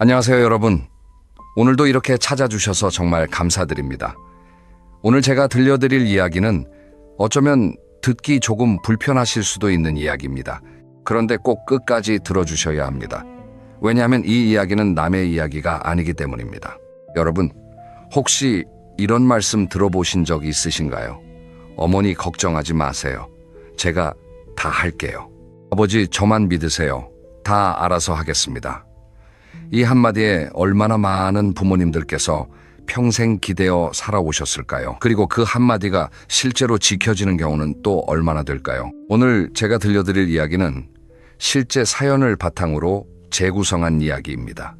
안녕하세요, 여러분. 오늘도 이렇게 찾아주셔서 정말 감사드립니다. 오늘 제가 들려드릴 이야기는 어쩌면 듣기 조금 불편하실 수도 있는 이야기입니다. 그런데 꼭 끝까지 들어주셔야 합니다. 왜냐하면 이 이야기는 남의 이야기가 아니기 때문입니다. 여러분, 혹시 이런 말씀 들어보신 적 있으신가요? 어머니 걱정하지 마세요. 제가 다 할게요. 아버지 저만 믿으세요. 다 알아서 하겠습니다. 이 한마디에 얼마나 많은 부모님들께서 평생 기대어 살아오셨을까요? 그리고 그 한마디가 실제로 지켜지는 경우는 또 얼마나 될까요? 오늘 제가 들려드릴 이야기는 실제 사연을 바탕으로 재구성한 이야기입니다.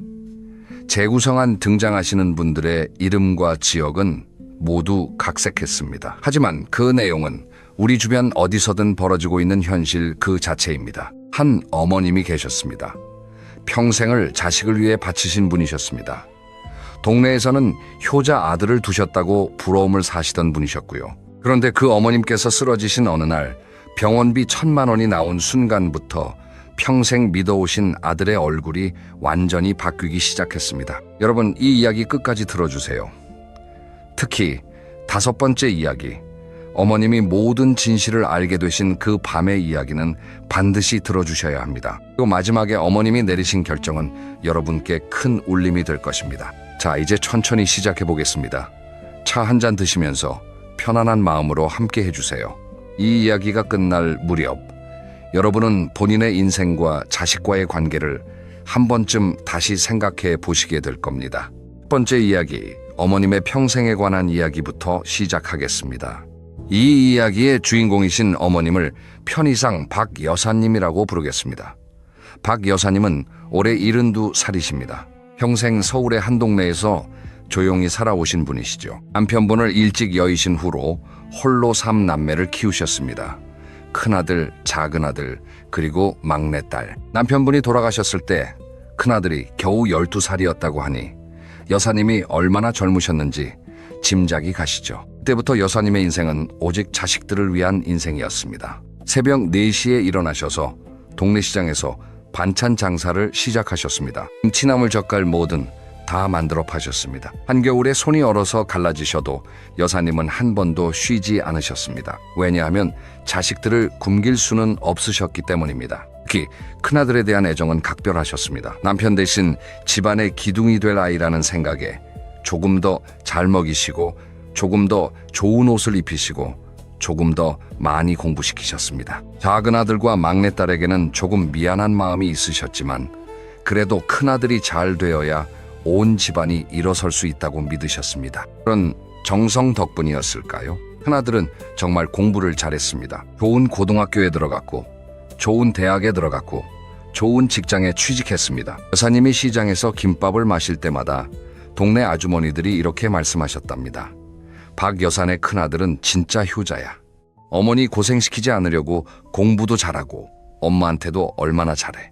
재구성한 등장하시는 분들의 이름과 지역은 모두 각색했습니다. 하지만 그 내용은 우리 주변 어디서든 벌어지고 있는 현실 그 자체입니다. 한 어머님이 계셨습니다. 평생을 자식을 위해 바치신 분이셨습니다. 동네에서는 효자 아들을 두셨다고 부러움을 사시던 분이셨고요. 그런데 그 어머님께서 쓰러지신 어느 날 병원비 1,000만 원이 나온 순간부터 평생 믿어오신 아들의 얼굴이 완전히 바뀌기 시작했습니다. 여러분, 이 이야기 끝까지 들어주세요. 특히 5번째 이야기, 어머님이 모든 진실을 알게 되신 그 밤의 이야기는 반드시 들어주셔야 합니다. 그리고 마지막에 어머님이 내리신 결정은 여러분께 큰 울림이 될 것입니다. 자, 이제 천천히 시작해 보겠습니다. 차 한 잔 드시면서 편안한 마음으로 함께 해주세요. 이 이야기가 끝날 무렵 여러분은 본인의 인생과 자식과의 관계를 한 번쯤 다시 생각해 보시게 될 겁니다. 첫 번째 이야기, 어머님의 평생에 관한 이야기부터 시작하겠습니다. 이 이야기의 주인공이신 어머님을 편의상 박 여사님이라고 부르겠습니다. 박 여사님은 올해 72살이십니다. 평생 서울의 한 동네에서 조용히 살아오신 분이시죠. 남편분을 일찍 여의신 후로 홀로 3남매를 키우셨습니다. 큰아들, 작은아들, 그리고 막내딸. 남편분이 돌아가셨을 때 큰아들이 겨우 12살이었다고 하니 여사님이 얼마나 젊으셨는지 짐작이 가시죠. 그때부터 여사님의 인생은 오직 자식들을 위한 인생이었습니다. 새벽 4시에 일어나셔서 동네 시장에서 반찬 장사를 시작하셨습니다. 김치나물 젓갈 뭐든 다 만들어 파셨습니다. 한겨울에 손이 얼어서 갈라지셔도 여사님은 한 번도 쉬지 않으셨습니다. 왜냐하면 자식들을 굶길 수는 없으셨기 때문입니다. 특히 큰아들에 대한 애정은 각별하셨습니다. 남편 대신 집안의 기둥이 될 아이라는 생각에 조금 더 잘 먹이시고 조금 더 좋은 옷을 입히시고 조금 더 많이 공부시키셨습니다. 작은 아들과 막내딸에게는 조금 미안한 마음이 있으셨지만 그래도 큰아들이 잘 되어야 온 집안이 일어설 수 있다고 믿으셨습니다. 그런 정성 덕분이었을까요? 큰아들은 정말 공부를 잘했습니다. 좋은 고등학교에 들어갔고 좋은 대학에 들어갔고 좋은 직장에 취직했습니다. 여사님이 시장에서 김밥을 마실 때마다 동네 아주머니들이 이렇게 말씀하셨답니다. 박 여사네 큰아들은 진짜 효자야. 어머니 고생시키지 않으려고 공부도 잘하고 엄마한테도 얼마나 잘해.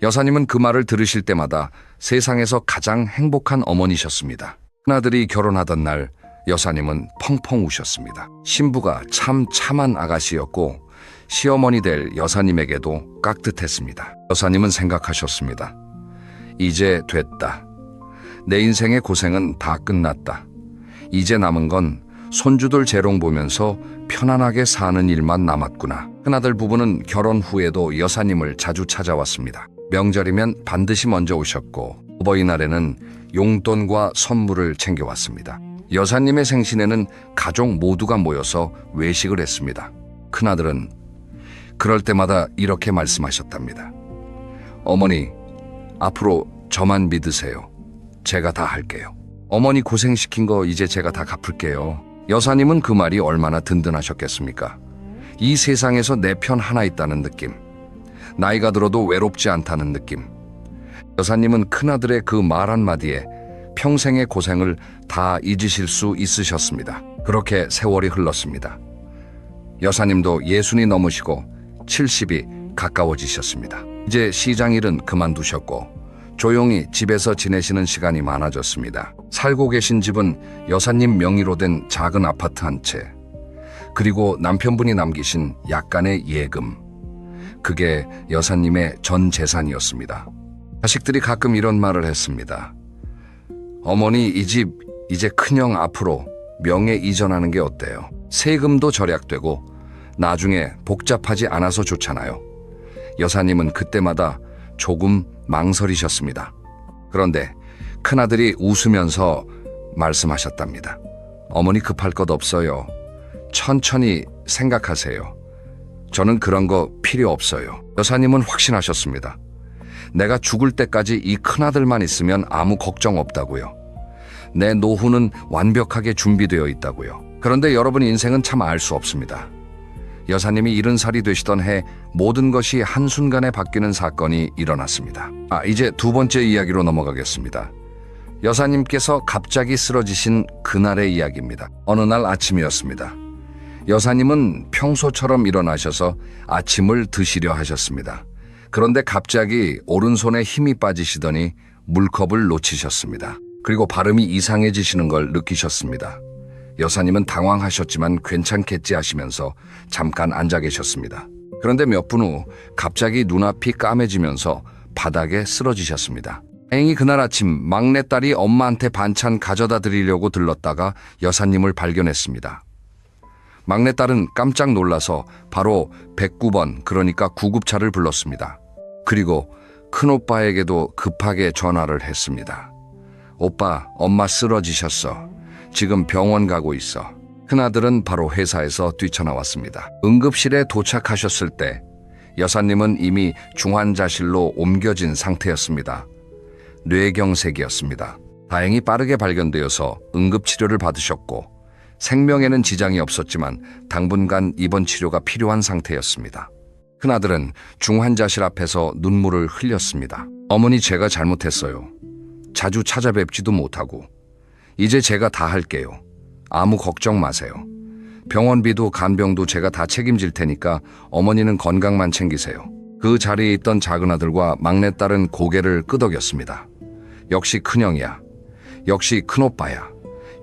여사님은 그 말을 들으실 때마다 세상에서 가장 행복한 어머니셨습니다. 큰아들이 결혼하던 날 여사님은 펑펑 우셨습니다. 신부가 참 참한 아가씨였고 시어머니 될 여사님에게도 깍듯했습니다. 여사님은 생각하셨습니다. 이제 됐다. 내 인생의 고생은 다 끝났다. 이제 남은 건 손주들 재롱 보면서 편안하게 사는 일만 남았구나. 큰아들 부부는 결혼 후에도 여사님을 자주 찾아왔습니다. 명절이면 반드시 먼저 오셨고 어버이날에는 용돈과 선물을 챙겨왔습니다. 여사님의 생신에는 가족 모두가 모여서 외식을 했습니다. 큰아들은 그럴 때마다 이렇게 말씀하셨답니다. 어머니, 앞으로 저만 믿으세요. 제가 다 할게요. 어머니 고생시킨 거 이제 제가 다 갚을게요. 여사님은 그 말이 얼마나 든든하셨겠습니까? 이 세상에서 내 편 하나 있다는 느낌. 나이가 들어도 외롭지 않다는 느낌. 여사님은 큰아들의 그 말 한마디에 평생의 고생을 다 잊으실 수 있으셨습니다. 그렇게 세월이 흘렀습니다. 여사님도 60이 넘으시고 70이 가까워지셨습니다. 이제 시장 일은 그만두셨고 조용히 집에서 지내시는 시간이 많아졌습니다. 살고 계신 집은 여사님 명의로 된 작은 아파트 한 채, 그리고 남편분이 남기신 약간의 예금. 그게 여사님의 전 재산이었습니다. 자식들이 가끔 이런 말을 했습니다. 어머니, 이 집 이제 큰형 앞으로 명예 이전하는 게 어때요? 세금도 절약되고 나중에 복잡하지 않아서 좋잖아요. 여사님은 그때마다 조금 망설이셨습니다. 그런데 큰아들이 웃으면서 말씀하셨답니다. 어머니, 급할 것 없어요. 천천히 생각하세요. 저는 그런 거 필요 없어요. 여사님은 확신하셨습니다. 내가 죽을 때까지 이 큰아들만 있으면 아무 걱정 없다고요. 내 노후는 완벽하게 준비되어 있다고요. 그런데 여러분, 인생은 참 알 수 없습니다. 여사님이 70살이 되시던 해 모든 것이 한순간에 바뀌는 사건이 일어났습니다. 이제 두 번째 이야기로 넘어가겠습니다. 여사님께서 갑자기 쓰러지신 그날의 이야기입니다. 어느 날 아침이었습니다. 여사님은 평소처럼 일어나셔서 아침을 드시려 하셨습니다. 그런데 갑자기 오른손에 힘이 빠지시더니 물컵을 놓치셨습니다. 그리고 발음이 이상해지시는 걸 느끼셨습니다. 여사님은 당황하셨지만 괜찮겠지 하시면서 잠깐 앉아 계셨습니다. 그런데 몇 분 후 갑자기 눈앞이 까매지면서 바닥에 쓰러지셨습니다. 다행히 그날 아침 막내딸이 엄마한테 반찬 가져다 드리려고 들렀다가 여사님을 발견했습니다. 막내딸은 깜짝 놀라서 바로 109번, 그러니까 구급차를 불렀습니다. 그리고 큰오빠에게도 급하게 전화를 했습니다. 오빠, 엄마 쓰러지셨어. 지금 병원 가고 있어. 큰아들은 바로 회사에서 뛰쳐나왔습니다. 응급실에 도착하셨을 때 여사님은 이미 중환자실로 옮겨진 상태였습니다. 뇌경색이었습니다. 다행히 빠르게 발견되어서 응급치료를 받으셨고 생명에는 지장이 없었지만 당분간 입원 치료가 필요한 상태였습니다. 큰아들은 중환자실 앞에서 눈물을 흘렸습니다. 어머니, 제가 잘못했어요. 자주 찾아뵙지도 못하고. 이제 제가 다 할게요. 아무 걱정 마세요. 병원비도 간병도 제가 다 책임질 테니까 어머니는 건강만 챙기세요. 그 자리에 있던 작은아들과 막내딸은 고개를 끄덕였습니다. 역시 큰형이야. 역시 큰오빠야.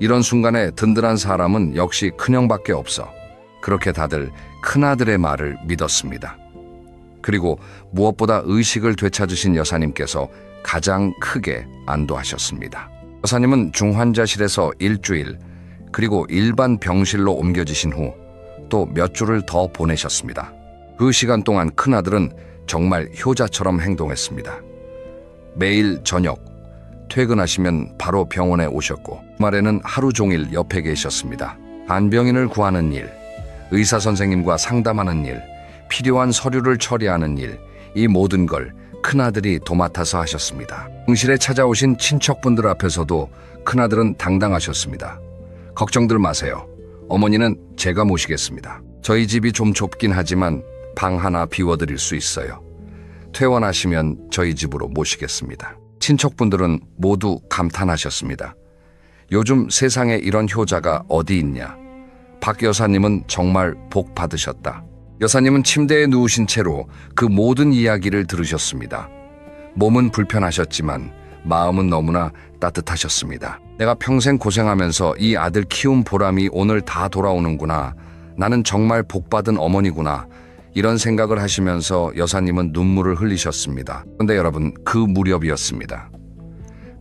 이런 순간에 든든한 사람은 역시 큰형밖에 없어. 그렇게 다들 큰아들의 말을 믿었습니다. 그리고 무엇보다 의식을 되찾으신 여사님께서 가장 크게 안도하셨습니다. 여사님은 중환자실에서 일주일, 그리고 일반 병실로 옮겨지신 후 또 몇 주를 더 보내셨습니다. 그 시간 동안 큰아들은 정말 효자처럼 행동했습니다. 매일 저녁 퇴근하시면 바로 병원에 오셨고 주말에는 하루 종일 옆에 계셨습니다. 간병인을 구하는 일, 의사 선생님과 상담하는 일, 필요한 서류를 처리하는 일, 이 모든 걸 큰아들이 도맡아서 하셨습니다. 병실에 찾아오신 친척분들 앞에서도 큰아들은 당당하셨습니다. 걱정들 마세요. 어머니는 제가 모시겠습니다. 저희 집이 좀 좁긴 하지만 방 하나 비워드릴 수 있어요. 퇴원하시면 저희 집으로 모시겠습니다. 친척분들은 모두 감탄하셨습니다. 요즘 세상에 이런 효자가 어디 있냐. 박 여사님은 정말 복 받으셨다. 여사님은 침대에 누우신 채로 그 모든 이야기를 들으셨습니다. 몸은 불편하셨지만 마음은 너무나 따뜻하셨습니다. 내가 평생 고생하면서 이 아들 키운 보람이 오늘 다 돌아오는구나. 나는 정말 복받은 어머니구나. 이런 생각을 하시면서 여사님은 눈물을 흘리셨습니다. 그런데 여러분, 그 무렵이었습니다.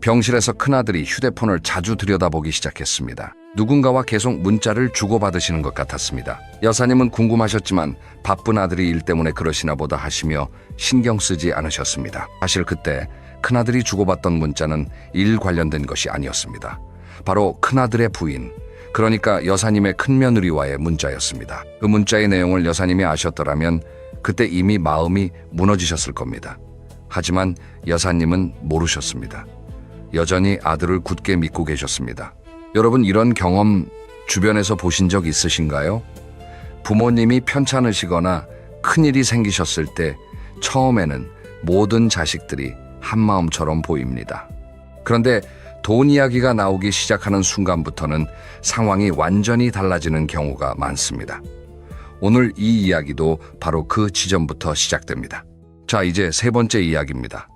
병실에서 큰아들이 휴대폰을 자주 들여다보기 시작했습니다. 누군가와 계속 문자를 주고받으시는 것 같았습니다. 여사님은 궁금하셨지만 바쁜 아들이 일 때문에 그러시나 보다 하시며 신경 쓰지 않으셨습니다. 사실 그때 큰아들이 주고받던 문자는 일 관련된 것이 아니었습니다. 바로 큰아들의 부인, 그러니까 여사님의 큰며느리와의 문자였습니다. 그 문자의 내용을 여사님이 아셨더라면 그때 이미 마음이 무너지셨을 겁니다. 하지만 여사님은 모르셨습니다. 여전히 아들을 굳게 믿고 계셨습니다. 여러분, 이런 경험 주변에서 보신 적 있으신가요? 부모님이 편찮으시거나 큰일이 생기셨을 때 처음에는 모든 자식들이 한마음처럼 보입니다. 그런데 돈 이야기가 나오기 시작하는 순간부터는 상황이 완전히 달라지는 경우가 많습니다. 오늘 이 이야기도 바로 그 지점부터 시작됩니다. 자, 이제 세 번째 이야기입니다.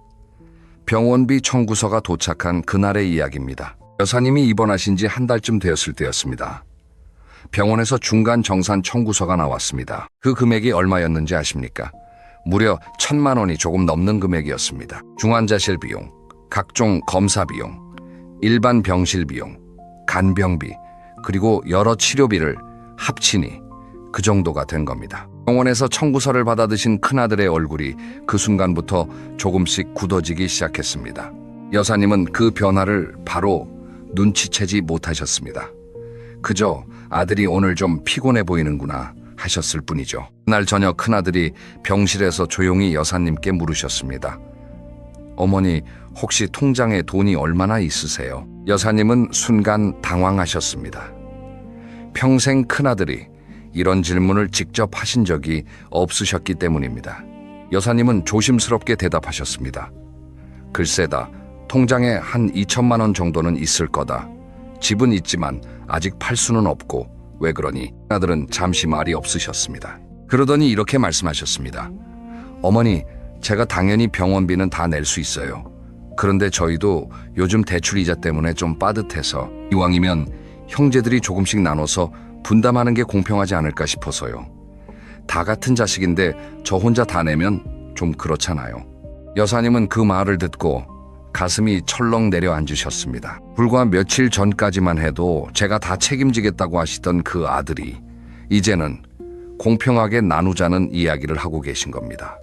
병원비 청구서가 도착한 그날의 이야기입니다. 여사님이 입원하신 지 한 달쯤 되었을 때였습니다. 병원에서 중간 정산 청구서가 나왔습니다. 그 금액이 얼마였는지 아십니까? 무려 1,000만 원이 조금 넘는 금액이었습니다. 중환자실 비용, 각종 검사 비용, 일반 병실 비용, 간병비, 그리고 여러 치료비를 합치니 그 정도가 된 겁니다. 병원에서 청구서를 받아드신 큰아들의 얼굴이 그 순간부터 조금씩 굳어지기 시작했습니다. 여사님은 그 변화를 바로 눈치채지 못하셨습니다. 그저 아들이 오늘 좀 피곤해 보이는구나 하셨을 뿐이죠. 그날 저녁 큰아들이 병실에서 조용히 여사님께 물으셨습니다. 어머니, 혹시 통장에 돈이 얼마나 있으세요? 여사님은 순간 당황하셨습니다. 평생 큰아들이 이런 질문을 직접 하신 적이 없으셨기 때문입니다. 여사님은 조심스럽게 대답하셨습니다. 글쎄다, 통장에 한 2천만 원 정도는 있을 거다. 집은 있지만 아직 팔 수는 없고. 왜 그러니? 아들은 잠시 말이 없으셨습니다. 그러더니 이렇게 말씀하셨습니다. 어머니, 제가 당연히 병원비는 다 낼 수 있어요. 그런데 저희도 요즘 대출 이자 때문에 좀 빠듯해서 이왕이면 형제들이 조금씩 나눠서 분담하는 게 공평하지 않을까 싶어서요. 다 같은 자식인데 저 혼자 다 내면 좀 그렇잖아요. 여사님은 그 말을 듣고 가슴이 철렁 내려앉으셨습니다. 불과 며칠 전까지만 해도 제가 다 책임지겠다고 하시던 그 아들이 이제는 공평하게 나누자는 이야기를 하고 계신 겁니다.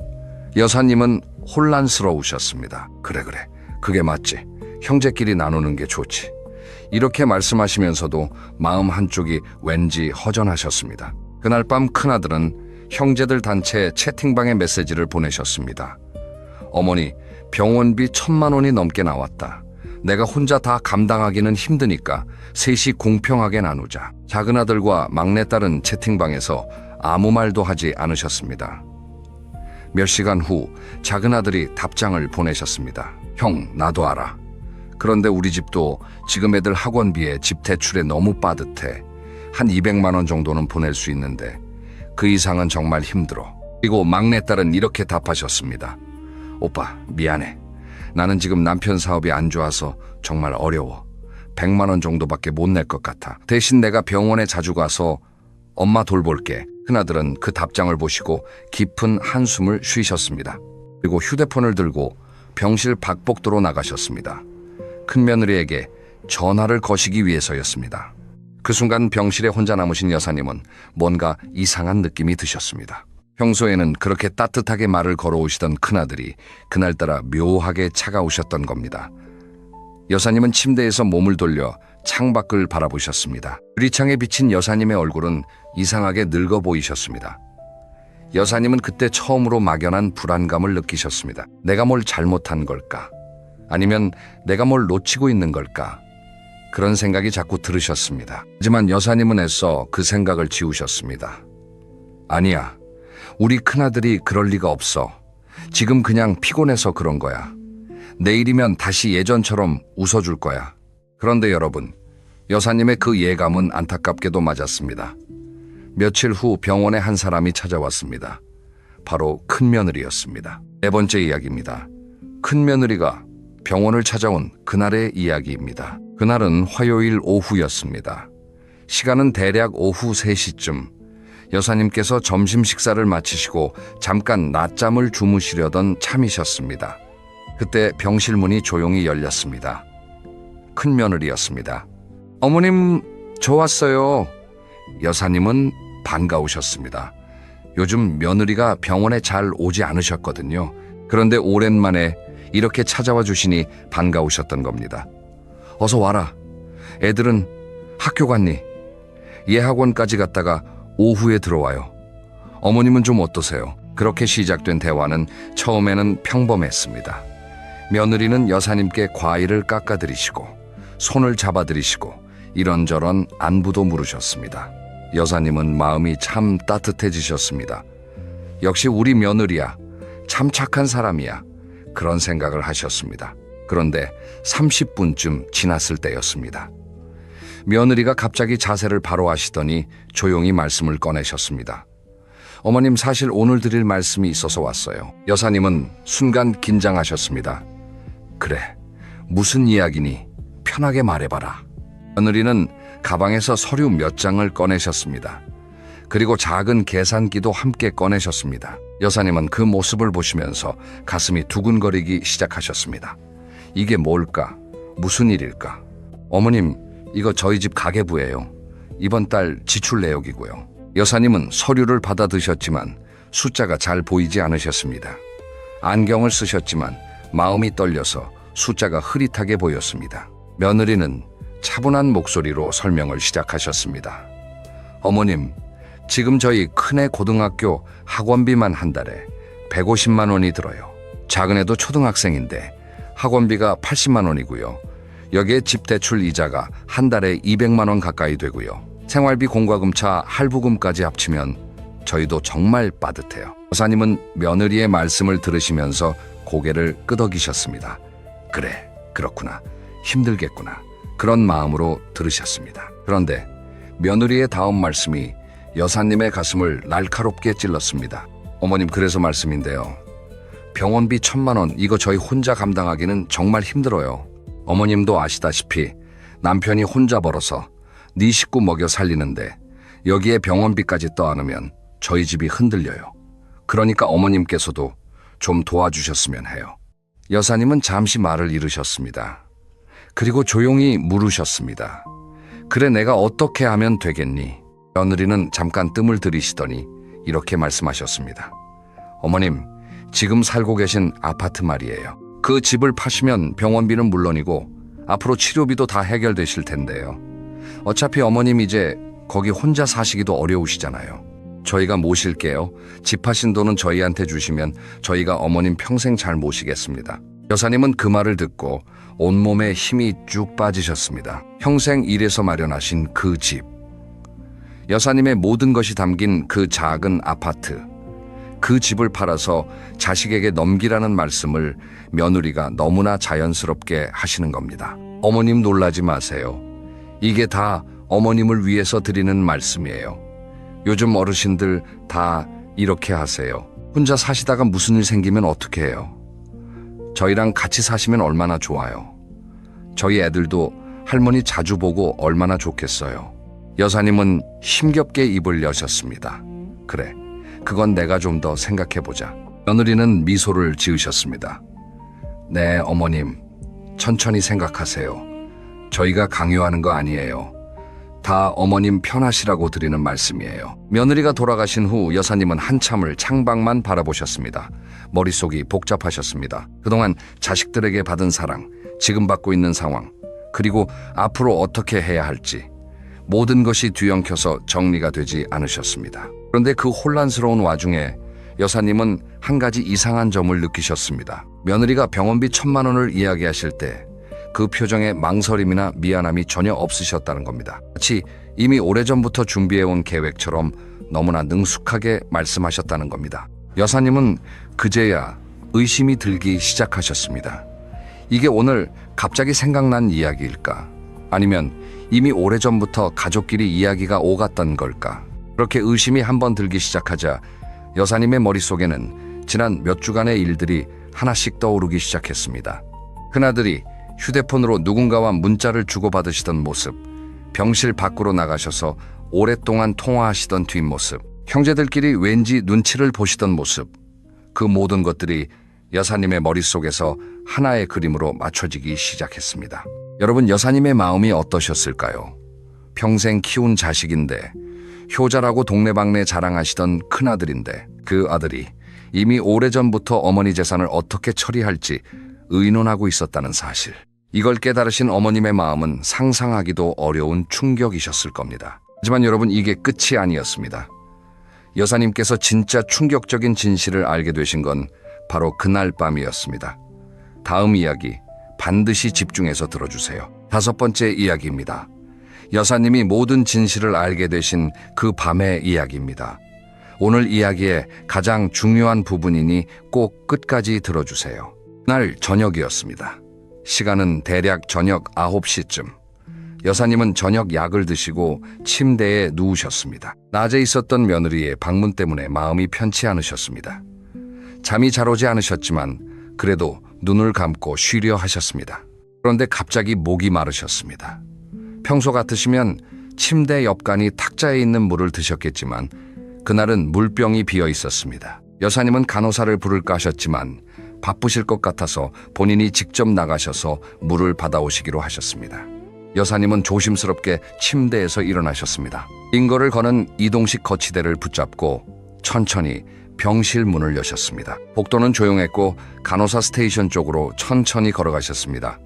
여사님은 혼란스러우셨습니다. 그래, 그게 맞지. 형제끼리 나누는 게 좋지. 이렇게 말씀하시면서도 마음 한쪽이 왠지 허전하셨습니다. 그날 밤 큰아들은 형제들 단체 채팅방에 메시지를 보내셨습니다. 어머니, 병원비 1,000만 원이 넘게 나왔다. 내가 혼자 다 감당하기는 힘드니까 셋이 공평하게 나누자. 작은아들과 막내딸은 채팅방에서 아무 말도 하지 않으셨습니다. 몇 시간 후 작은아들이 답장을 보내셨습니다. 형, 나도 알아. 그런데 우리 집도 지금 애들 학원비에 집 대출에 너무 빠듯해. 한 200만 원 정도는 보낼 수 있는데 그 이상은 정말 힘들어. 그리고 막내딸은 이렇게 답하셨습니다. 오빠, 미안해. 나는 지금 남편 사업이 안 좋아서 정말 어려워. 100만 원 정도밖에 못 낼 것 같아. 대신 내가 병원에 자주 가서 엄마 돌볼게. 큰아들은 그 답장을 보시고 깊은 한숨을 쉬셨습니다. 그리고 휴대폰을 들고 병실 박복도로 나가셨습니다. 큰며느리에게 전화를 거시기 위해서였습니다. 그 순간 병실에 혼자 남으신 여사님은 뭔가 이상한 느낌이 드셨습니다. 평소에는 그렇게 따뜻하게 말을 걸어오시던 큰아들이 그날따라 묘하게 차가우셨던 겁니다. 여사님은 침대에서 몸을 돌려 창밖을 바라보셨습니다. 유리창에 비친 여사님의 얼굴은 이상하게 늙어 보이셨습니다. 여사님은 그때 처음으로 막연한 불안감을 느끼셨습니다. 내가 뭘 잘못한 걸까? 아니면 내가 뭘 놓치고 있는 걸까? 그런 생각이 자꾸 들으셨습니다. 하지만 여사님은 애써 그 생각을 지우셨습니다. 아니야. 우리 큰아들이 그럴 리가 없어. 지금 그냥 피곤해서 그런 거야. 내일이면 다시 예전처럼 웃어줄 거야. 그런데 여러분, 여사님의 그 예감은 안타깝게도 맞았습니다. 며칠 후 병원에 한 사람이 찾아왔습니다. 바로 큰며느리였습니다. 네 번째 이야기입니다. 큰며느리가 병원을 찾아온 그날의 이야기입니다. 그날은 화요일 오후였습니다. 시간은 대략 오후 3시쯤. 여사님께서 점심 식사를 마치시고 잠깐 낮잠을 주무시려던 참이셨습니다. 그때 병실 문이 조용히 열렸습니다. 큰며느리였습니다. 어머님, 저 왔어요. 여사님은 반가우셨습니다. 요즘 며느리가 병원에 잘 오지 않으셨거든요. 그런데 오랜만에 이렇게 찾아와 주시니 반가우셨던 겁니다. 어서 와라. 애들은 학교 갔니? 예학원까지 갔다가 오후에 들어와요. 어머님은 좀 어떠세요? 그렇게 시작된 대화는 처음에는 평범했습니다. 며느리는 여사님께 과일을 깎아드리시고 손을 잡아드리시고 이런저런 안부도 물으셨습니다. 여사님은 마음이 참 따뜻해지셨습니다. 역시 우리 며느리야. 참 착한 사람이야. 그런 생각을 하셨습니다. 그런데 30분쯤 지났을 때였습니다. 며느리가 갑자기 자세를 바로 하시더니 조용히 말씀을 꺼내셨습니다. 어머님, 사실 오늘 드릴 말씀이 있어서 왔어요. 여사님은 순간 긴장하셨습니다. 그래, 무슨 이야기니? 편하게 말해봐라. 며느리는 가방에서 서류 몇 장을 꺼내셨습니다. 그리고 작은 계산기도 함께 꺼내셨습니다. 여사님은 그 모습을 보시면서 가슴이 두근거리기 시작하셨습니다. 이게 뭘까? 무슨 일일까? 어머님, 이거 저희 집 가계부예요. 이번 달 지출 내역이고요. 여사님은 서류를 받아 드셨지만 숫자가 잘 보이지 않으셨습니다. 안경을 쓰셨지만 마음이 떨려서 숫자가 흐릿하게 보였습니다. 며느리는 차분한 목소리로 설명을 시작하셨습니다. 어머님, 지금 저희 큰애 고등학교 학원비만 한 달에 150만 원이 들어요. 작은애도 초등학생인데 학원비가 80만 원이고요. 여기에 집 대출 이자가 한 달에 200만 원 가까이 되고요. 생활비 공과금차 할부금까지 합치면 저희도 정말 빠듯해요. 여사님은 며느리의 말씀을 들으시면서 고개를 끄덕이셨습니다. 그래, 그렇구나. 힘들겠구나. 그런 마음으로 들으셨습니다. 그런데 며느리의 다음 말씀이 여사님의 가슴을 날카롭게 찔렀습니다. 어머님, 그래서 말씀인데요. 병원비 1,000만 원, 이거 저희 혼자 감당하기는 정말 힘들어요. 어머님도 아시다시피 남편이 혼자 벌어서 네 식구 먹여 살리는데 여기에 병원비까지 떠안으면 저희 집이 흔들려요. 그러니까 어머님께서도 좀 도와주셨으면 해요. 여사님은 잠시 말을 잃으셨습니다. 그리고 조용히 물으셨습니다. 그래, 내가 어떻게 하면 되겠니? 며느리는 잠깐 뜸을 들이시더니 이렇게 말씀하셨습니다. 어머님, 지금 살고 계신 아파트 말이에요. 그 집을 파시면 병원비는 물론이고 앞으로 치료비도 다 해결되실 텐데요. 어차피 어머님 이제 거기 혼자 사시기도 어려우시잖아요. 저희가 모실게요. 집 파신 돈은 저희한테 주시면 저희가 어머님 평생 잘 모시겠습니다. 여사님은 그 말을 듣고 온몸에 힘이 쭉 빠지셨습니다. 평생 일해서 마련하신 그 집. 여사님의 모든 것이 담긴 그 작은 아파트. 그 집을 팔아서 자식에게 넘기라는 말씀을 며느리가 너무나 자연스럽게 하시는 겁니다. 어머님 놀라지 마세요. 이게 다 어머님을 위해서 드리는 말씀이에요. 요즘 어르신들 다 이렇게 하세요. 혼자 사시다가 무슨 일 생기면 어떻게 해요? 저희랑 같이 사시면 얼마나 좋아요. 저희 애들도 할머니 자주 보고 얼마나 좋겠어요. 여사님은 힘겹게 입을 여셨습니다. 그래, 그건 내가 좀 더 생각해보자. 며느리는 미소를 지으셨습니다. 네, 어머님, 천천히 생각하세요. 저희가 강요하는 거 아니에요. 다 어머님 편하시라고 드리는 말씀이에요. 며느리가 돌아가신 후 여사님은 한참을 창밖만 바라보셨습니다. 머릿속이 복잡하셨습니다. 그동안 자식들에게 받은 사랑, 지금 받고 있는 상황, 그리고 앞으로 어떻게 해야 할지 모든 것이 뒤엉켜서 정리가 되지 않으셨습니다. 그런데 그 혼란스러운 와중에 여사님은 한 가지 이상한 점을 느끼셨습니다. 며느리가 병원비 1,000만 원을 이야기하실 때 그 표정에 망설임이나 미안함이 전혀 없으셨다는 겁니다. 마치 이미 오래전부터 준비해온 계획처럼 너무나 능숙하게 말씀하셨다는 겁니다. 여사님은 그제야 의심이 들기 시작하셨습니다. 이게 오늘 갑자기 생각난 이야기일까? 아니면 이미 오래전부터 가족끼리 이야기가 오갔던 걸까? 그렇게 의심이 한번 들기 시작하자 여사님의 머릿속에는 지난 몇 주간의 일들이 하나씩 떠오르기 시작했습니다. 큰아들이 휴대폰으로 누군가와 문자를 주고받으시던 모습, 병실 밖으로 나가셔서 오랫동안 통화하시던 뒷모습, 형제들끼리 왠지 눈치를 보시던 모습, 그 모든 것들이 여사님의 머릿속에서 하나의 그림으로 맞춰지기 시작했습니다. 여러분, 여사님의 마음이 어떠셨을까요? 평생 키운 자식인데, 효자라고 동네방네 자랑하시던 큰아들인데, 그 아들이 이미 오래전부터 어머니 재산을 어떻게 처리할지 의논하고 있었다는 사실. 이걸 깨달으신 어머님의 마음은 상상하기도 어려운 충격이셨을 겁니다. 하지만 여러분, 이게 끝이 아니었습니다. 여사님께서 진짜 충격적인 진실을 알게 되신 건 바로 그날 밤이었습니다. 다음 이야기 반드시 집중해서 들어주세요. 5번째 이야기입니다. 여사님이 모든 진실을 알게 되신 그 밤의 이야기입니다. 오늘 이야기의 가장 중요한 부분이니 꼭 끝까지 들어주세요. 날 저녁이었습니다. 시간은 대략 저녁 9시쯤. 여사님은 저녁 약을 드시고 침대에 누우셨습니다. 낮에 있었던 며느리의 방문 때문에 마음이 편치 않으셨습니다. 잠이 잘 오지 않으셨지만 그래도 눈을 감고 쉬려 하셨습니다. 그런데 갑자기 목이 마르셨습니다. 평소 같으시면 침대 옆간이 탁자에 있는 물을 드셨겠지만 그날은 물병이 비어 있었습니다. 여사님은 간호사를 부를까 하셨지만 바쁘실 것 같아서 본인이 직접 나가셔서 물을 받아오시기로 하셨습니다. 여사님은 조심스럽게 침대에서 일어나셨습니다. 인거를 거는 이동식 거치대를 붙잡고 천천히 병실 문을 여셨습니다. 복도는 조용했고 간호사 스테이션 쪽으로 천천히 걸어가셨습니다.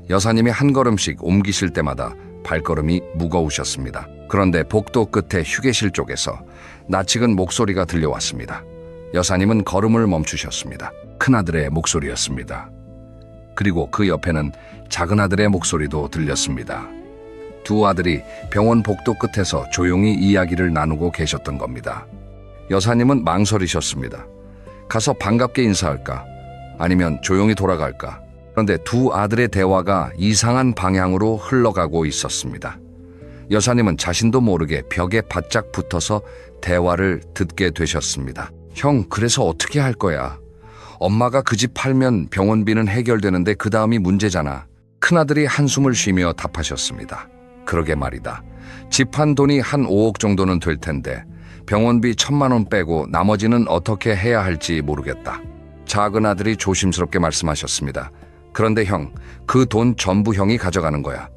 여사님이 한 걸음씩 옮기실 때마다 발걸음이 무거우셨습니다. 그런데 복도 끝에 휴게실 쪽에서 낯익은 목소리가 들려왔습니다. 여사님은 걸음을 멈추셨습니다. 큰아들의 목소리였습니다. 그리고 그 옆에는 작은아들의 목소리도 들렸습니다. 두 아들이 병원 복도 끝에서 조용히 이야기를 나누고 계셨던 겁니다. 여사님은 망설이셨습니다. 가서 반갑게 인사할까? 아니면 조용히 돌아갈까? 그런데 두 아들의 대화가 이상한 방향으로 흘러가고 있었습니다. 여사님은 자신도 모르게 벽에 바짝 붙어서 대화를 듣게 되셨습니다. 형, 그래서 어떻게 할 거야? 엄마가 그 집 팔면 병원비는 해결되는데 그 다음이 문제잖아. 큰아들이 한숨을 쉬며 답하셨습니다. 그러게 말이다. 집 한 돈이 한 5억 정도는 될 텐데 병원비 1,000만 원 빼고 나머지는 어떻게 해야 할지 모르겠다. 작은 아들이 조심스럽게 말씀하셨습니다. 그런데 형, 그 돈 전부 형이 가져가는 거야.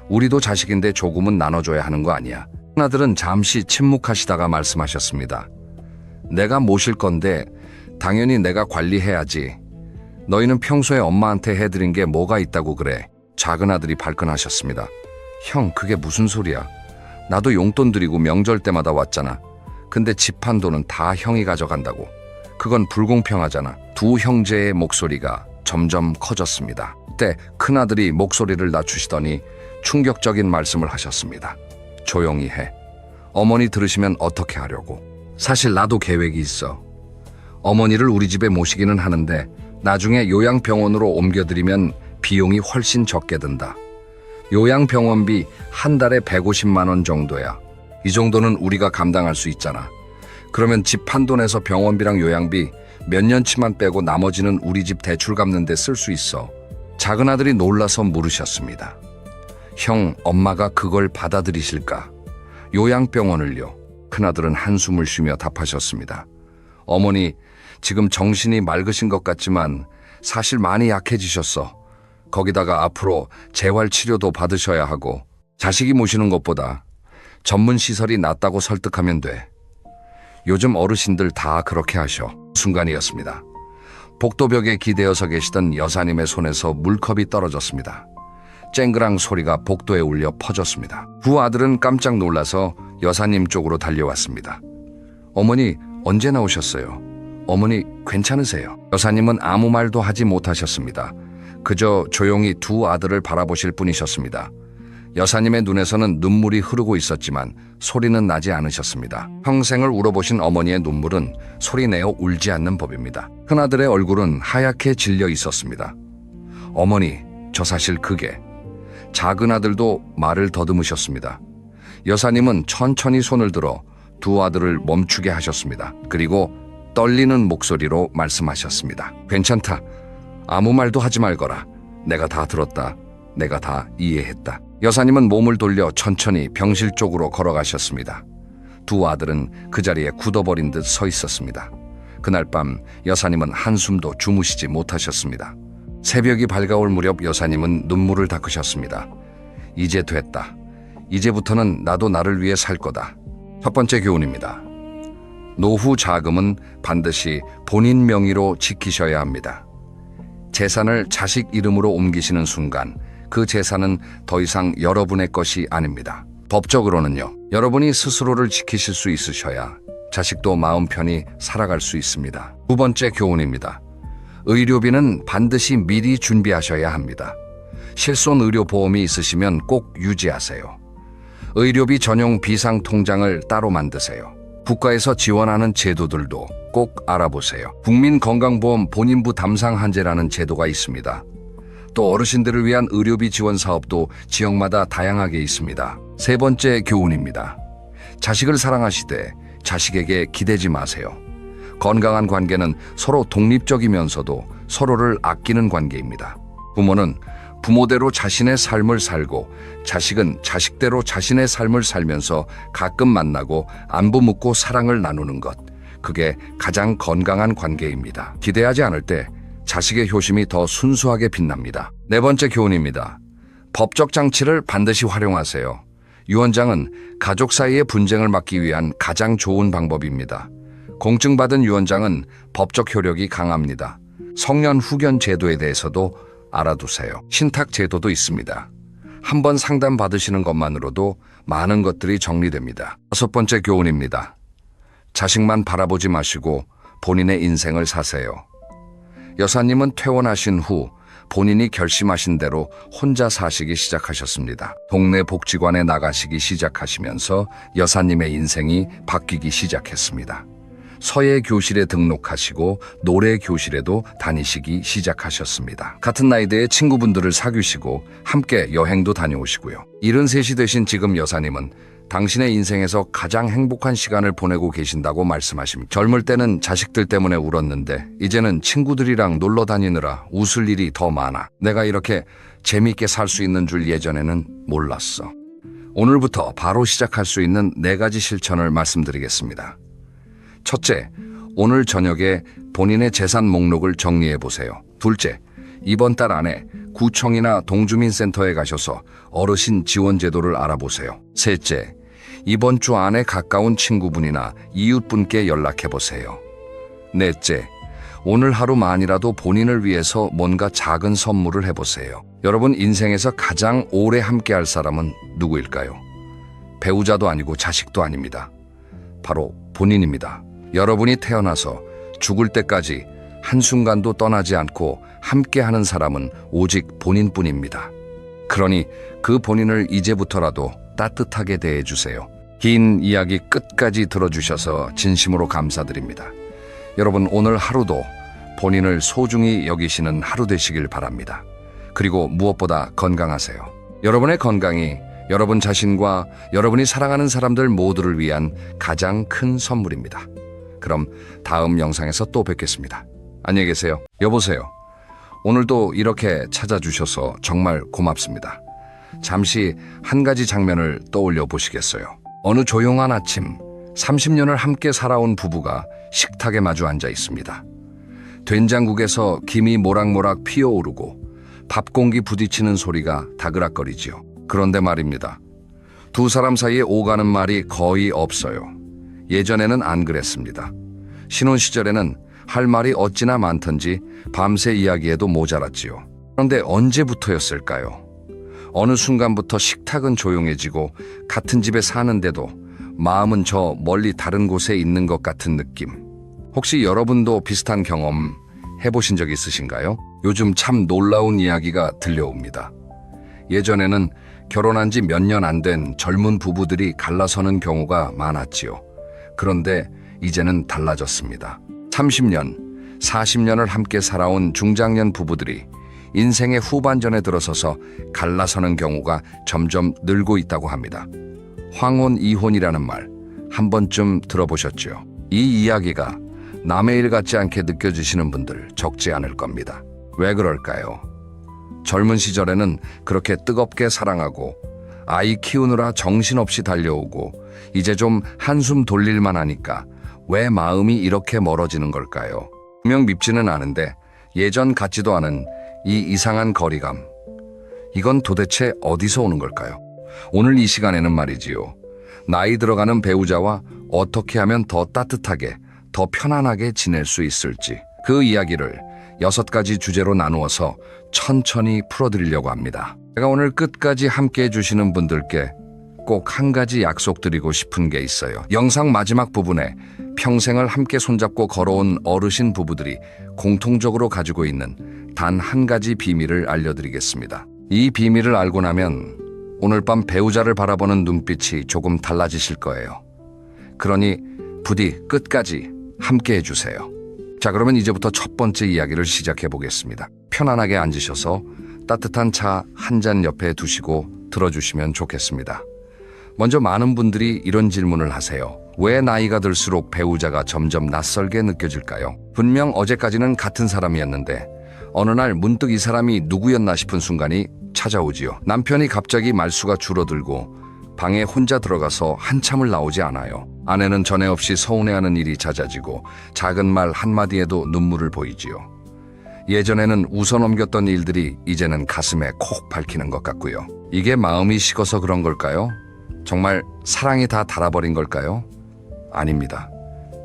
우리도 자식인데 조금은 나눠줘야 하는 거 아니야. 큰아들은 잠시 침묵하시다가 말씀하셨습니다. 내가 모실 건데 당연히 내가 관리해야지. 너희는 평소에 엄마한테 해드린 게 뭐가 있다고 그래. 작은 아들이 발끈하셨습니다. 형, 그게 무슨 소리야. 나도 용돈 드리고 명절 때마다 왔잖아. 근데 집 한 돈은 다 형이 가져간다고. 그건 불공평하잖아. 두 형제의 목소리가 점점 커졌습니다. 그때 큰아들이 목소리를 낮추시더니 충격적인 말씀을 하셨습니다. 조용히 해. 어머니 들으시면 어떻게 하려고. 사실 나도 계획이 있어. 어머니를 우리 집에 모시기는 하는데 나중에 요양병원으로 옮겨드리면 비용이 훨씬 적게 든다. 요양병원비 한 달에 150만 원 정도야. 이 정도는 우리가 감당할 수 있잖아. 그러면 집 한 돈에서 병원비랑 요양비 몇 년치만 빼고 나머지는 우리 집 대출 갚는 데 쓸 수 있어. 작은 아들이 놀라서 물으셨습니다. 형, 엄마가 그걸 받아들이실까? 요양병원을요? 큰아들은 한숨을 쉬며 답하셨습니다. 어머니, 지금 정신이 맑으신 것 같지만 사실 많이 약해지셨어. 거기다가 앞으로 재활치료도 받으셔야 하고 자식이 모시는 것보다 전문 시설이 낫다고 설득하면 돼. 요즘 어르신들 다 그렇게 하셔. 순간이었습니다. 복도벽에 기대어서 계시던 여사님의 손에서 물컵이 떨어졌습니다. 쨍그랑 소리가 복도에 울려 퍼졌습니다. 두 아들은 깜짝 놀라서 여사님 쪽으로 달려왔습니다. 어머니, 언제 나오셨어요? 어머니, 괜찮으세요? 여사님은 아무 말도 하지 못하셨습니다. 그저 조용히 두 아들을 바라보실 뿐이셨습니다. 여사님의 눈에서는 눈물이 흐르고 있었지만 소리는 나지 않으셨습니다. 평생을 울어보신 어머니의 눈물은 소리내어 울지 않는 법입니다. 큰아들의 얼굴은 하얗게 질려 있었습니다. 어머니, 저 사실 그게. 작은 아들도 말을 더듬으셨습니다. 여사님은 천천히 손을 들어 두 아들을 멈추게 하셨습니다. 그리고 떨리는 목소리로 말씀하셨습니다. 괜찮다. 아무 말도 하지 말거라. 내가 다 들었다. 내가 다 이해했다. 여사님은 몸을 돌려 천천히 병실 쪽으로 걸어가셨습니다. 두 아들은 그 자리에 굳어버린 듯 서 있었습니다. 그날 밤 여사님은 한숨도 주무시지 못하셨습니다. 새벽이 밝아올 무렵 여사님은 눈물을 닦으셨습니다. 이제 됐다. 이제부터는 나도 나를 위해 살 거다. 첫 번째 교훈입니다. 노후 자금은 반드시 본인 명의로 지키셔야 합니다. 재산을 자식 이름으로 옮기시는 순간 그 재산은 더 이상 여러분의 것이 아닙니다. 법적으로는요. 여러분이 스스로를 지키실 수 있으셔야 자식도 마음 편히 살아갈 수 있습니다. 두 번째 교훈입니다. 의료비는 반드시 미리 준비하셔야 합니다. 실손 의료보험이 있으시면 꼭 유지하세요. 의료비 전용 비상통장을 따로 만드세요. 국가에서 지원하는 제도들도 꼭 알아보세요. 국민건강보험 본인부 담상한제라는 제도가 있습니다. 또 어르신들을 위한 의료비 지원 사업도 지역마다 다양하게 있습니다. 세 번째 교훈입니다. 자식을 사랑하시되 자식에게 기대지 마세요. 건강한 관계는 서로 독립적이면서도 서로를 아끼는 관계입니다. 부모는 부모대로 자신의 삶을 살고 자식은 자식대로 자신의 삶을 살면서 가끔 만나고 안부 묻고 사랑을 나누는 것. 그게 가장 건강한 관계입니다. 기대하지 않을 때 자식의 효심이 더 순수하게 빛납니다. 네 번째 교훈입니다. 법적 장치를 반드시 활용하세요. 유언장은 가족 사이의 분쟁을 막기 위한 가장 좋은 방법입니다. 공증받은 유언장은 법적 효력이 강합니다. 성년 후견 제도에 대해서도 알아두세요. 신탁 제도도 있습니다. 한번 상담 받으시는 것만으로도 많은 것들이 정리됩니다. 다섯 번째 교훈입니다. 자식만 바라보지 마시고 본인의 인생을 사세요. 여사님은 퇴원하신 후 본인이 결심하신 대로 혼자 사시기 시작하셨습니다. 동네 복지관에 나가시기 시작하시면서 여사님의 인생이 바뀌기 시작했습니다. 서예 교실에 등록하시고 노래 교실에도 다니시기 시작하셨습니다. 같은 나이대의 친구분들을 사귀시고 함께 여행도 다녀오시고요. 73이 되신 지금 여사님은 당신의 인생에서 가장 행복한 시간을 보내고 계신다고 말씀하십니다. 젊을 때는 자식들 때문에 울었는데 이제는 친구들이랑 놀러 다니느라 웃을 일이 더 많아. 내가 이렇게 재미있게 살 수 있는 줄 예전에는 몰랐어. 오늘부터 바로 시작할 수 있는 4가지 실천을 말씀드리겠습니다. 첫째, 오늘 저녁에 본인의 재산 목록을 정리해 보세요. 둘째, 이번 달 안에 구청이나 동주민센터에 가셔서 어르신 지원 제도를 알아보세요. 셋째, 이번 주 안에 가까운 친구분이나 이웃분께 연락해 보세요. 넷째, 오늘 하루만이라도 본인을 위해서 뭔가 작은 선물을 해보세요. 여러분 인생에서 가장 오래 함께할 사람은 누구일까요? 배우자도 아니고 자식도 아닙니다. 바로 본인입니다. 여러분이 태어나서 죽을 때까지 한순간도 떠나지 않고 함께하는 사람은 오직 본인뿐입니다. 그러니 그 본인을 이제부터라도 따뜻하게 대해주세요. 긴 이야기 끝까지 들어주셔서 진심으로 감사드립니다. 여러분 오늘 하루도 본인을 소중히 여기시는 하루 되시길 바랍니다. 그리고 무엇보다 건강하세요. 여러분의 건강이 여러분 자신과 여러분이 사랑하는 사람들 모두를 위한 가장 큰 선물입니다. 그럼 다음 영상에서 또 뵙겠습니다. 안녕히 계세요. 여보세요. 오늘도 이렇게 찾아주셔서 정말 고맙습니다. 잠시 한 가지 장면을 떠올려 보시겠어요? 어느 조용한 아침, 30년을 함께 살아온 부부가 식탁에 마주 앉아 있습니다. 된장국에서 김이 모락모락 피어오르고 밥 공기 부딪히는 소리가 다그락거리지요. 그런데 말입니다. 두 사람 사이에 오가는 말이 거의 없어요. 예전에는 안 그랬습니다. 신혼 시절에는 할 말이 어찌나 많던지 밤새 이야기해도 모자랐지요. 그런데 언제부터였을까요? 어느 순간부터 식탁은 조용해지고 같은 집에 사는데도 마음은 저 멀리 다른 곳에 있는 것 같은 느낌. 혹시 여러분도 비슷한 경험 해보신 적 있으신가요? 요즘 참 놀라운 이야기가 들려옵니다. 예전에는 결혼한 지 몇 년 안 된 젊은 부부들이 갈라서는 경우가 많았지요. 그런데 이제는 달라졌습니다. 30년, 40년을 함께 살아온 중장년 부부들이 인생의 후반전에 들어서서 갈라서는 경우가 점점 늘고 있다고 합니다. 황혼 이혼이라는 말 한 번쯤 들어보셨죠? 이 이야기가 남의 일 같지 않게 느껴지시는 분들 적지 않을 겁니다. 왜 그럴까요? 젊은 시절에는 그렇게 뜨겁게 사랑하고 아이 키우느라 정신없이 달려오고 이제 좀 한숨 돌릴만 하니까 왜 마음이 이렇게 멀어지는 걸까요? 분명 밉지는 않은데 예전 같지도 않은 이 이상한 거리감. 이건 도대체 어디서 오는 걸까요? 오늘 이 시간에는 말이지요. 나이 들어가는 배우자와 어떻게 하면 더 따뜻하게, 더 편안하게 지낼 수 있을지 그 이야기를 6가지 주제로 나누어서 천천히 풀어드리려고 합니다. 제가 오늘 끝까지 함께 해주시는 분들께 꼭 한 가지 약속드리고 싶은 게 있어요. 영상 마지막 부분에 평생을 함께 손잡고 걸어온 어르신 부부들이 공통적으로 가지고 있는 단 한 가지 비밀을 알려드리겠습니다. 이 비밀을 알고 나면 오늘 밤 배우자를 바라보는 눈빛이 조금 달라지실 거예요. 그러니 부디 끝까지 함께 해주세요. 자, 그러면 이제부터 첫 번째 이야기를 시작해 보겠습니다. 편안하게 앉으셔서 따뜻한 차 한 잔 옆에 두시고 들어주시면 좋겠습니다. 먼저 많은 분들이 이런 질문을 하세요. 왜 나이가 들수록 배우자가 점점 낯설게 느껴질까요? 분명 어제까지는 같은 사람이었는데 어느 날 문득 이 사람이 누구였나 싶은 순간이 찾아오지요. 남편이 갑자기 말수가 줄어들고 방에 혼자 들어가서 한참을 나오지 않아요. 아내는 전에 없이 서운해하는 일이 잦아지고 작은 말 한마디에도 눈물을 보이지요. 예전에는 웃어넘겼던 일들이 이제는 가슴에 콕 박히는 것 같고요. 이게 마음이 식어서 그런 걸까요? 정말 사랑이 다 닳아버린 걸까요? 아닙니다.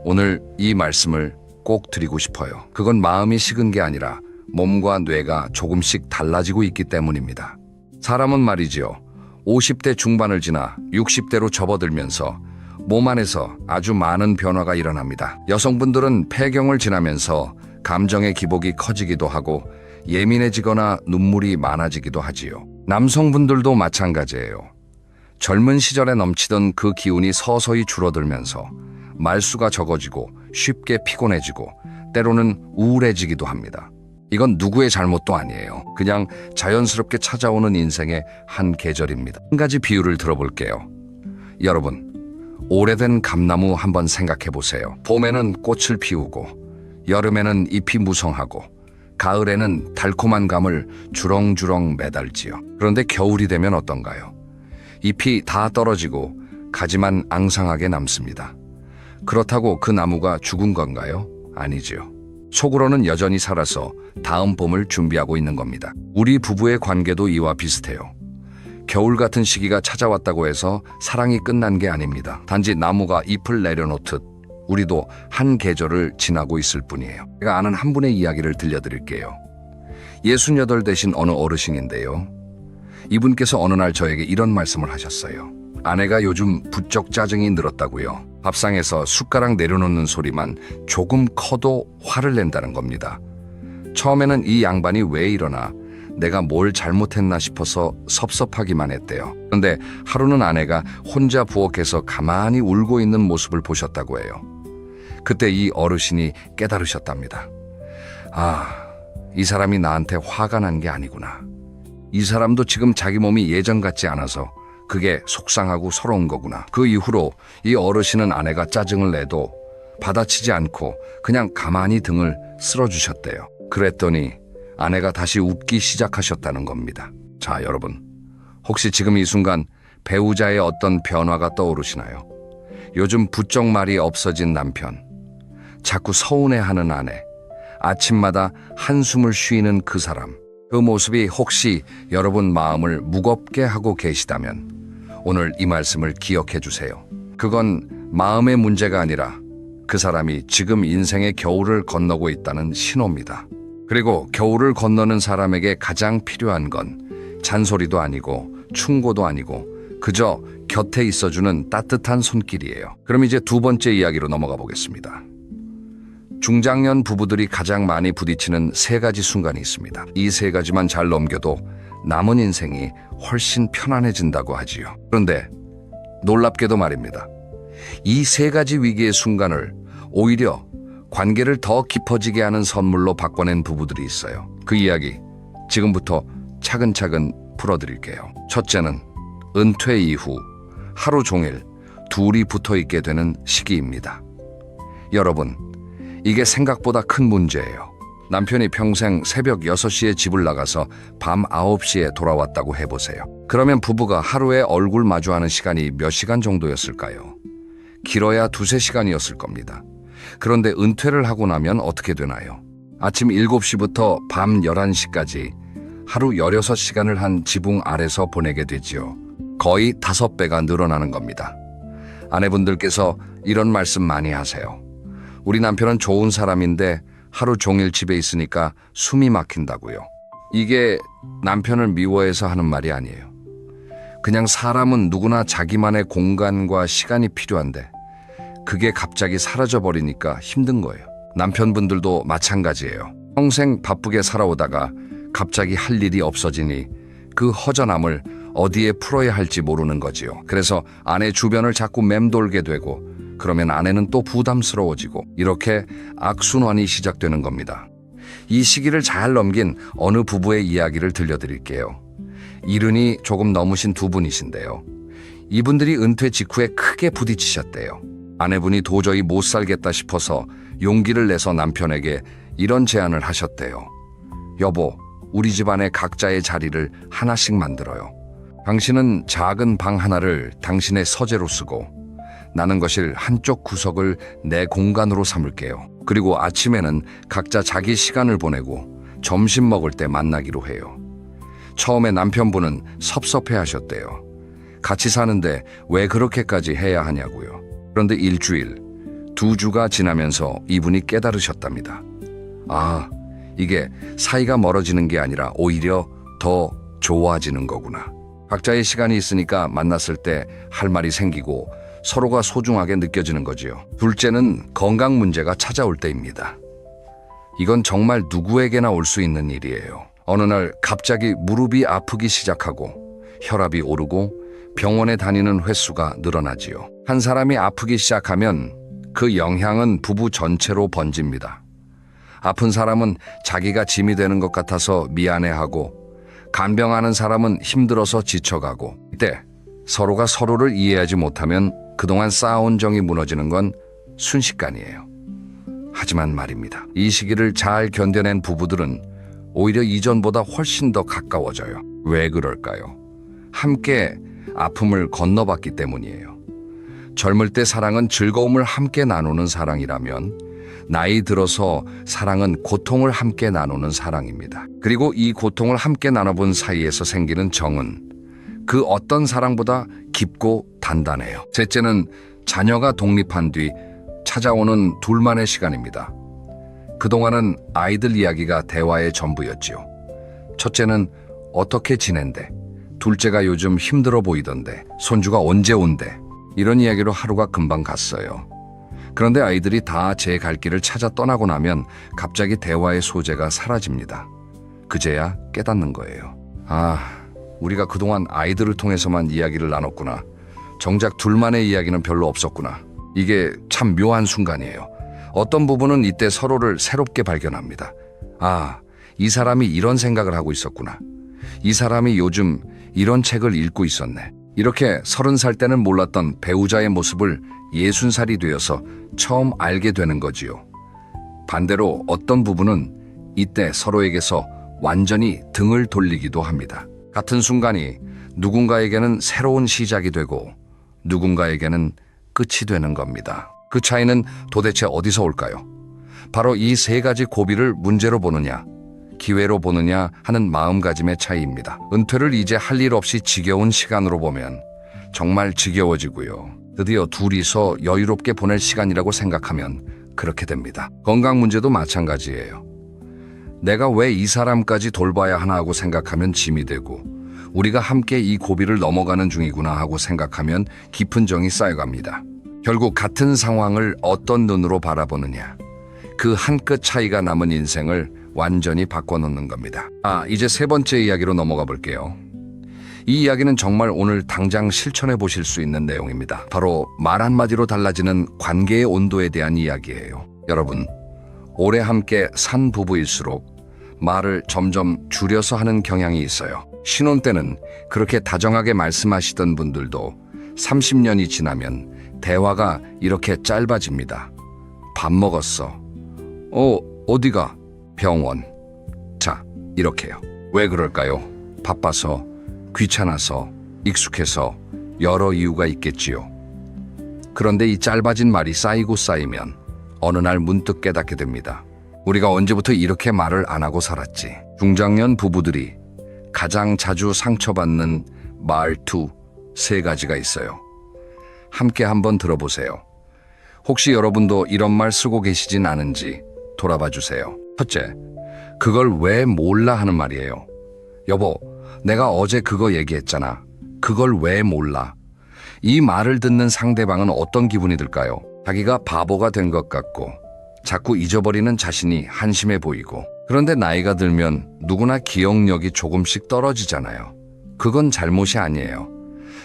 오늘 이 말씀을 꼭 드리고 싶어요. 그건 마음이 식은 게 아니라 몸과 뇌가 조금씩 달라지고 있기 때문입니다. 사람은 말이지요. 50대 중반을 지나 60대로 접어들면서 몸 안에서 아주 많은 변화가 일어납니다. 여성분들은 폐경을 지나면서 감정의 기복이 커지기도 하고 예민해지거나 눈물이 많아지기도 하지요. 남성분들도 마찬가지예요. 젊은 시절에 넘치던 그 기운이 서서히 줄어들면서 말수가 적어지고 쉽게 피곤해지고 때로는 우울해지기도 합니다. 이건 누구의 잘못도 아니에요. 그냥 자연스럽게 찾아오는 인생의 한 계절입니다. 한 가지 비유를 들어볼게요. 여러분, 오래된 감나무 한번 생각해 보세요. 봄에는 꽃을 피우고 여름에는 잎이 무성하고 가을에는 달콤한 감을 주렁주렁 매달지요. 그런데 겨울이 되면 어떤가요? 잎이 다 떨어지고 가지만 앙상하게 남습니다. 그렇다고 그 나무가 죽은 건가요? 아니지요. 속으로는 여전히 살아서 다음 봄을 준비하고 있는 겁니다. 우리 부부의 관계도 이와 비슷해요. 겨울 같은 시기가 찾아왔다고 해서 사랑이 끝난 게 아닙니다. 단지 나무가 잎을 내려놓듯 우리도 한 계절을 지나고 있을 뿐이에요. 제가 아는 한 분의 이야기를 들려드릴게요. 68 되신 어느 어르신인데요. 이분께서 어느 날 저에게 이런 말씀을 하셨어요. 아내가 요즘 부쩍 짜증이 늘었다고요. 밥상에서 숟가락 내려놓는 소리만 조금 커도 화를 낸다는 겁니다. 처음에는 이 양반이 왜 이러나 내가 뭘 잘못했나 싶어서 섭섭하기만 했대요. 그런데 하루는 아내가 혼자 부엌에서 가만히 울고 있는 모습을 보셨다고 해요. 그때 이 어르신이 깨달으셨답니다. 아, 이 사람이 나한테 화가 난 게 아니구나. 이 사람도 지금 자기 몸이 예전 같지 않아서 그게 속상하고 서러운 거구나. 그 이후로 이 어르신은 아내가 짜증을 내도 받아치지 않고 그냥 가만히 등을 쓸어주셨대요. 그랬더니 아내가 다시 웃기 시작하셨다는 겁니다. 자, 여러분, 혹시 지금 이 순간 배우자의 어떤 변화가 떠오르시나요? 요즘 부쩍 말이 없어진 남편, 자꾸 서운해하는 아내, 아침마다 한숨을 쉬는 그 사람, 그 모습이 혹시 여러분 마음을 무겁게 하고 계시다면 오늘 이 말씀을 기억해 주세요. 그건 마음의 문제가 아니라 그 사람이 지금 인생의 겨울을 건너고 있다는 신호입니다. 그리고 겨울을 건너는 사람에게 가장 필요한 건 잔소리도 아니고 충고도 아니고 그저 곁에 있어주는 따뜻한 손길이에요. 그럼 이제 두 번째 이야기로 넘어가 보겠습니다. 중장년 부부들이 가장 많이 부딪히는 세 가지 순간이 있습니다. 이 세 가지만 잘 넘겨도 남은 인생이 훨씬 편안해진다고 하지요. 그런데 놀랍게도 말입니다. 이 세 가지 위기의 순간을 오히려 관계를 더 깊어지게 하는 선물로 바꿔낸 부부들이 있어요. 그 이야기 지금부터 차근차근 풀어드릴게요. 첫째는 은퇴 이후 하루 종일 둘이 붙어 있게 되는 시기입니다. 여러분, 이게 생각보다 큰 문제예요. 남편이 평생 새벽 6시에 집을 나가서 밤 9시에 돌아왔다고 해보세요. 그러면 부부가 하루에 얼굴 마주하는 시간이 몇 시간 정도였을까요? 길어야 2~3시간이었을 겁니다. 그런데 은퇴를 하고 나면 어떻게 되나요? 아침 7시부터 밤 11시까지 하루 16시간을 한 지붕 아래서 보내게 되지요. 거의 5배가 늘어나는 겁니다. 아내분들께서 이런 말씀 많이 하세요. 우리 남편은 좋은 사람인데 하루 종일 집에 있으니까 숨이 막힌다고요. 이게 남편을 미워해서 하는 말이 아니에요. 그냥 사람은 누구나 자기만의 공간과 시간이 필요한데 그게 갑자기 사라져버리니까 힘든 거예요. 남편분들도 마찬가지예요. 평생 바쁘게 살아오다가 갑자기 할 일이 없어지니 그 허전함을 어디에 풀어야 할지 모르는 거지요. 그래서 아내 주변을 자꾸 맴돌게 되고 그러면 아내는 또 부담스러워지고 이렇게 악순환이 시작되는 겁니다. 이 시기를 잘 넘긴 어느 부부의 이야기를 들려드릴게요. 이른이 조금 넘으신 두 분이신데요. 이분들이 은퇴 직후에 크게 부딪히셨대요. 아내분이 도저히 못 살겠다 싶어서 용기를 내서 남편에게 이런 제안을 하셨대요. 여보, 우리 집안에 각자의 자리를 하나씩 만들어요. 당신은 작은 방 하나를 당신의 서재로 쓰고 나는 거실 한쪽 구석을 내 공간으로 삼을게요. 그리고 아침에는 각자 자기 시간을 보내고 점심 먹을 때 만나기로 해요. 처음에 남편분은 섭섭해 하셨대요. 같이 사는데 왜 그렇게까지 해야 하냐고요. 그런데 일주일, 2주가 지나면서 이분이 깨달으셨답니다. 아, 이게 사이가 멀어지는 게 아니라 오히려 더 좋아지는 거구나. 각자의 시간이 있으니까 만났을 때 할 말이 생기고 서로가 소중하게 느껴지는 거지요. 둘째는 건강 문제가 찾아올 때입니다. 이건 정말 누구에게나 올 수 있는 일이에요. 어느 날 갑자기 무릎이 아프기 시작하고 혈압이 오르고 병원에 다니는 횟수가 늘어나지요. 한 사람이 아프기 시작하면 그 영향은 부부 전체로 번집니다. 아픈 사람은 자기가 짐이 되는 것 같아서 미안해하고 간병하는 사람은 힘들어서 지쳐가고 이때 서로가 서로를 이해하지 못하면 그동안 쌓아온 정이 무너지는 건 순식간이에요. 하지만 말입니다. 이 시기를 잘 견뎌낸 부부들은 오히려 이전보다 훨씬 더 가까워져요. 왜 그럴까요? 함께 아픔을 건너봤기 때문이에요. 젊을 때 사랑은 즐거움을 함께 나누는 사랑이라면 나이 들어서 사랑은 고통을 함께 나누는 사랑입니다. 그리고 이 고통을 함께 나눠본 사이에서 생기는 정은 그 어떤 사랑보다 깊고 단단해요. 셋째는 자녀가 독립한 뒤 찾아오는 둘만의 시간입니다. 그동안은 아이들 이야기가 대화의 전부였지요. 첫째는 어떻게 지낸대? 둘째가 요즘 힘들어 보이던데? 손주가 언제 온대? 이런 이야기로 하루가 금방 갔어요. 그런데 아이들이 다 제 갈 길을 찾아 떠나고 나면 갑자기 대화의 소재가 사라집니다. 그제야 깨닫는 거예요. 아, 우리가 그동안 아이들을 통해서만 이야기를 나눴구나. 정작 둘만의 이야기는 별로 없었구나. 이게 참 묘한 순간이에요. 어떤 부분은 이때 서로를 새롭게 발견합니다. 아, 이 사람이 이런 생각을 하고 있었구나. 이 사람이 요즘 이런 책을 읽고 있었네. 이렇게 30살 때는 몰랐던 배우자의 모습을 60살이 되어서 처음 알게 되는 거지요. 반대로 어떤 부분은 이때 서로에게서 완전히 등을 돌리기도 합니다. 같은 순간이 누군가에게는 새로운 시작이 되고 누군가에게는 끝이 되는 겁니다. 그 차이는 도대체 어디서 올까요? 바로 이 세 가지 고비를 문제로 보느냐, 기회로 보느냐 하는 마음가짐의 차이입니다. 은퇴를 이제 할 일 없이 지겨운 시간으로 보면 정말 지겨워지고요. 드디어 둘이서 여유롭게 보낼 시간이라고 생각하면 그렇게 됩니다. 건강 문제도 마찬가지예요. 내가 왜 이 사람까지 돌봐야 하나 하고 생각하면 짐이 되고 우리가 함께 이 고비를 넘어가는 중이구나 하고 생각하면 깊은 정이 쌓여갑니다. 결국 같은 상황을 어떤 눈으로 바라보느냐, 그 한 끗 차이가 남은 인생을 완전히 바꿔놓는 겁니다. 이제 세 번째 이야기로 넘어가 볼게요. 이 이야기는 정말 오늘 당장 실천해 보실 수 있는 내용입니다. 바로 말 한마디로 달라지는 관계의 온도에 대한 이야기예요. 여러분, 오래 함께 산 부부일수록 말을 점점 줄여서 하는 경향이 있어요. 신혼 때는 그렇게 다정하게 말씀하시던 분들도 30년이 지나면 대화가 이렇게 짧아집니다. 밥 먹었어. 어디가? 병원. 자, 이렇게요. 왜 그럴까요? 바빠서, 귀찮아서, 익숙해서 여러 이유가 있겠지요. 그런데 이 짧아진 말이 쌓이고 쌓이면 어느 날 문득 깨닫게 됩니다. 우리가 언제부터 이렇게 말을 안 하고 살았지? 중장년 부부들이 가장 자주 상처받는 말투 3가지가 있어요. 함께 한번 들어보세요. 혹시 여러분도 이런 말 쓰고 계시진 않은지 돌아봐 주세요. 첫째, 그걸 왜 몰라 하는 말이에요. 여보, 내가 어제 그거 얘기했잖아. 그걸 왜 몰라? 이 말을 듣는 상대방은 어떤 기분이 들까요? 자기가 바보가 된 것 같고 자꾸 잊어버리는 자신이 한심해 보이고, 그런데 나이가 들면 누구나 기억력이 조금씩 떨어지잖아요. 그건 잘못이 아니에요.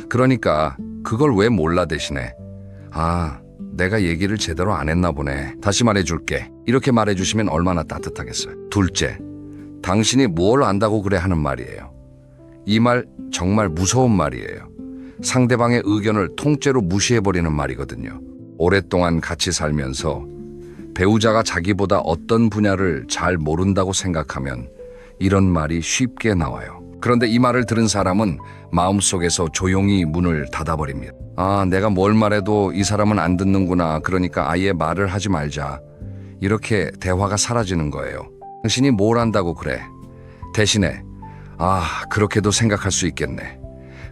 그러니까 그걸 왜 몰라 대신에 내가 얘기를 제대로 안 했나 보네. 다시 말해줄게. 이렇게 말해주시면 얼마나 따뜻하겠어요. 둘째, 당신이 뭘 안다고 그래 하는 말이에요. 이 말 정말 무서운 말이에요. 상대방의 의견을 통째로 무시해버리는 말이거든요. 오랫동안 같이 살면서 배우자가 자기보다 어떤 분야를 잘 모른다고 생각하면 이런 말이 쉽게 나와요. 그런데 이 말을 들은 사람은 마음속에서 조용히 문을 닫아버립니다. 아, 내가 뭘 말해도 이 사람은 안 듣는구나. 그러니까 아예 말을 하지 말자. 이렇게 대화가 사라지는 거예요. 당신이 뭘 안다고 그래. 대신에 아, 그렇게도 생각할 수 있겠네.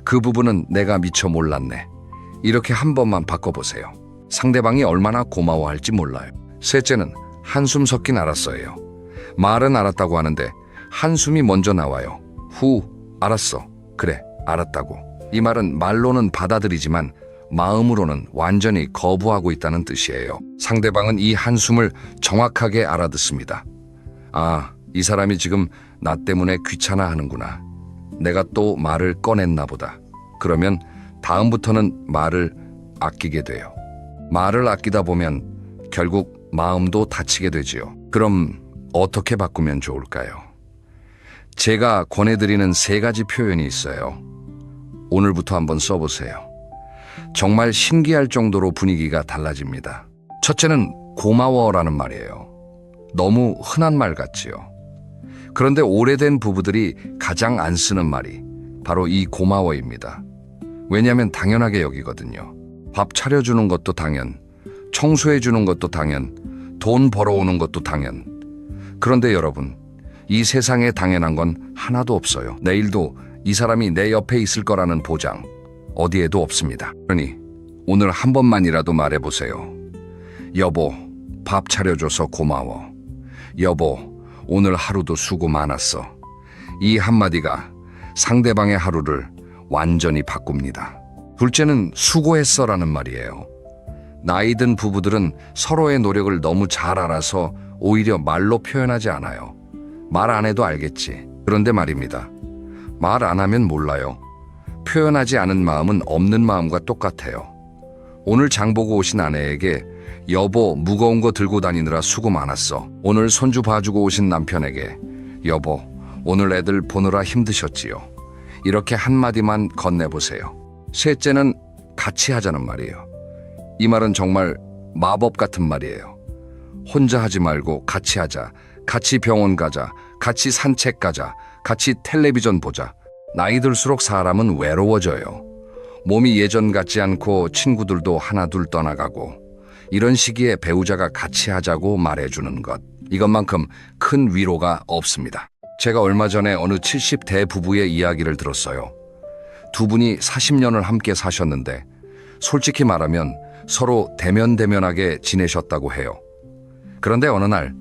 그 부분은 내가 미처 몰랐네. 이렇게 한 번만 바꿔보세요. 상대방이 얼마나 고마워할지 몰라요. 셋째는 한숨 섞인 알았어예요. 말은 알았다고 하는데 한숨이 먼저 나와요. 후, 알았어. 그래, 알았다고. 이 말은 말로는 받아들이지만 마음으로는 완전히 거부하고 있다는 뜻이에요. 상대방은 이 한숨을 정확하게 알아듣습니다. 아, 이 사람이 지금 나 때문에 귀찮아하는구나. 내가 또 말을 꺼냈나 보다. 그러면 다음부터는 말을 아끼게 돼요. 말을 아끼다 보면 결국 마음도 다치게 되지요. 그럼 어떻게 바꾸면 좋을까요? 제가 권해드리는 3가지 표현이 있어요. 오늘부터 한번 써보세요. 정말 신기할 정도로 분위기가 달라집니다. 첫째는 고마워라는 말이에요. 너무 흔한 말 같지요. 그런데 오래된 부부들이 가장 안 쓰는 말이 바로 이 고마워입니다. 왜냐하면 당연하게 여기거든요. 밥 차려주는 것도 당연, 청소해주는 것도 당연, 돈 벌어오는 것도 당연. 그런데 여러분, 이 세상에 당연한 건 하나도 없어요. 내일도 이 사람이 내 옆에 있을 거라는 보장 어디에도 없습니다. 그러니 오늘 한 번만이라도 말해보세요. 여보, 밥 차려줘서 고마워. 여보, 오늘 하루도 수고 많았어. 이 한마디가 상대방의 하루를 완전히 바꿉니다. 둘째는 수고했어라는 말이에요. 나이 든 부부들은 서로의 노력을 너무 잘 알아서 오히려 말로 표현하지 않아요. 말 안 해도 알겠지. 그런데 말입니다. 말 안 하면 몰라요. 표현하지 않은 마음은 없는 마음과 똑같아요. 오늘 장 보고 오신 아내에게 여보, 무거운 거 들고 다니느라 수고 많았어. 오늘 손주 봐주고 오신 남편에게 여보, 오늘 애들 보느라 힘드셨지요. 이렇게 한마디만 건네보세요. 셋째는 같이 하자는 말이에요. 이 말은 정말 마법 같은 말이에요. 혼자 하지 말고 같이 하자. 같이 병원 가자. 같이 산책 가자. 같이 텔레비전 보자. 나이 들수록 사람은 외로워져요. 몸이 예전 같지 않고 친구들도 하나둘 떠나가고, 이런 시기에 배우자가 같이 하자고 말해주는 것, 이것만큼 큰 위로가 없습니다. 제가 얼마 전에 어느 70대 부부의 이야기를 들었어요. 두 분이 40년을 함께 사셨는데 솔직히 말하면 서로 대면대면하게 지내셨다고 해요. 그런데 어느 날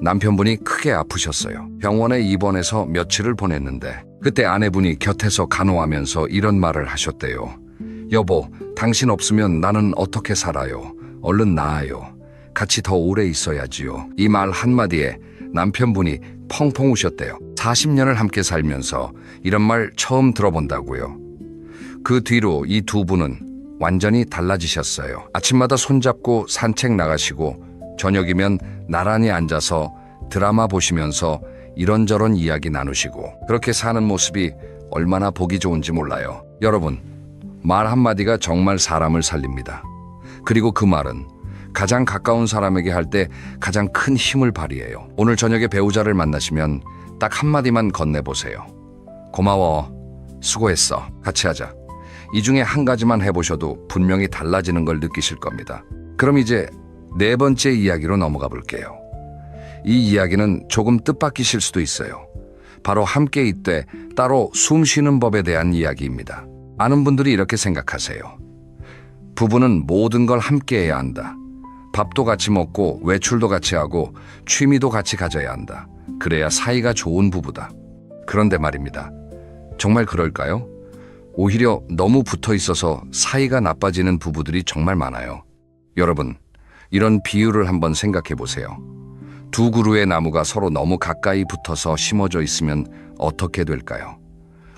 남편분이 크게 아프셨어요. 병원에 입원해서 며칠을 보냈는데 그때 아내분이 곁에서 간호하면서 이런 말을 하셨대요. 여보, 당신 없으면 나는 어떻게 살아요? 얼른 나아요. 같이 더 오래 있어야지요. 이 말 한마디에 남편분이 펑펑 우셨대요. 40년을 함께 살면서 이런 말 처음 들어본다고요. 그 뒤로 이 두 분은 완전히 달라지셨어요. 아침마다 손잡고 산책 나가시고 저녁이면 나란히 앉아서 드라마 보시면서 이런저런 이야기 나누시고, 그렇게 사는 모습이 얼마나 보기 좋은지 몰라요. 여러분, 말 한마디가 정말 사람을 살립니다. 그리고 그 말은 가장 가까운 사람에게 할 때 가장 큰 힘을 발휘해요. 오늘 저녁에 배우자를 만나시면 딱 한마디만 건네보세요. 고마워. 수고했어. 같이 하자. 이 중에 한 가지만 해보셔도 분명히 달라지는 걸 느끼실 겁니다. 그럼 이제 4번째 이야기로 넘어가 볼게요. 이 이야기는 조금 뜻밖이실 수도 있어요. 바로 함께 있되 따로 숨 쉬는 법에 대한 이야기입니다. 많은 분들이 이렇게 생각하세요. 부부는 모든 걸 함께 해야 한다. 밥도 같이 먹고 외출도 같이 하고 취미도 같이 가져야 한다. 그래야 사이가 좋은 부부다. 그런데 말입니다. 정말 그럴까요? 오히려 너무 붙어 있어서 사이가 나빠지는 부부들이 정말 많아요. 여러분, 이런 비유를 한번 생각해 보세요. 두 그루의 나무가 서로 너무 가까이 붙어서 심어져 있으면 어떻게 될까요?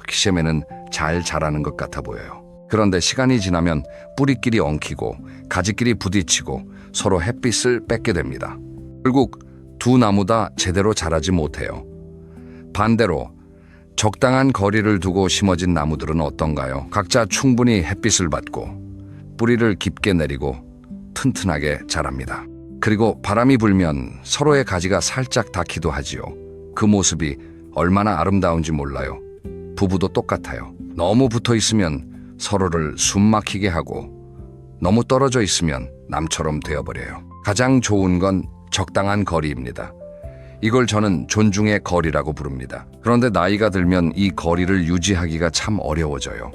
시에는 잘 자라는 것 같아 보여요. 그런데 시간이 지나면 뿌리끼리 엉키고 가지끼리 부딪히고 서로 햇빛을 뺏게 됩니다. 결국 두 나무 다 제대로 자라지 못해요. 반대로 적당한 거리를 두고 심어진 나무들은 어떤가요? 각자 충분히 햇빛을 받고 뿌리를 깊게 내리고 튼튼하게 자랍니다. 그리고 바람이 불면 서로의 가지가 살짝 닿기도 하지요. 그 모습이 얼마나 아름다운지 몰라요. 부부도 똑같아요. 너무 붙어 있으면 서로를 숨 막히게 하고 너무 떨어져 있으면 남처럼 되어버려요. 가장 좋은 건 적당한 거리입니다. 이걸 저는 존중의 거리라고 부릅니다. 그런데 나이가 들면 이 거리를 유지하기가 참 어려워져요.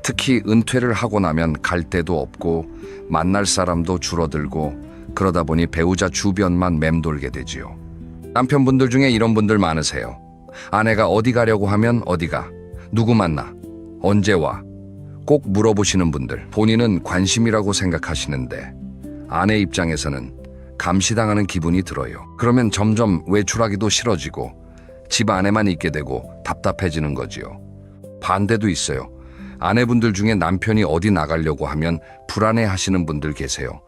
특히 은퇴를 하고 나면 갈 데도 없고 만날 사람도 줄어들고 그러다 보니 배우자 주변만 맴돌게 되지요. 남편분들 중에 이런 분들 많으세요. 아내가 어디 가려고 하면 어디 가, 누구 만나, 언제 와, 꼭 물어보시는 분들. 본인은 관심이라고 생각하시는데 아내 입장에서는 감시당하는 기분이 들어요. 그러면 점점 외출하기도 싫어지고 집 안에만 있게 되고 답답해지는 거지요. 반대도 있어요. 아내분들 중에 남편이 어디 나가려고 하면 불안해하시는 분들 계세요.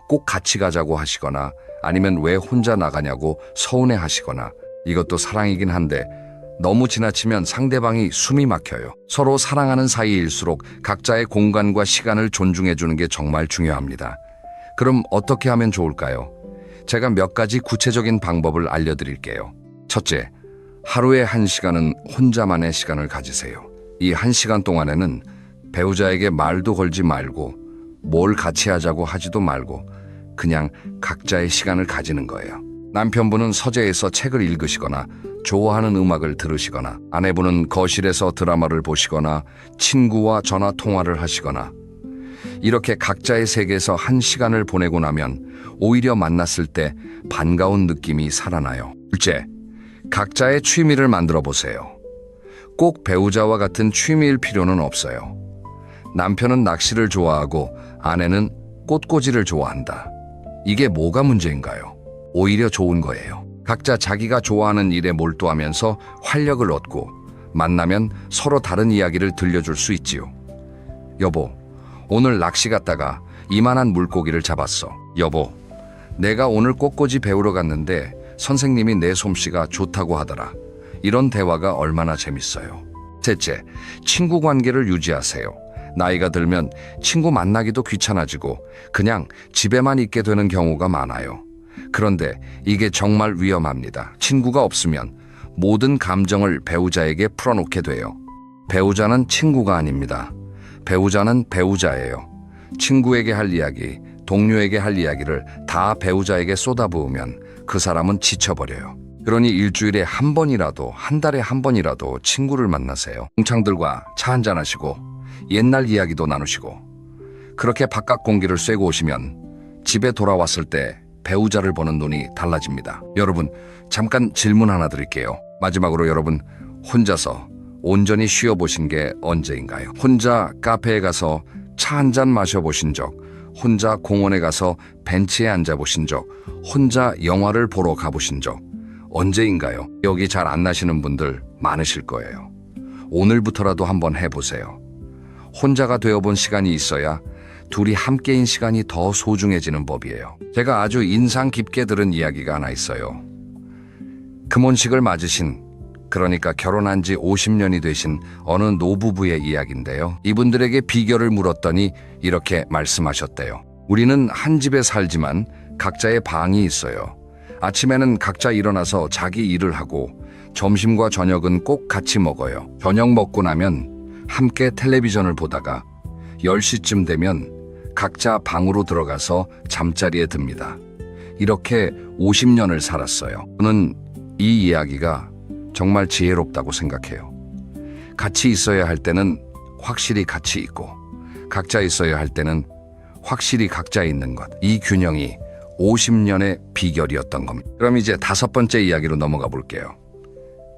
꼭 같이 가자고 하시거나 아니면 왜 혼자 나가냐고 서운해하시거나. 이것도 사랑이긴 한데 너무 지나치면 상대방이 숨이 막혀요. 서로 사랑하는 사이일수록 각자의 공간과 시간을 존중해주는 게 정말 중요합니다. 그럼 어떻게 하면 좋을까요? 제가 몇 가지 구체적인 방법을 알려드릴게요. 첫째, 하루에 1시간은 혼자만의 시간을 가지세요. 이 1시간 동안에는 배우자에게 말도 걸지 말고 뭘 같이 하자고 하지도 말고 그냥 각자의 시간을 가지는 거예요. 남편분은 서재에서 책을 읽으시거나 좋아하는 음악을 들으시거나 아내분은 거실에서 드라마를 보시거나 친구와 전화 통화를 하시거나 이렇게 각자의 세계에서 1시간을 보내고 나면 오히려 만났을 때 반가운 느낌이 살아나요. 둘째, 각자의 취미를 만들어 보세요. 꼭 배우자와 같은 취미일 필요는 없어요. 남편은 낚시를 좋아하고 아내는 꽃꽂이를 좋아한다. 이게 뭐가 문제인가요? 오히려 좋은 거예요. 각자 자기가 좋아하는 일에 몰두하면서 활력을 얻고 만나면 서로 다른 이야기를 들려줄 수 있지요. 여보, 오늘 낚시 갔다가 이만한 물고기를 잡았어. 여보, 내가 오늘 꽃꽂이 배우러 갔는데 선생님이 내 솜씨가 좋다고 하더라. 이런 대화가 얼마나 재밌어요. 셋째, 친구 관계를 유지하세요. 나이가 들면 친구 만나기도 귀찮아지고 그냥 집에만 있게 되는 경우가 많아요. 그런데 이게 정말 위험합니다. 친구가 없으면 모든 감정을 배우자에게 풀어놓게 돼요. 배우자는 친구가 아닙니다. 배우자는 배우자예요. 친구에게 할 이야기, 동료에게 할 이야기를 다 배우자에게 쏟아부으면 그 사람은 지쳐버려요. 그러니 일주일에 한 번이라도, 한 달에 한 번이라도 친구를 만나세요. 동창들과 차 한잔 하시고 옛날 이야기도 나누시고 그렇게 바깥 공기를 쐬고 오시면 집에 돌아왔을 때 배우자를 보는 눈이 달라집니다. 여러분, 잠깐 질문 하나 드릴게요. 마지막으로 여러분, 혼자서 온전히 쉬어보신 게 언제인가요? 혼자 카페에 가서 차 한잔 마셔보신 적, 혼자 공원에 가서 벤치에 앉아보신 적, 혼자 영화를 보러 가보신 적 언제인가요? 기억이 잘 안 나시는 분들 많으실 거예요. 오늘부터라도 한번 해보세요. 혼자가 되어본 시간이 있어야 둘이 함께인 시간이 더 소중해지는 법이에요. 제가 아주 인상 깊게 들은 이야기가 하나 있어요. 금혼식을 맞으신, 그러니까 결혼한 지 50년이 되신 어느 노부부의 이야기인데요. 이분들에게 비결을 물었더니 이렇게 말씀하셨대요. 우리는 한 집에 살지만 각자의 방이 있어요. 아침에는 각자 일어나서 자기 일을 하고 점심과 저녁은 꼭 같이 먹어요. 저녁 먹고 나면 함께 텔레비전을 보다가 10시쯤 되면 각자 방으로 들어가서 잠자리에 듭니다. 이렇게 50년을 살았어요. 저는 이 이야기가 정말 지혜롭다고 생각해요. 같이 있어야 할 때는 확실히 같이 있고 각자 있어야 할 때는 확실히 각자 있는 것. 이 균형이 50년의 비결이었던 겁니다. 그럼 이제 5번째 이야기로 넘어가 볼게요.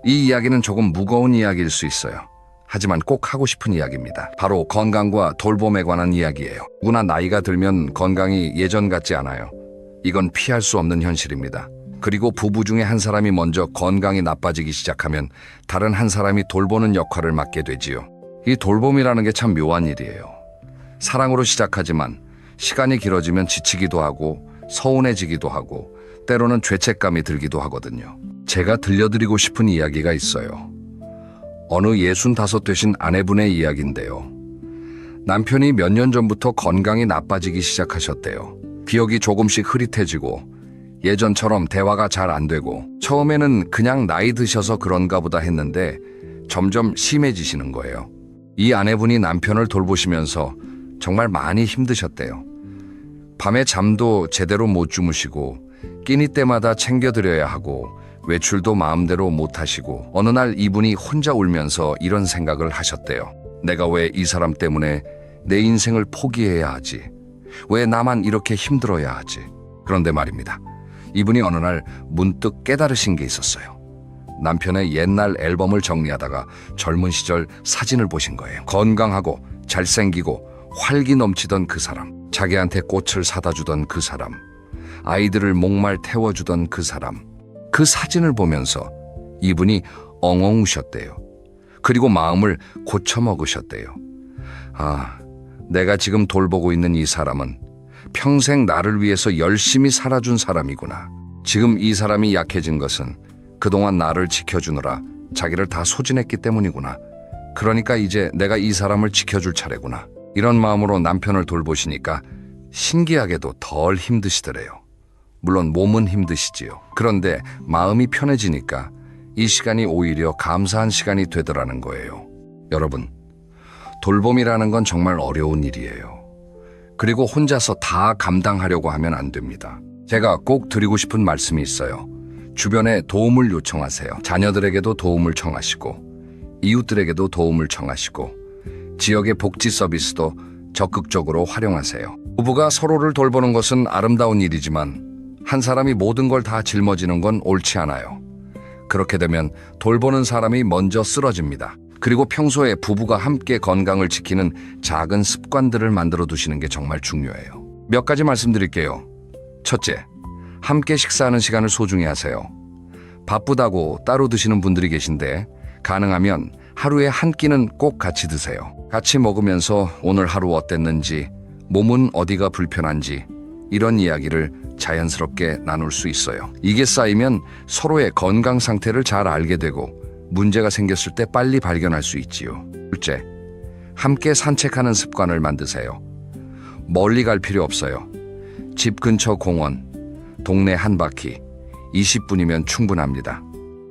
이 이야기는 조금 무거운 이야기일 수 있어요. 하지만 꼭 하고 싶은 이야기입니다. 바로 건강과 돌봄에 관한 이야기예요. 누구나 나이가 들면 건강이 예전 같지 않아요. 이건 피할 수 없는 현실입니다. 그리고 부부 중에 한 사람이 먼저 건강이 나빠지기 시작하면 다른 한 사람이 돌보는 역할을 맡게 되지요. 이 돌봄이라는 게 참 묘한 일이에요. 사랑으로 시작하지만 시간이 길어지면 지치기도 하고 서운해지기도 하고 때로는 죄책감이 들기도 하거든요. 제가 들려드리고 싶은 이야기가 있어요. 어느 65 되신 아내분의 이야기인데요. 남편이 몇 년 전부터 건강이 나빠지기 시작하셨대요. 기억이 조금씩 흐릿해지고 예전처럼 대화가 잘 안 되고 처음에는 그냥 나이 드셔서 그런가 보다 했는데 점점 심해지시는 거예요. 이 아내분이 남편을 돌보시면서 정말 많이 힘드셨대요. 밤에 잠도 제대로 못 주무시고 끼니 때마다 챙겨드려야 하고 외출도 마음대로 못 하시고 어느 날 이분이 혼자 울면서 이런 생각을 하셨대요. 내가 왜 이 사람 때문에 내 인생을 포기해야 하지? 왜 나만 이렇게 힘들어야 하지? 그런데 말입니다. 이분이 어느 날 문득 깨달으신 게 있었어요. 남편의 옛날 앨범을 정리하다가 젊은 시절 사진을 보신 거예요. 건강하고 잘생기고 활기 넘치던 그 사람, 자기한테 꽃을 사다 주던 그 사람, 아이들을 목말 태워주던 그 사람. 그 사진을 보면서 이분이 엉엉 우셨대요. 그리고 마음을 고쳐먹으셨대요. 아, 내가 지금 돌보고 있는 이 사람은 평생 나를 위해서 열심히 살아준 사람이구나. 지금 이 사람이 약해진 것은 그동안 나를 지켜주느라 자기를 다 소진했기 때문이구나. 그러니까 이제 내가 이 사람을 지켜줄 차례구나. 이런 마음으로 남편을 돌보시니까 신기하게도 덜 힘드시더래요. 물론 몸은 힘드시지요. 그런데 마음이 편해지니까 이 시간이 오히려 감사한 시간이 되더라는 거예요. 여러분, 돌봄이라는 건 정말 어려운 일이에요. 그리고 혼자서 다 감당하려고 하면 안 됩니다. 제가 꼭 드리고 싶은 말씀이 있어요. 주변에 도움을 요청하세요. 자녀들에게도 도움을 청하시고 이웃들에게도 도움을 청하시고 지역의 복지 서비스도 적극적으로 활용하세요. 부부가 서로를 돌보는 것은 아름다운 일이지만 한 사람이 모든 걸 다 짊어지는 건 옳지 않아요. 그렇게 되면 돌보는 사람이 먼저 쓰러집니다. 그리고 평소에 부부가 함께 건강을 지키는 작은 습관들을 만들어 두시는 게 정말 중요해요. 몇 가지 말씀드릴게요. 첫째, 함께 식사하는 시간을 소중히 하세요. 바쁘다고 따로 드시는 분들이 계신데 가능하면 하루에 한 끼는 꼭 같이 드세요. 같이 먹으면서 오늘 하루 어땠는지, 몸은 어디가 불편한지 이런 이야기를 자연스럽게 나눌 수 있어요. 이게 쌓이면 서로의 건강 상태를 잘 알게 되고 문제가 생겼을 때 빨리 발견할 수 있지요. 둘째, 함께 산책하는 습관을 만드세요. 멀리 갈 필요 없어요. 집 근처 공원, 동네 한 바퀴, 20분이면 충분합니다.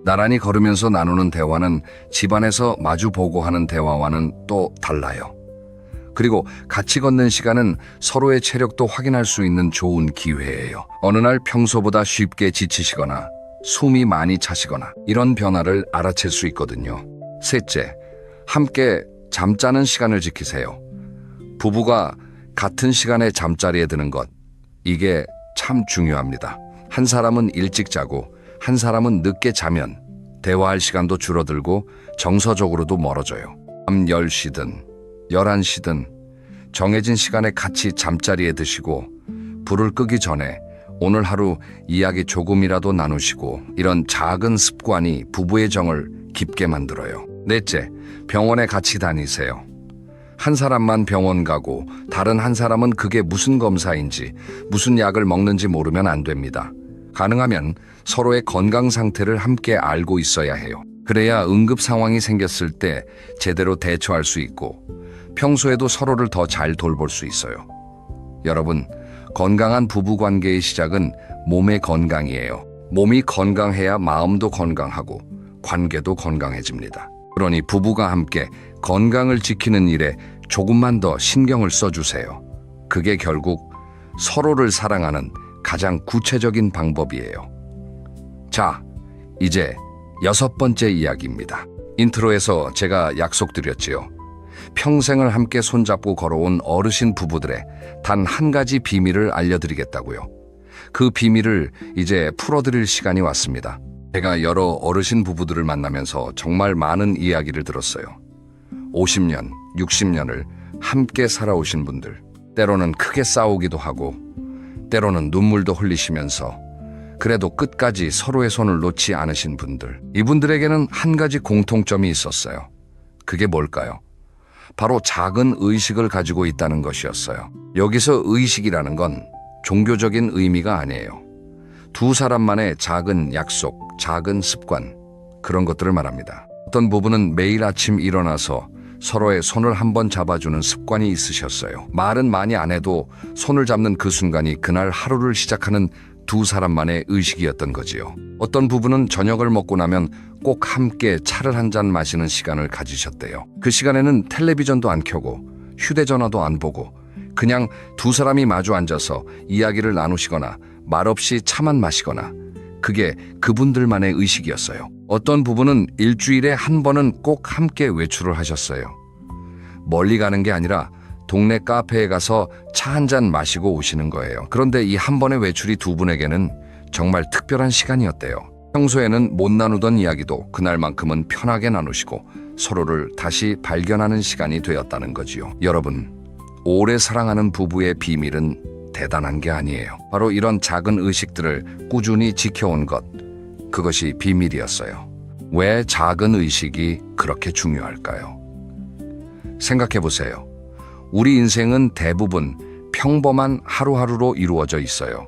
나란히 걸으면서 나누는 대화는 집안에서 마주보고 하는 대화와는 또 달라요. 그리고 같이 걷는 시간은 서로의 체력도 확인할 수 있는 좋은 기회예요. 어느 날 평소보다 쉽게 지치시거나 숨이 많이 차시거나 이런 변화를 알아챌 수 있거든요. 셋째, 함께 잠자는 시간을 지키세요. 부부가 같은 시간에 잠자리에 드는 것, 이게 참 중요합니다. 한 사람은 일찍 자고 한 사람은 늦게 자면 대화할 시간도 줄어들고 정서적으로도 멀어져요. 밤 10시든 11시든 정해진 시간에 같이 잠자리에 드시고 불을 끄기 전에 오늘 하루 이야기 조금이라도 나누시고 이런 작은 습관이 부부의 정을 깊게 만들어요. 넷째, 병원에 같이 다니세요. 한 사람만 병원 가고 다른 한 사람은 그게 무슨 검사인지 무슨 약을 먹는지 모르면 안 됩니다. 가능하면 서로의 건강 상태를 함께 알고 있어야 해요. 그래야 응급 상황이 생겼을 때 제대로 대처할 수 있고 평소에도 서로를 더 잘 돌볼 수 있어요. 여러분, 건강한 부부 관계의 시작은 몸의 건강이에요. 몸이 건강해야 마음도 건강하고 관계도 건강해집니다. 그러니 부부가 함께 건강을 지키는 일에 조금만 더 신경을 써주세요. 그게 결국 서로를 사랑하는 가장 구체적인 방법이에요. 자, 이제 6번째 이야기입니다. 인트로에서 제가 약속드렸지요. 평생을 함께 손잡고 걸어온 어르신 부부들의 단 한 가지 비밀을 알려드리겠다고요. 그 비밀을 이제 풀어드릴 시간이 왔습니다. 제가 여러 어르신 부부들을 만나면서 정말 많은 이야기를 들었어요. 50년, 60년을 함께 살아오신 분들, 때로는 크게 싸우기도 하고 때로는 눈물도 흘리시면서 그래도 끝까지 서로의 손을 놓지 않으신 분들, 이분들에게는 한 가지 공통점이 있었어요. 그게 뭘까요? 바로 작은 의식을 가지고 있다는 것이었어요. 여기서 의식이라는 건 종교적인 의미가 아니에요. 두 사람만의 작은 약속, 작은 습관, 그런 것들을 말합니다. 어떤 부부는 매일 아침 일어나서 서로의 손을 한번 잡아주는 습관이 있으셨어요. 말은 많이 안 해도 손을 잡는 그 순간이 그날 하루를 시작하는 두 사람만의 의식이었던 거지요. 어떤 부부는 저녁을 먹고 나면 꼭 함께 차를 한 잔 마시는 시간을 가지셨대요. 그 시간에는 텔레비전도 안 켜고 휴대전화도 안 보고 그냥 두 사람이 마주 앉아서 이야기를 나누시거나 말없이 차만 마시거나, 그게 그분들만의 의식이었어요. 어떤 부부는 일주일에 한 번은 꼭 함께 외출을 하셨어요. 멀리 가는 게 아니라 동네 카페에 가서 차 한 잔 마시고 오시는 거예요. 그런데 이 한 번의 외출이 두 분에게는 정말 특별한 시간이었대요. 평소에는 못 나누던 이야기도 그날만큼은 편하게 나누시고 서로를 다시 발견하는 시간이 되었다는 거지요. 여러분, 오래 사랑하는 부부의 비밀은 대단한 게 아니에요. 바로 이런 작은 의식들을 꾸준히 지켜온 것, 그것이 비밀이었어요. 왜 작은 의식이 그렇게 중요할까요? 생각해 보세요. 우리 인생은 대부분 평범한 하루하루로 이루어져 있어요.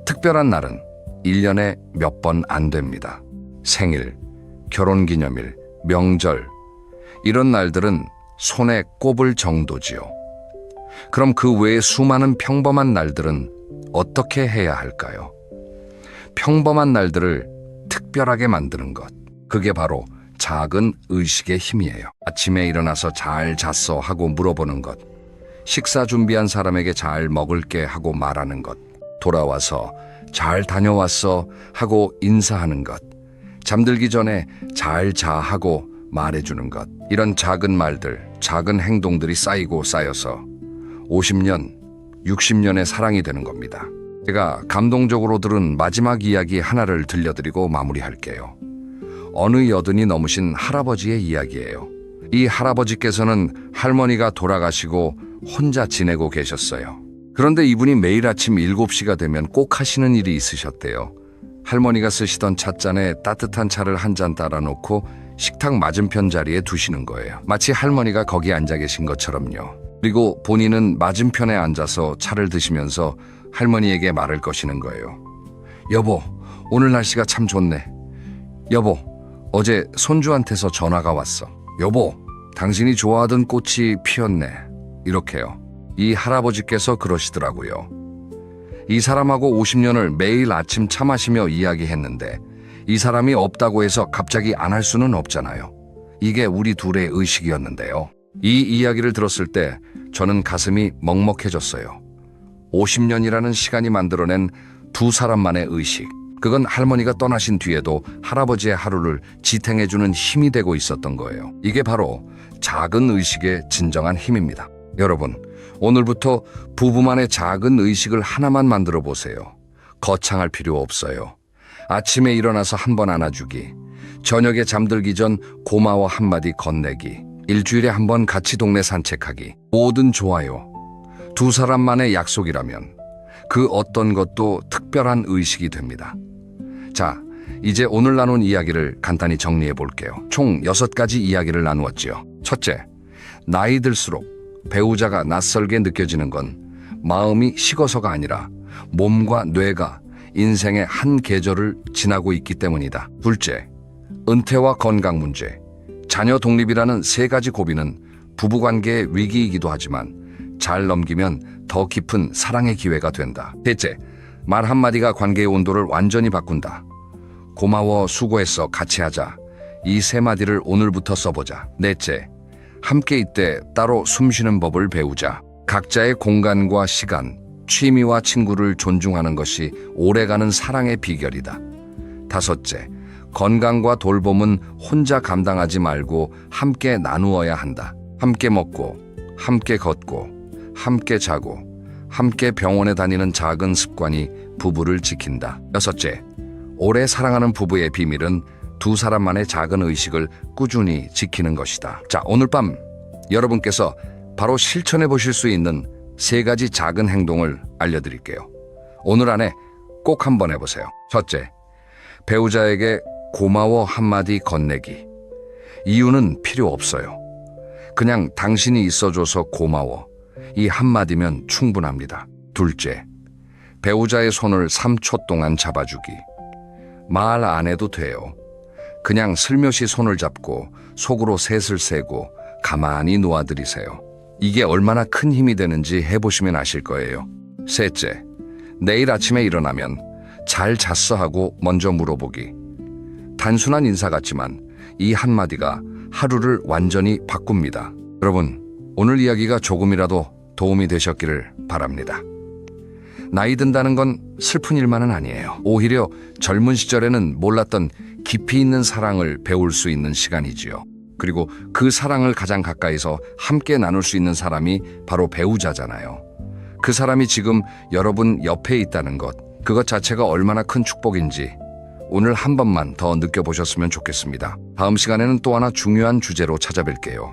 특별한 날은 1년에 몇 번 안 됩니다. 생일, 결혼기념일, 명절, 이런 날들은 손에 꼽을 정도지요. 그럼 그 외에 수많은 평범한 날들은 어떻게 해야 할까요? 평범한 날들을 특별하게 만드는 것, 그게 바로 작은 의식의 힘이에요. 아침에 일어나서 잘 잤어 하고 물어보는 것, 식사 준비한 사람에게 잘 먹을게 하고 말하는 것, 돌아와서 잘 다녀왔어 하고 인사하는 것, 잠들기 전에 잘 자 하고 말해주는 것, 이런 작은 말들, 작은 행동들이 쌓이고 쌓여서 50년, 60년의 사랑이 되는 겁니다. 제가 감동적으로 들은 마지막 이야기 하나를 들려드리고 마무리할게요. 어느 여든이 넘으신 할아버지의 이야기예요. 이 할아버지께서는 할머니가 돌아가시고 혼자 지내고 계셨어요. 그런데 이분이 매일 아침 7시가 되면 꼭 하시는 일이 있으셨대요. 할머니가 쓰시던 찻잔에 따뜻한 차를 한 잔 따라 놓고 식탁 맞은편 자리에 두시는 거예요. 마치 할머니가 거기 앉아 계신 것처럼요. 그리고 본인은 맞은편에 앉아서 차를 드시면서 할머니에게 말을 거시는 거예요. 여보, 오늘 날씨가 참 좋네. 여보, 어제 손주한테서 전화가 왔어. 여보, 당신이 좋아하던 꽃이 피었네. 이렇게요. 이 할아버지께서 그러시더라고요. 이 사람하고 50년을 매일 아침 차 마시며 이야기했는데 이 사람이 없다고 해서 갑자기 안 할 수는 없잖아요. 이게 우리 둘의 의식이었는데요. 이 이야기를 들었을 때 저는 가슴이 먹먹해졌어요. 50년이라는 시간이 만들어낸 두 사람만의 의식. 그건 할머니가 떠나신 뒤에도 할아버지의 하루를 지탱해주는 힘이 되고 있었던 거예요. 이게 바로 작은 의식의 진정한 힘입니다. 여러분, 오늘부터 부부만의 작은 의식을 하나만 만들어 보세요. 거창할 필요 없어요. 아침에 일어나서 한 번 안아주기, 저녁에 잠들기 전 고마워 한마디 건네기, 일주일에 한 번 같이 동네 산책하기, 뭐든 좋아요. 두 사람만의 약속이라면 그 어떤 것도 특별한 의식이 됩니다. 자, 이제 오늘 나눈 이야기를 간단히 정리해 볼게요. 총 6가지 이야기를 나누었지요. 첫째, 나이 들수록 배우자가 낯설게 느껴지는 건 마음이 식어서가 아니라 몸과 뇌가 인생의 한 계절을 지나고 있기 때문이다. 둘째, 은퇴와 건강 문제, 자녀 독립이라는 3가지 고비는 부부관계의 위기이기도 하지만 잘 넘기면 더 깊은 사랑의 기회가 된다. 셋째, 말 한마디가 관계의 온도를 완전히 바꾼다. 고마워, 수고했어, 같이 하자. 이 3마디를 오늘부터 써보자. 넷째, 함께 있되 따로 숨쉬는 법을 배우자. 각자의 공간과 시간, 취미와 친구를 존중하는 것이 오래가는 사랑의 비결이다. 다섯째, 건강과 돌봄은 혼자 감당하지 말고 함께 나누어야 한다. 함께 먹고, 함께 걷고, 함께 자고, 함께 병원에 다니는 작은 습관이 부부를 지킨다. 여섯째, 오래 사랑하는 부부의 비밀은 두 사람만의 작은 의식을 꾸준히 지키는 것이다. 자, 오늘 밤 여러분께서 바로 실천해 보실 수 있는 3가지 작은 행동을 알려드릴게요. 오늘 안에 꼭 한번 해보세요. 첫째, 배우자에게 고마워 한마디 건네기. 이유는 필요 없어요. 그냥 당신이 있어줘서 고마워. 이 한마디면 충분합니다. 둘째, 배우자의 손을 3초 동안 잡아주기. 말 안 해도 돼요. 그냥 슬며시 손을 잡고 속으로 셋을 세고 가만히 놓아드리세요. 이게 얼마나 큰 힘이 되는지 해보시면 아실 거예요. 셋째, 내일 아침에 일어나면 잘 잤어 하고 먼저 물어보기. 단순한 인사 같지만 이 한마디가 하루를 완전히 바꿉니다. 여러분, 오늘 이야기가 조금이라도 도움이 되셨기를 바랍니다. 나이 든다는 건 슬픈 일만은 아니에요. 오히려 젊은 시절에는 몰랐던 깊이 있는 사랑을 배울 수 있는 시간이지요. 그리고 그 사랑을 가장 가까이서 함께 나눌 수 있는 사람이 바로 배우자잖아요. 그 사람이 지금 여러분 옆에 있다는 것, 그것 자체가 얼마나 큰 축복인지 오늘 한 번만 더 느껴보셨으면 좋겠습니다. 다음 시간에는 또 하나 중요한 주제로 찾아뵐게요.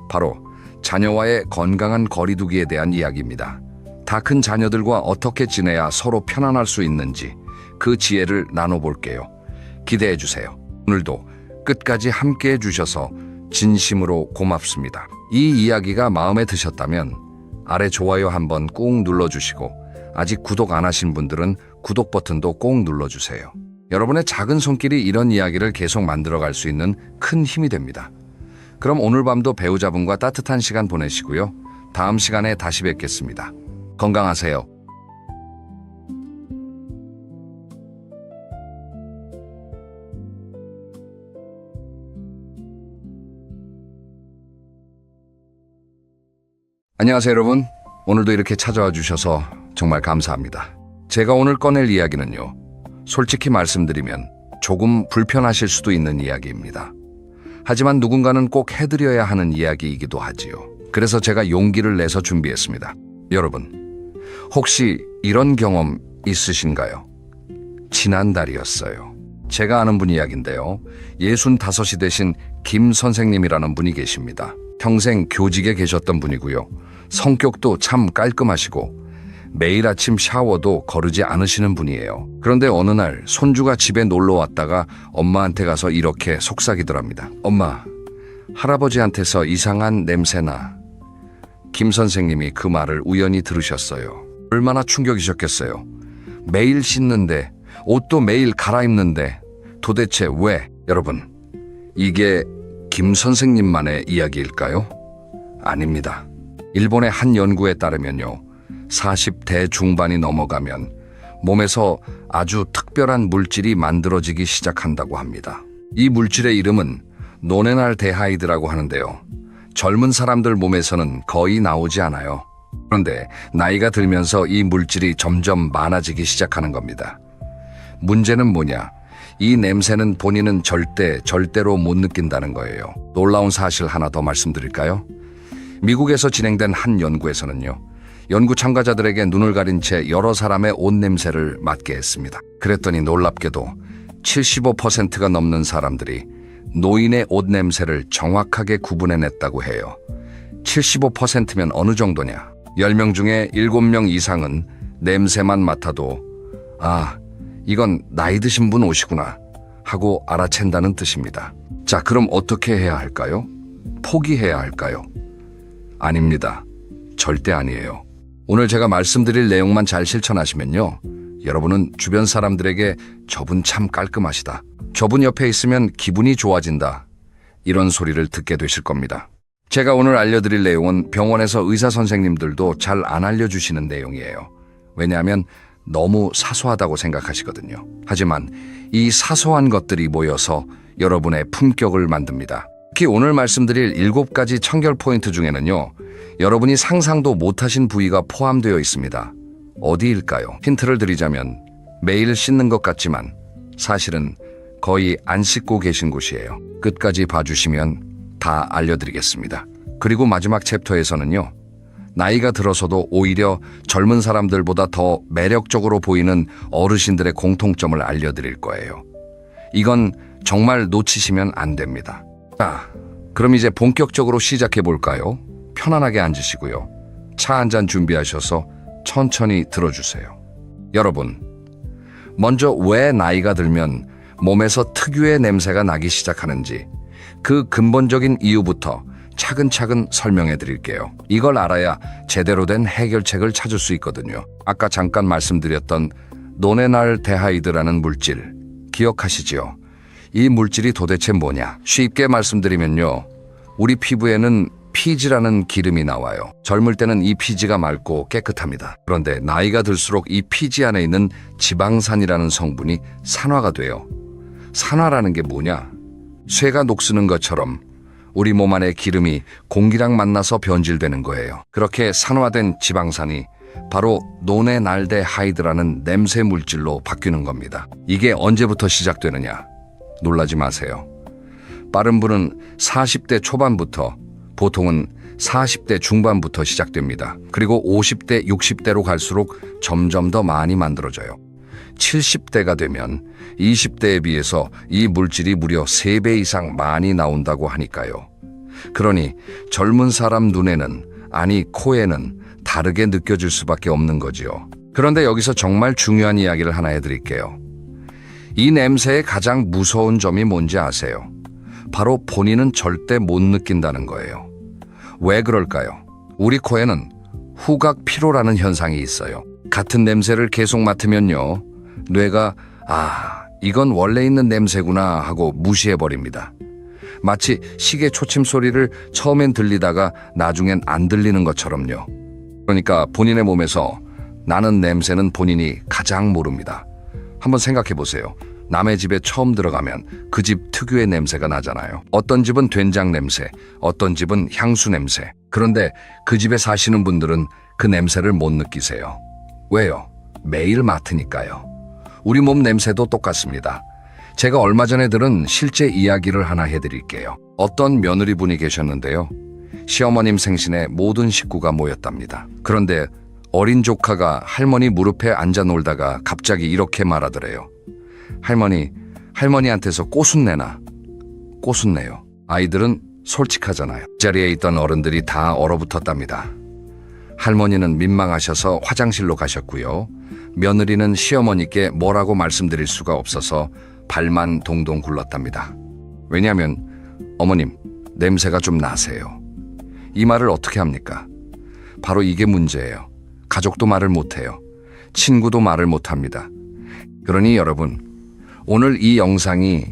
바로 자녀와의 건강한 거리두기에 대한 이야기입니다. 다 큰 자녀들과 어떻게 지내야 서로 편안할 수 있는지 그 지혜를 나눠볼게요. 기대해 주세요. 오늘도 끝까지 함께 해주셔서 진심으로 고맙습니다. 이 이야기가 마음에 드셨다면 아래 좋아요 한번 꾹 눌러주시고 아직 구독 안 하신 분들은 구독 버튼도 꼭 눌러주세요. 여러분의 작은 손길이 이런 이야기를 계속 만들어갈 수 있는 큰 힘이 됩니다. 그럼 오늘 밤도 배우자분과 따뜻한 시간 보내시고요. 다음 시간에 다시 뵙겠습니다. 건강하세요. 안녕하세요, 여러분. 오늘도 이렇게 찾아와 주셔서 정말 감사합니다. 제가 오늘 꺼낼 이야기는요, 솔직히 말씀드리면 조금 불편하실 수도 있는 이야기입니다. 하지만 누군가는 꼭 해드려야 하는 이야기이기도 하지요. 그래서 제가 용기를 내서 준비했습니다. 여러분, 혹시 이런 경험 있으신가요? 지난달이었어요. 제가 아는 분 이야기인데요. 65이 되신 김 선생님이라는 분이 계십니다. 평생 교직에 계셨던 분이고요. 성격도 참 깔끔하시고 매일 아침 샤워도 거르지 않으시는 분이에요. 그런데 어느 날 손주가 집에 놀러 왔다가 엄마한테 가서 이렇게 속삭이더랍니다. 엄마, 할아버지한테서 이상한 냄새나. 김 선생님이 그 말을 우연히 들으셨어요. 얼마나 충격이셨겠어요. 매일 씻는데, 옷도 매일 갈아입는데 도대체 왜? 여러분, 이게 김 선생님만의 이야기일까요? 아닙니다. 일본의 한 연구에 따르면요, 40대 중반이 넘어가면 몸에서 아주 특별한 물질이 만들어지기 시작한다고 합니다. 이 물질의 이름은 노네날데하이드라고 하는데요. 젊은 사람들 몸에서는 거의 나오지 않아요. 그런데 나이가 들면서 이 물질이 점점 많아지기 시작하는 겁니다. 문제는 뭐냐? 이 냄새는 본인은 절대로 못 느낀다는 거예요. 놀라운 사실 하나 더 말씀드릴까요? 미국에서 진행된 한 연구에서는요, 연구 참가자들에게 눈을 가린 채 여러 사람의 옷 냄새를 맡게 했습니다. 그랬더니 놀랍게도 75%가 넘는 사람들이 노인의 옷 냄새를 정확하게 구분해냈다고 해요. 75%면 어느 정도냐? 10명 중에 7명 이상은 냄새만 맡아도 아, 이건 나이 드신 분 옷이구나 하고 알아챈다는 뜻입니다. 자, 그럼 어떻게 해야 할까요? 포기해야 할까요? 아닙니다. 절대 아니에요. 오늘 제가 말씀드릴 내용만 잘 실천하시면요, 여러분은 주변 사람들에게 저분 참 깔끔하시다, 저분 옆에 있으면 기분이 좋아진다, 이런 소리를 듣게 되실 겁니다. 제가 오늘 알려드릴 내용은 병원에서 의사 선생님들도 잘 안 알려주시는 내용이에요. 왜냐하면 너무 사소하다고 생각하시거든요. 하지만 이 사소한 것들이 모여서 여러분의 품격을 만듭니다. 특히 오늘 말씀드릴 7가지 청결 포인트 중에는요, 여러분이 상상도 못하신 부위가 포함되어 있습니다. 어디일까요? 힌트를 드리자면 매일 씻는 것 같지만 사실은 거의 안 씻고 계신 곳이에요. 끝까지 봐주시면 다 알려드리겠습니다. 그리고 마지막 챕터에서는요, 나이가 들어서도 오히려 젊은 사람들보다 더 매력적으로 보이는 어르신들의 공통점을 알려드릴 거예요. 이건 정말 놓치시면 안 됩니다. 자, 그럼 이제 본격적으로 시작해 볼까요? 편안하게 앉으시고요. 차 한 잔 준비하셔서 천천히 들어주세요. 여러분, 먼저 왜 나이가 들면 몸에서 특유의 냄새가 나기 시작하는지 그 근본적인 이유부터 차근차근 설명해 드릴게요. 이걸 알아야 제대로 된 해결책을 찾을 수 있거든요. 아까 잠깐 말씀드렸던 노네날데하이드라는 물질 기억하시지요? 이 물질이 도대체 뭐냐? 쉽게 말씀드리면요, 우리 피부에는 피지라는 기름이 나와요. 젊을 때는 이 피지가 맑고 깨끗합니다. 그런데 나이가 들수록 이 피지 안에 있는 지방산이라는 성분이 산화가 돼요. 산화라는 게 뭐냐? 쇠가 녹쓰는 것처럼 우리 몸 안의 기름이 공기랑 만나서 변질되는 거예요. 그렇게 산화된 지방산이 바로 노네날데하이드라는 냄새 물질로 바뀌는 겁니다. 이게 언제부터 시작되느냐? 놀라지 마세요. 빠른 분은 40대 초반부터, 보통은 40대 중반부터 시작됩니다. 그리고 50대, 60대로 갈수록 점점 더 많이 만들어져요. 70대가 되면 20대에 비해서 이 물질이 무려 3배 이상 많이 나온다고 하니까요. 그러니 젊은 사람 눈에는, 아니 코에는 다르게 느껴질 수밖에 없는 거지요. 그런데 여기서 정말 중요한 이야기를 하나 해드릴게요. 이 냄새의 가장 무서운 점이 뭔지 아세요? 바로 본인은 절대 못 느낀다는 거예요. 왜 그럴까요? 우리 코에는 후각 피로라는 현상이 있어요. 같은 냄새를 계속 맡으면요, 뇌가 이건 원래 있는 냄새구나 하고 무시해버립니다. 마치 시계 초침 소리를 처음엔 들리다가 나중엔 안 들리는 것처럼요. 그러니까 본인의 몸에서 나는 냄새는 본인이 가장 모릅니다. 한번 생각해 보세요. 남의 집에 처음 들어가면 그 집 특유의 냄새가 나잖아요. 어떤 집은 된장 냄새, 어떤 집은 향수 냄새. 그런데 그 집에 사시는 분들은 그 냄새를 못 느끼세요. 왜요? 매일 맡으니까요. 우리 몸 냄새도 똑같습니다. 제가 얼마 전에 들은 실제 이야기를 하나 해드릴게요. 어떤 며느리분이 계셨는데요. 시어머님 생신에 모든 식구가 모였답니다. 그런데 어린 조카가 할머니 무릎에 앉아 놀다가 갑자기 이렇게 말하더래요. 할머니한테서 꼬순내나. 꼬순내요. 아이들은 솔직하잖아요. 그 자리에 있던 어른들이 다 얼어붙었답니다. 할머니는 민망하셔서 화장실로 가셨고요. 며느리는 시어머니께 뭐라고 말씀드릴 수가 없어서 발만 동동 굴렀답니다. 왜냐하면 어머님, 냄새가 좀 나세요. 이 말을 어떻게 합니까? 바로 이게 문제예요. 가족도 말을 못해요. 친구도 말을 못합니다. 그러니 여러분, 오늘 이 영상이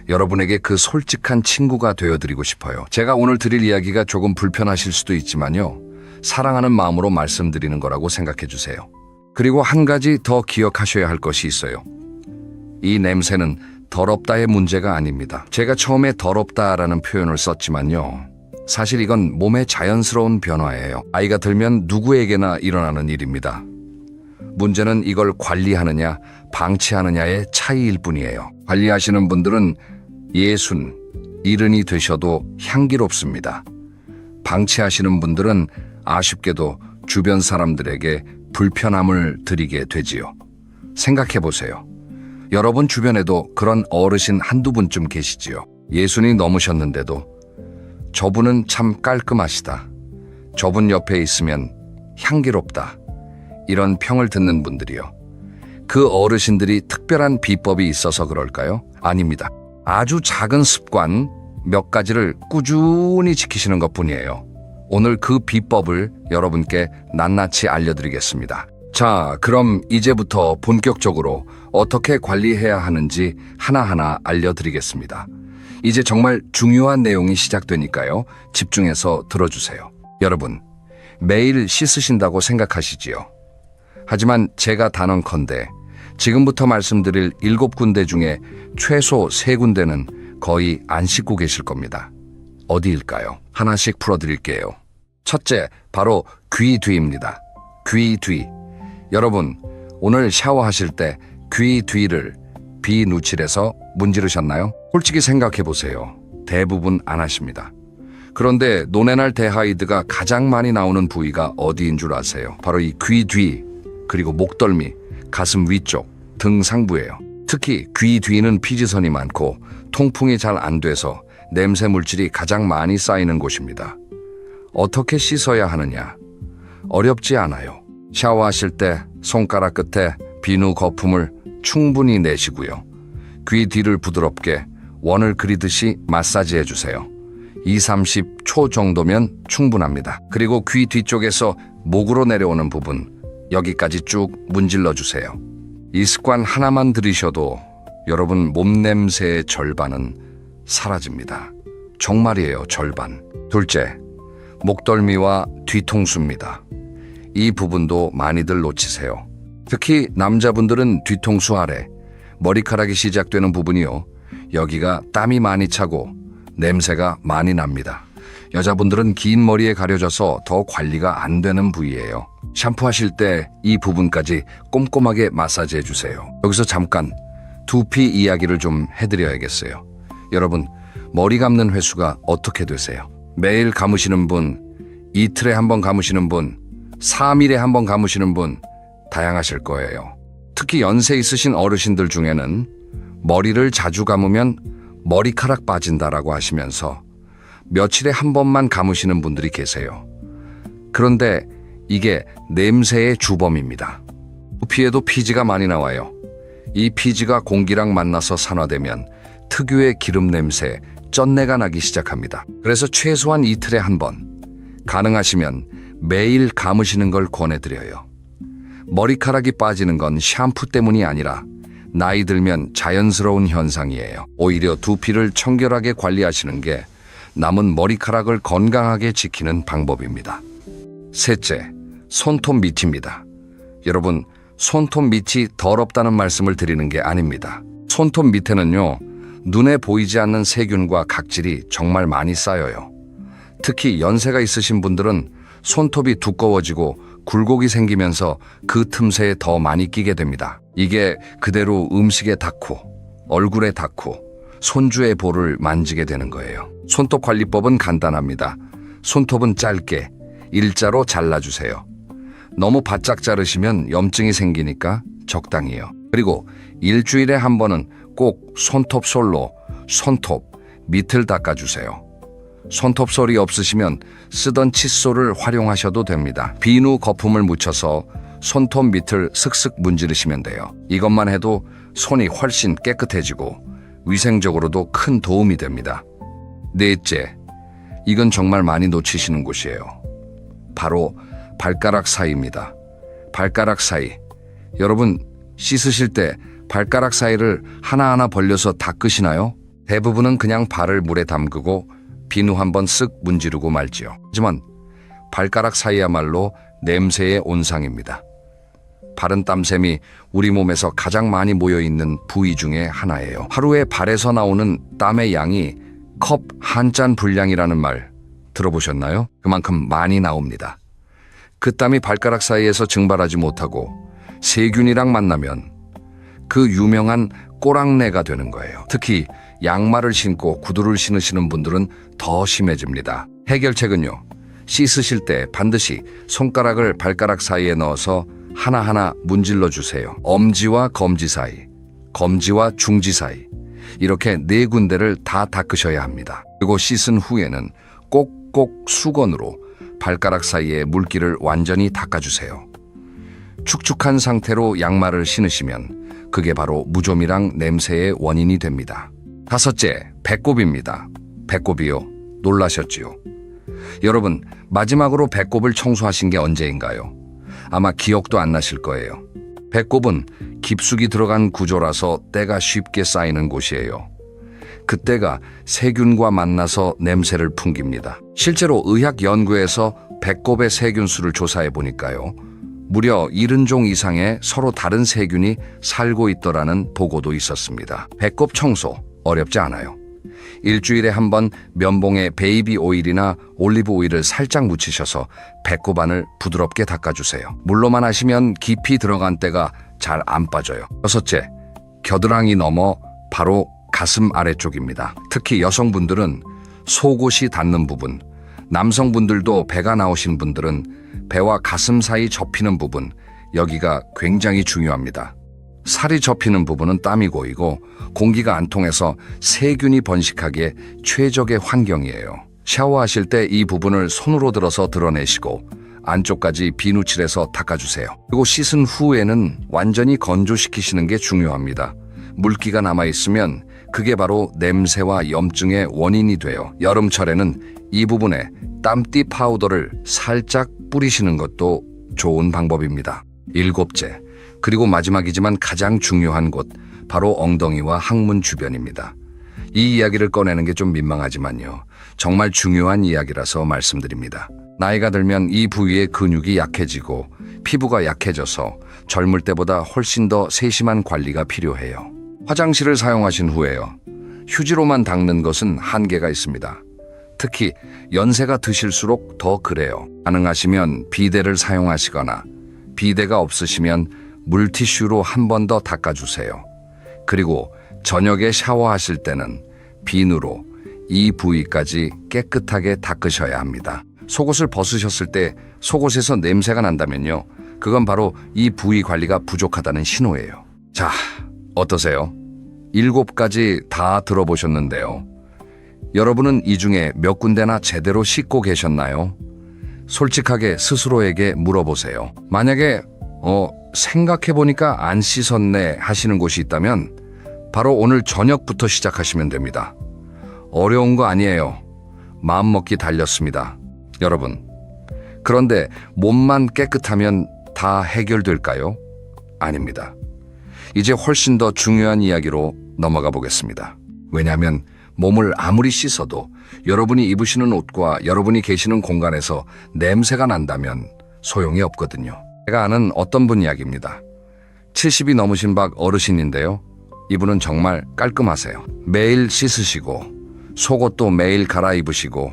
여러분에게 그 솔직한 친구가 되어드리고 싶어요. 제가 오늘 드릴 이야기가 조금 불편하실 수도 있지만요, 사랑하는 마음으로 말씀드리는 거라고 생각해 주세요. 그리고 한 가지 더 기억하셔야 할 것이 있어요. 이 냄새는 더럽다의 문제가 아닙니다. 제가 처음에 더럽다라는 표현을 썼지만요, 사실 이건 몸의 자연스러운 변화예요. 아이가 들면 누구에게나 일어나는 일입니다. 문제는 이걸 관리하느냐, 방치하느냐의 차이일 뿐이에요. 관리하시는 분들은 60, 70이 되셔도 향기롭습니다. 방치하시는 분들은 아쉽게도 주변 사람들에게 불편함을 드리게 되지요. 생각해 보세요. 여러분 주변에도 그런 어르신 한두 분쯤 계시지요. 60이 넘으셨는데도 저분은 참 깔끔하시다, 저분 옆에 있으면 향기롭다, 이런 평을 듣는 분들이요. 그 어르신들이 특별한 비법이 있어서 그럴까요? 아닙니다. 아주 작은 습관 몇 가지를 꾸준히 지키시는 것뿐이에요. 오늘 그 비법을 여러분께 낱낱이 알려드리겠습니다. 자, 그럼 이제부터 본격적으로 어떻게 관리해야 하는지 하나하나 알려드리겠습니다. 이제 정말 중요한 내용이 시작되니까요, 집중해서 들어주세요. 여러분, 매일 씻으신다고 생각하시지요? 하지만 제가 단언컨대 지금부터 말씀드릴 7군데 중에 최소 3군데는 거의 안 씻고 계실 겁니다. 어디일까요? 하나씩 풀어드릴게요. 첫째, 바로 귀 뒤입니다. 귀 뒤. 여러분, 오늘 샤워하실 때 귀 뒤를 비누칠해서 문지르셨나요? 솔직히 생각해 보세요. 대부분 안 하십니다. 그런데 노네날데하이드가 가장 많이 나오는 부위가 어디인 줄 아세요? 바로 이 귀 뒤, 그리고 목덜미, 가슴 위쪽, 등 상부예요. 특히 귀 뒤는 피지선이 많고 통풍이 잘 안 돼서 냄새 물질이 가장 많이 쌓이는 곳입니다. 어떻게 씻어야 하느냐? 어렵지 않아요. 샤워하실 때 손가락 끝에 비누 거품을 충분히 내시고요. 귀 뒤를 부드럽게 원을 그리듯이 마사지해 주세요. 20-30초 정도면 충분합니다. 그리고 귀 뒤쪽에서 목으로 내려오는 부분, 여기까지 쭉 문질러 주세요. 이 습관 하나만 들이셔도 여러분 몸 냄새의 절반은 사라집니다. 정말이에요, 절반. 둘째, 목덜미와 뒤통수입니다. 이 부분도 많이들 놓치세요. 특히 남자분들은 뒤통수 아래, 머리카락이 시작되는 부분이요. 여기가 땀이 많이 차고 냄새가 많이 납니다. 여자분들은 긴 머리에 가려져서 더 관리가 안 되는 부위예요. 샴푸하실 때 이 부분까지 꼼꼼하게 마사지해 주세요. 여기서 잠깐 두피 이야기를 좀 해드려야겠어요. 여러분, 머리 감는 횟수가 어떻게 되세요? 매일 감으시는 분, 이틀에 한 번 감으시는 분, 3일에 한 번 감으시는 분, 다양하실 거예요. 특히 연세 있으신 어르신들 중에는 머리를 자주 감으면 머리카락 빠진다라고 하시면서 며칠에 한 번만 감으시는 분들이 계세요. 그런데 이게 냄새의 주범입니다. 두피에도 피지가 많이 나와요. 이 피지가 공기랑 만나서 산화되면 특유의 기름 냄새, 쩐내가 나기 시작합니다. 그래서 최소한 이틀에 한 번, 가능하시면 매일 감으시는 걸 권해드려요. 머리카락이 빠지는 건 샴푸 때문이 아니라 나이 들면 자연스러운 현상이에요. 오히려 두피를 청결하게 관리하시는 게 남은 머리카락을 건강하게 지키는 방법입니다. 셋째, 손톱 밑입니다. 여러분, 손톱 밑이 더럽다는 말씀을 드리는 게 아닙니다. 손톱 밑에는요, 눈에 보이지 않는 세균과 각질이 정말 많이 쌓여요. 특히 연세가 있으신 분들은 손톱이 두꺼워지고 굴곡이 생기면서 그 틈새에 더 많이 끼게 됩니다. 이게 그대로 음식에 닿고 얼굴에 닿고 손주의 볼을 만지게 되는 거예요. 손톱 관리법은 간단합니다. 손톱은 짧게 일자로 잘라주세요. 너무 바짝 자르시면 염증이 생기니까 적당히요. 그리고 일주일에 한 번은 꼭 손톱솔로 손톱 밑을 닦아주세요. 손톱솔이 없으시면 쓰던 칫솔을 활용하셔도 됩니다. 비누 거품을 묻혀서 손톱 밑을 슥슥 문지르시면 돼요. 이것만 해도 손이 훨씬 깨끗해지고 위생적으로도 큰 도움이 됩니다. 넷째, 이건 정말 많이 놓치시는 곳이에요. 바로 발가락 사이입니다. 발가락 사이. 여러분, 씻으실 때 발가락 사이를 하나하나 벌려서 닦으시나요? 대부분은 그냥 발을 물에 담그고 비누 한번 쓱 문지르고 말지요. 하지만 발가락 사이야말로 냄새의 온상입니다. 발은 땀샘이 우리 몸에서 가장 많이 모여있는 부위 중에 하나예요. 하루에 발에서 나오는 땀의 양이 컵 한 잔 분량이라는 말 들어보셨나요? 그만큼 많이 나옵니다. 그 땀이 발가락 사이에서 증발하지 못하고 세균이랑 만나면 그 유명한 꼬랑내가 되는 거예요. 특히 양말을 신고 구두를 신으시는 분들은 더 심해집니다. 해결책은요, 씻으실 때 반드시 손가락을 발가락 사이에 넣어서 하나하나 문질러 주세요. 엄지와 검지 사이, 검지와 중지 사이, 이렇게 4군데를 다 닦으셔야 합니다. 그리고 씻은 후에는 꼭꼭 수건으로 발가락 사이에 물기를 완전히 닦아주세요. 축축한 상태로 양말을 신으시면 그게 바로 무좀이랑 냄새의 원인이 됩니다. 다섯째, 배꼽입니다. 배꼽이요. 놀라셨지요? 여러분, 마지막으로 배꼽을 청소하신 게 언제인가요? 아마 기억도 안 나실 거예요. 배꼽은 깊숙이 들어간 구조라서 때가 쉽게 쌓이는 곳이에요. 그때가 세균과 만나서 냄새를 풍깁니다. 실제로 의학 연구에서 배꼽의 세균 수를 조사해 보니까요, 무려 70종 이상의 서로 다른 세균이 살고 있더라는 보고도 있었습니다. 배꼽 청소 어렵지 않아요. 일주일에 한 번 면봉에 베이비 오일이나 올리브 오일을 살짝 묻히셔서 배꼽 안을 부드럽게 닦아주세요. 물로만 하시면 깊이 들어간 때가 잘 안 빠져요. 여섯째, 겨드랑이 넘어 바로 가슴 아래쪽입니다. 특히 여성분들은 속옷이 닿는 부분, 남성분들도 배가 나오신 분들은 배와 가슴 사이 접히는 부분, 여기가 굉장히 중요합니다. 살이 접히는 부분은 땀이 고이고 공기가 안 통해서 세균이 번식하기에 최적의 환경이에요. 샤워하실 때 이 부분을 손으로 들어서 드러내시고 안쪽까지 비누칠해서 닦아주세요. 그리고 씻은 후에는 완전히 건조시키시는 게 중요합니다. 물기가 남아있으면 그게 바로 냄새와 염증의 원인이 돼요. 여름철에는 이 부분에 땀띠 파우더를 살짝 뿌리시는 것도 좋은 방법입니다. 일곱째, 그리고 마지막이지만 가장 중요한 곳, 바로 엉덩이와 항문 주변입니다. 이 이야기를 꺼내는 게 좀 민망하지만요. 정말 중요한 이야기라서 말씀드립니다. 나이가 들면 이 부위의 근육이 약해지고 피부가 약해져서 젊을 때보다 훨씬 더 세심한 관리가 필요해요. 화장실을 사용하신 후에요. 휴지로만 닦는 것은 한계가 있습니다. 특히 연세가 드실수록 더 그래요. 가능하시면 비데를 사용하시거나 비데가 없으시면 물티슈로 한 번 더 닦아주세요. 그리고 저녁에 샤워하실 때는 비누로 이 부위까지 깨끗하게 닦으셔야 합니다. 속옷을 벗으셨을 때 속옷에서 냄새가 난다면요. 그건 바로 이 부위 관리가 부족하다는 신호예요. 자, 어떠세요? 7가지 다 들어보셨는데요. 여러분은 이 중에 몇 군데나 제대로 씻고 계셨나요? 솔직하게 스스로에게 물어보세요. 만약에 생각해보니까 안 씻었네 하시는 곳이 있다면 바로 오늘 저녁부터 시작하시면 됩니다. 어려운 거 아니에요. 마음먹기 달렸습니다. 여러분, 그런데 몸만 깨끗하면 다 해결될까요? 아닙니다. 이제 훨씬 더 중요한 이야기로 넘어가 보겠습니다. 왜냐하면 몸을 아무리 씻어도 여러분이 입으시는 옷과 여러분이 계시는 공간에서 냄새가 난다면 소용이 없거든요. 제가 아는 어떤 분 이야기입니다. 70이 넘으신 박 어르신인데요. 이분은 정말 깔끔하세요. 매일 씻으시고 속옷도 매일 갈아입으시고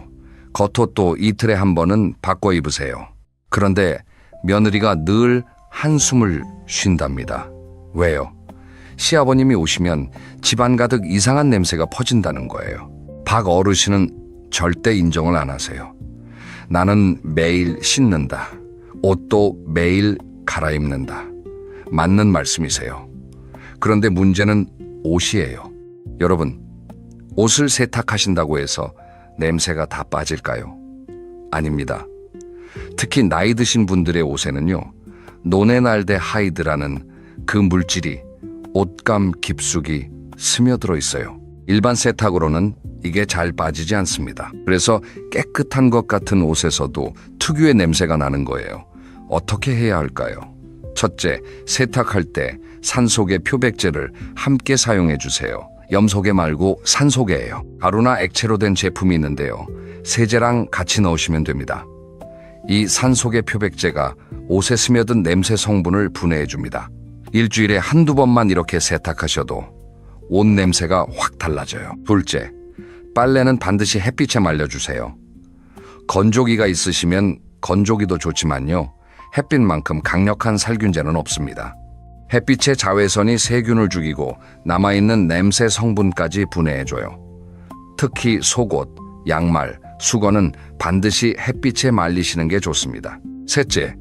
겉옷도 이틀에 한 번은 바꿔 입으세요. 그런데 며느리가 늘 한숨을 쉰답니다. 왜요? 시아버님이 오시면 집안 가득 이상한 냄새가 퍼진다는 거예요. 박 어르신은 절대 인정을 안 하세요. 나는 매일 씻는다. 옷도 매일 갈아입는다. 맞는 말씀이세요. 그런데 문제는 옷이에요. 여러분, 옷을 세탁하신다고 해서 냄새가 다 빠질까요? 아닙니다. 특히 나이 드신 분들의 옷에는요, 노네날데하이드라는 그 물질이 옷감 깊숙이 스며들어 있어요. 일반 세탁으로는 이게 잘 빠지지 않습니다. 그래서 깨끗한 것 같은 옷에서도 특유의 냄새가 나는 거예요. 어떻게 해야 할까요? 첫째, 세탁할 때 산소계 표백제를 함께 사용해 주세요. 염소계 말고 산소계예요. 가루나 액체로 된 제품이 있는데요. 세제랑 같이 넣으시면 됩니다. 이 산소계 표백제가 옷에 스며든 냄새 성분을 분해해 줍니다. 일주일에 한두 번만 이렇게 세탁하셔도 옷 냄새가 확 달라져요. 둘째, 빨래는 반드시 햇빛에 말려주세요. 건조기가 있으시면 건조기도 좋지만요. 햇빛만큼 강력한 살균제는 없습니다. 햇빛의 자외선이 세균을 죽이고 남아있는 냄새 성분까지 분해해줘요. 특히 속옷, 양말, 수건은 반드시 햇빛에 말리시는 게 좋습니다. 셋째,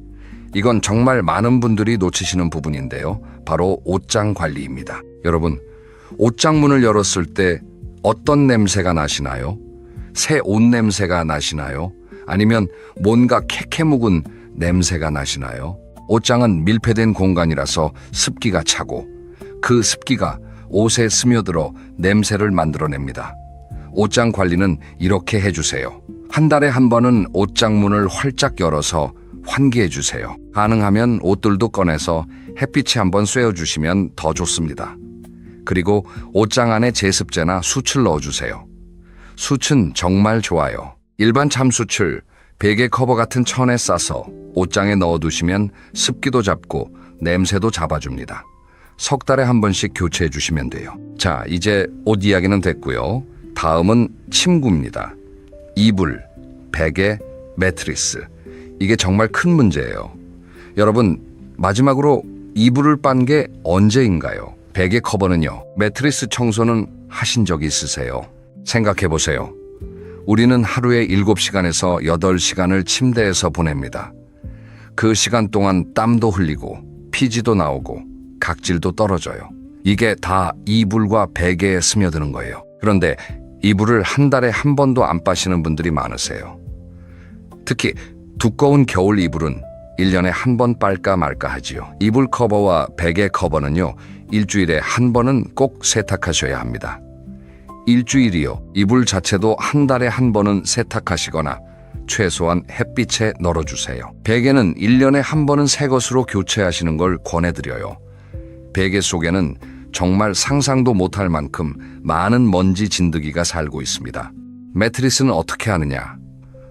이건 정말 많은 분들이 놓치시는 부분인데요. 바로 옷장 관리입니다. 여러분, 옷장 문을 열었을 때 어떤 냄새가 나시나요? 새 옷 냄새가 나시나요? 아니면 뭔가 캐캐 묵은 냄새가 나시나요? 옷장은 밀폐된 공간이라서 습기가 차고 그 습기가 옷에 스며들어 냄새를 만들어냅니다. 옷장 관리는 이렇게 해주세요. 한 달에 한 번은 옷장 문을 활짝 열어서 환기해 주세요. 가능하면 옷들도 꺼내서 햇빛에 한번 쐬어주시면 더 좋습니다. 그리고 옷장 안에 제습제나 수칠 넣어주세요. 수치는 정말 좋아요. 일반 참수칠, 베개 커버 같은 천에 싸서 옷장에 넣어두시면 습기도 잡고 냄새도 잡아줍니다. 석 달에 한 번씩 교체해 주시면 돼요. 자, 이제 옷 이야기는 됐고요. 다음은 침구입니다. 이불, 베개, 매트리스. 이게 정말 큰 문제예요. 여러분, 마지막으로 이불을 빤 게 언제인가요? 베개 커버는요. 매트리스 청소는 하신 적 있으세요? 생각해 보세요. 우리는 하루에 7시간에서 8시간을 침대에서 보냅니다. 그 시간 동안 땀도 흘리고 피지도 나오고 각질도 떨어져요. 이게 다 이불과 베개에 스며드는 거예요. 그런데 이불을 한 달에 한 번도 안 빠시는 분들이 많으세요. 특히 두꺼운 겨울 이불은 1년에 한 번 빨까 말까 하지요. 이불 커버와 베개 커버는요, 일주일에 한 번은 꼭 세탁하셔야 합니다. 일주일이요. 이불 자체도 한 달에 한 번은 세탁하시거나 최소한 햇빛에 널어주세요. 베개는 1년에 한 번은 새 것으로 교체하시는 걸 권해드려요. 베개 속에는 정말 상상도 못할 만큼 많은 먼지 진드기가 살고 있습니다. 매트리스는 어떻게 하느냐?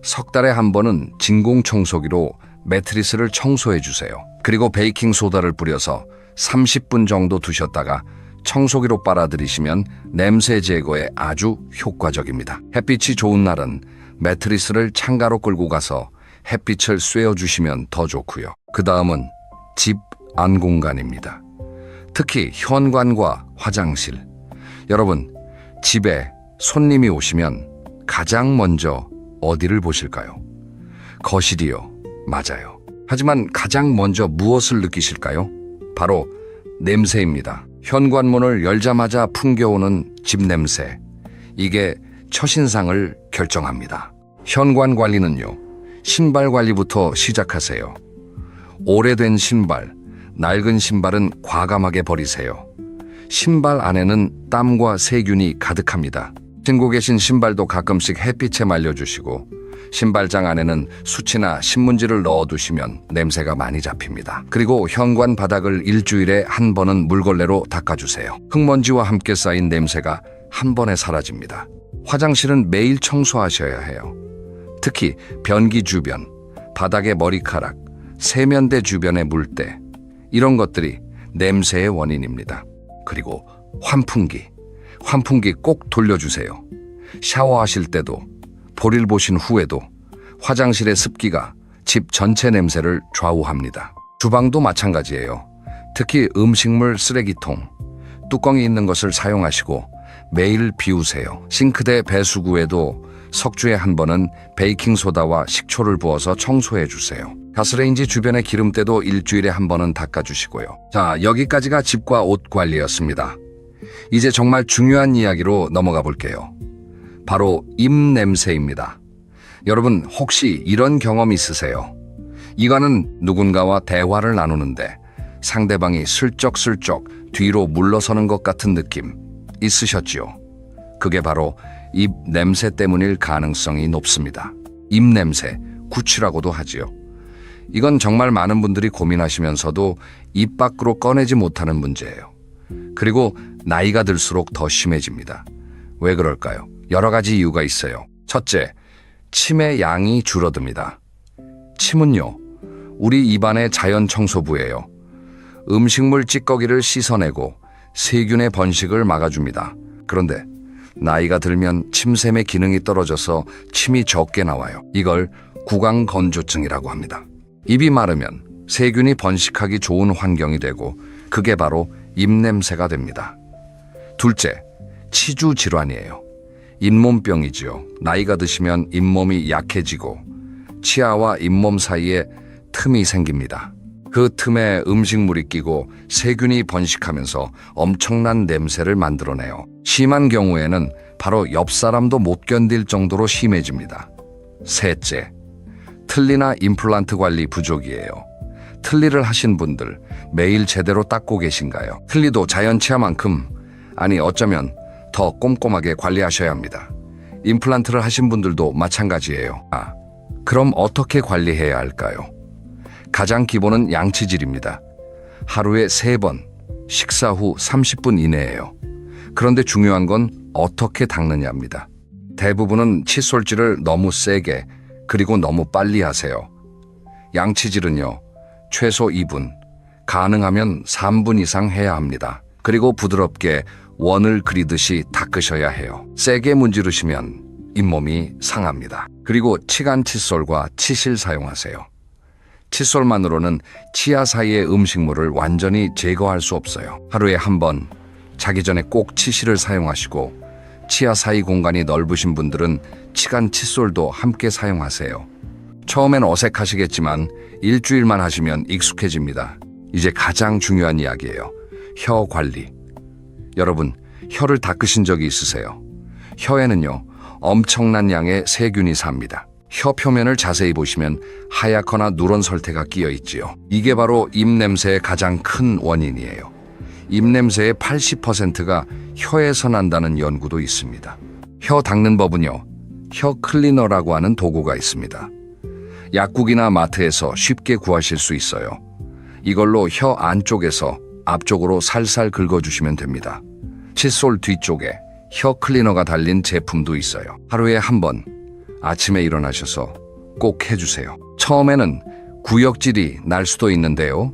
석 달에 한 번은 진공 청소기로 매트리스를 청소해 주세요. 그리고 베이킹 소다를 뿌려서 30분 정도 두셨다가 청소기로 빨아들이시면 냄새 제거에 아주 효과적입니다. 햇빛이 좋은 날은 매트리스를 창가로 끌고 가서 햇빛을 쐬어주시면 더 좋고요. 그 다음은 집 안 공간입니다. 특히 현관과 화장실. 여러분, 집에 손님이 오시면 가장 먼저 어디를 보실까요? 거실이요. 맞아요. 하지만 가장 먼저 무엇을 느끼실까요? 바로 냄새입니다. 현관문을 열자마자 풍겨오는 집 냄새. 이게 첫인상을 결정합니다. 현관 관리는요, 신발 관리부터 시작하세요. 오래된 신발, 낡은 신발은 과감하게 버리세요. 신발 안에는 땀과 세균이 가득합니다. 신고 계신 신발도 가끔씩 햇빛에 말려주시고 신발장 안에는 수치나 신문지를 넣어두시면 냄새가 많이 잡힙니다. 그리고 현관 바닥을 일주일에 한 번은 물걸레로 닦아주세요. 흙먼지와 함께 쌓인 냄새가 한 번에 사라집니다. 화장실은 매일 청소하셔야 해요. 특히 변기 주변, 바닥의 머리카락, 세면대 주변의 물때, 이런 것들이 냄새의 원인입니다. 그리고 환풍기 꼭 돌려주세요. 샤워하실 때도, 볼일 보신 후에도 화장실의 습기가 집 전체 냄새를 좌우합니다. 주방도 마찬가지예요. 특히 음식물 쓰레기통, 뚜껑이 있는 것을 사용하시고 매일 비우세요. 싱크대 배수구에도 석주에 한 번은 베이킹소다와 식초를 부어서 청소해 주세요. 가스레인지 주변의 기름때도 일주일에 한 번은 닦아주시고요. 자, 여기까지가 집과 옷 관리였습니다. 이제 정말 중요한 이야기로 넘어가 볼게요. 바로 입냄새입니다. 여러분, 혹시 이런 경험 있으세요? 이거는 누군가와 대화를 나누는데 상대방이 슬쩍슬쩍 뒤로 물러서는 것 같은 느낌 있으셨지요? 그게 바로 입 냄새 때문일 가능성이 높습니다. 입 냄새, 구취라고도 하지요. 이건 정말 많은 분들이 고민하시면서도 입 밖으로 꺼내지 못하는 문제예요. 그리고 나이가 들수록 더 심해집니다. 왜 그럴까요? 여러 가지 이유가 있어요. 첫째, 침의 양이 줄어듭니다. 침은요, 우리 입안의 자연 청소부예요. 음식물 찌꺼기를 씻어내고 세균의 번식을 막아줍니다. 그런데 나이가 들면 침샘의 기능이 떨어져서 침이 적게 나와요. 이걸 구강건조증이라고 합니다. 입이 마르면 세균이 번식하기 좋은 환경이 되고 그게 바로 입냄새가 됩니다. 둘째, 치주 질환이에요. 잇몸병이지요. 나이가 드시면 잇몸이 약해지고 치아와 잇몸 사이에 틈이 생깁니다. 그 틈에 음식물이 끼고 세균이 번식하면서 엄청난 냄새를 만들어내요. 심한 경우에는 바로 옆 사람도 못 견딜 정도로 심해집니다. 셋째, 틀니나 임플란트 관리 부족이에요. 틀니를 하신 분들 매일 제대로 닦고 계신가요? 틀니도 자연 치아만큼, 아니 어쩌면 더 꼼꼼하게 관리하셔야 합니다. 임플란트를 하신 분들도 마찬가지예요. 그럼 어떻게 관리해야 할까요? 가장 기본은 양치질입니다. 하루에 3번, 식사 후 30분 이내예요. 그런데 중요한 건 어떻게 닦느냐입니다. 대부분은 칫솔질을 너무 세게 그리고 너무 빨리 하세요. 양치질은요, 최소 2분, 가능하면 3분 이상 해야 합니다. 그리고 부드럽게 원을 그리듯이 닦으셔야 해요. 세게 문지르시면 잇몸이 상합니다. 그리고 치간 칫솔과 치실 사용하세요. 칫솔만으로는 치아 사이의 음식물을 완전히 제거할 수 없어요. 하루에 한 번, 자기 전에 꼭 치실을 사용하시고 치아 사이 공간이 넓으신 분들은 치간 칫솔도 함께 사용하세요. 처음엔 어색하시겠지만 일주일만 하시면 익숙해집니다. 이제 가장 중요한 이야기예요. 혀 관리. 여러분, 혀를 닦으신 적이 있으세요? 혀에는요, 엄청난 양의 세균이 삽니다. 혀 표면을 자세히 보시면 하얗거나 누런 설태가 끼어 있지요. 이게 바로 입냄새의 가장 큰 원인이에요. 입냄새의 80%가 혀에서 난다는 연구도 있습니다. 혀 닦는 법은요, 혀 클리너라고 하는 도구가 있습니다. 약국이나 마트에서 쉽게 구하실 수 있어요. 이걸로 혀 안쪽에서 앞쪽으로 살살 긁어주시면 됩니다. 칫솔 뒤쪽에 혀 클리너가 달린 제품도 있어요. 하루에 한 번 아침에 일어나셔서 꼭 해주세요. 처음에는 구역질이 날 수도 있는데요.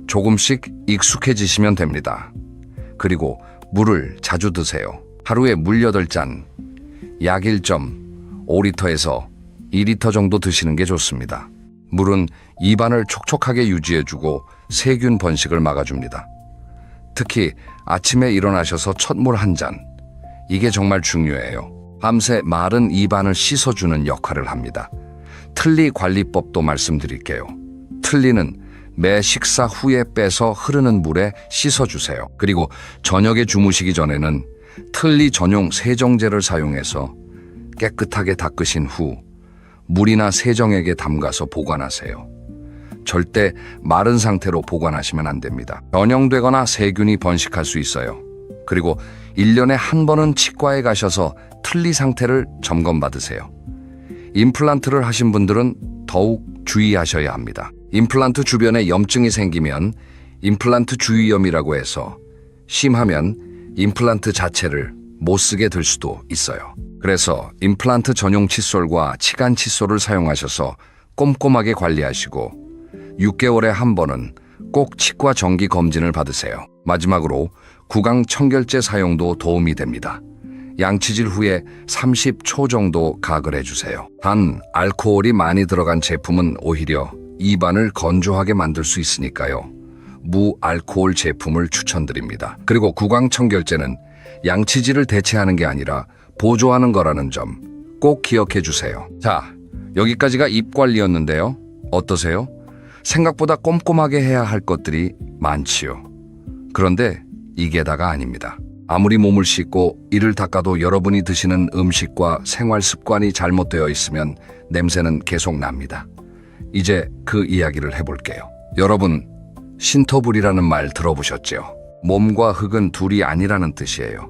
조금씩 익숙해지시면 됩니다. 그리고 물을 자주 드세요. 하루에 물 8잔, 약 1.5리터에서 2리터 정도 드시는 게 좋습니다. 물은 입안을 촉촉하게 유지해주고 세균 번식을 막아줍니다. 특히 아침에 일어나셔서 첫 물 한 잔, 이게 정말 중요해요. 밤새 마른 입안을 씻어주는 역할을 합니다. 틀니 관리법도 말씀드릴게요. 틀니는 매 식사 후에 빼서 흐르는 물에 씻어주세요. 그리고 저녁에 주무시기 전에는 틀니 전용 세정제를 사용해서 깨끗하게 닦으신 후 물이나 세정액에 담가서 보관하세요. 절대 마른 상태로 보관하시면 안 됩니다. 변형되거나 세균이 번식할 수 있어요. 그리고 1년에 한 번은 치과에 가셔서 틀니 상태를 점검받으세요. 임플란트를 하신 분들은 더욱 주의하셔야 합니다. 임플란트 주변에 염증이 생기면 임플란트 주위염이라고 해서 심하면 임플란트 자체를 못 쓰게 될 수도 있어요. 그래서 임플란트 전용 칫솔과 치간 칫솔을 사용하셔서 꼼꼼하게 관리하시고 6개월에 한 번은 꼭 치과 정기 검진을 받으세요. 마지막으로 구강 청결제 사용도 도움이 됩니다. 양치질 후에 30초 정도 가글 해주세요. 단 알코올이 많이 들어간 제품은 오히려 입안을 건조하게 만들 수 있으니까요. 무알코올 제품을 추천드립니다. 그리고 구강 청결제는 양치질을 대체하는 게 아니라 보조하는 거라는 점 꼭 기억해 주세요. 자, 여기까지가 입 관리였는데요. 어떠세요? 생각보다 꼼꼼하게 해야 할 것들이 많지요. 그런데 이게 다가 아닙니다. 아무리 몸을 씻고 이를 닦아도 여러분이 드시는 음식과 생활 습관이 잘못되어 있으면 냄새는 계속 납니다. 이제 그 이야기를 해볼게요. 여러분, 신토불이라는 말 들어보셨죠? 몸과 흙은 둘이 아니라는 뜻이에요.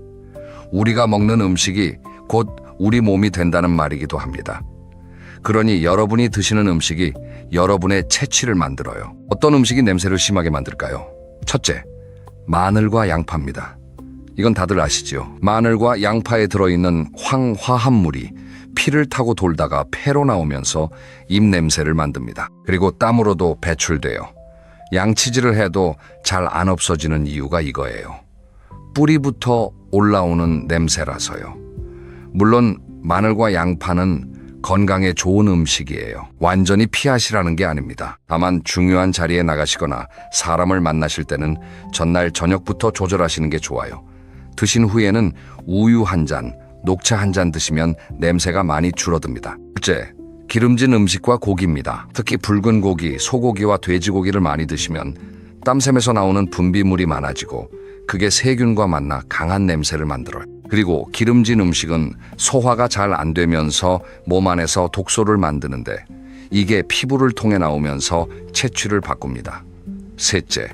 우리가 먹는 음식이 곧 우리 몸이 된다는 말이기도 합니다. 그러니 여러분이 드시는 음식이 여러분의 체취를 만들어요. 어떤 음식이 냄새를 심하게 만들까요? 첫째, 마늘과 양파입니다. 이건 다들 아시죠? 마늘과 양파에 들어있는 황화합물이 피를 타고 돌다가 폐로 나오면서 입냄새를 만듭니다. 그리고 땀으로도 배출돼요. 양치질을 해도 잘 안 없어지는 이유가 이거예요. 뿌리부터 올라오는 냄새라서요. 물론 마늘과 양파는 건강에 좋은 음식이에요. 완전히 피하시라는 게 아닙니다. 다만 중요한 자리에 나가시거나 사람을 만나실 때는 전날 저녁부터 조절하시는 게 좋아요. 드신 후에는 우유 한 잔, 녹차 한 잔 드시면 냄새가 많이 줄어듭니다. 둘째, 기름진 음식과 고기입니다. 특히 붉은 고기, 소고기와 돼지고기를 많이 드시면 땀샘에서 나오는 분비물이 많아지고 그게 세균과 만나 강한 냄새를 만들어요. 그리고 기름진 음식은 소화가 잘 안 되면서 몸 안에서 독소를 만드는데 이게 피부를 통해 나오면서 체취를 바꿉니다. 셋째,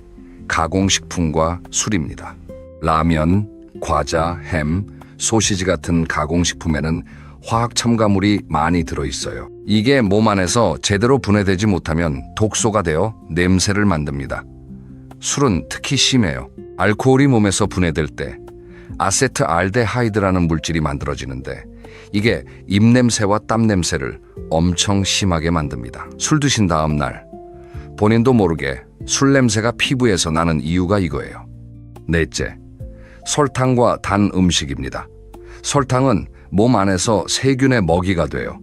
가공식품과 술입니다. 라면, 과자, 햄, 소시지 같은 가공식품에는 화학 첨가물이 많이 들어있어요. 이게 몸 안에서 제대로 분해되지 못하면 독소가 되어 냄새를 만듭니다. 술은 특히 심해요. 알코올이 몸에서 분해될 때 아세트알데하이드라는 물질이 만들어지는데 이게 입냄새와 땀냄새를 엄청 심하게 만듭니다. 술 드신 다음 날 본인도 모르게 술 냄새가 피부에서 나는 이유가 이거예요. 넷째, 설탕과 단 음식입니다. 설탕은 몸 안에서 세균의 먹이가 돼요.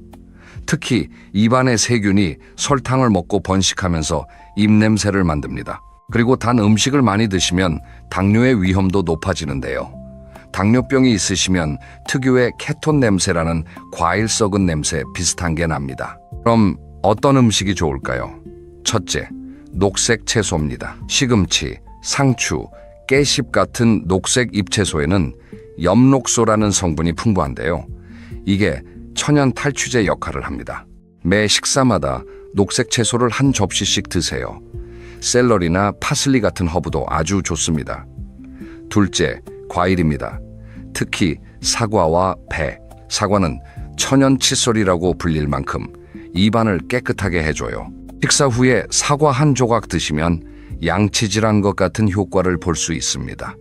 특히 입안의 세균이 설탕을 먹고 번식하면서 입냄새를 만듭니다. 그리고 단 음식을 많이 드시면 당뇨의 위험도 높아지는데요. 당뇨병이 있으시면 특유의 케톤 냄새라는 과일 썩은 냄새 비슷한 게 납니다. 그럼 어떤 음식이 좋을까요? 첫째, 녹색 채소입니다. 시금치, 상추, 깨씹 같은 녹색 잎채소에는 엽록소라는 성분이 풍부한데요. 이게 천연 탈취제 역할을 합니다. 매 식사마다 녹색 채소를 한 접시씩 드세요. 샐러리나 파슬리 같은 허브도 아주 좋습니다. 둘째, 과일입니다. 특히 사과와 배. 사과는 천연 칫솔이라고 불릴 만큼 입안을 깨끗하게 해줘요. 식사 후에 사과 한 조각 드시면 양치질한 것 같은 효과를 볼 수 있습니다.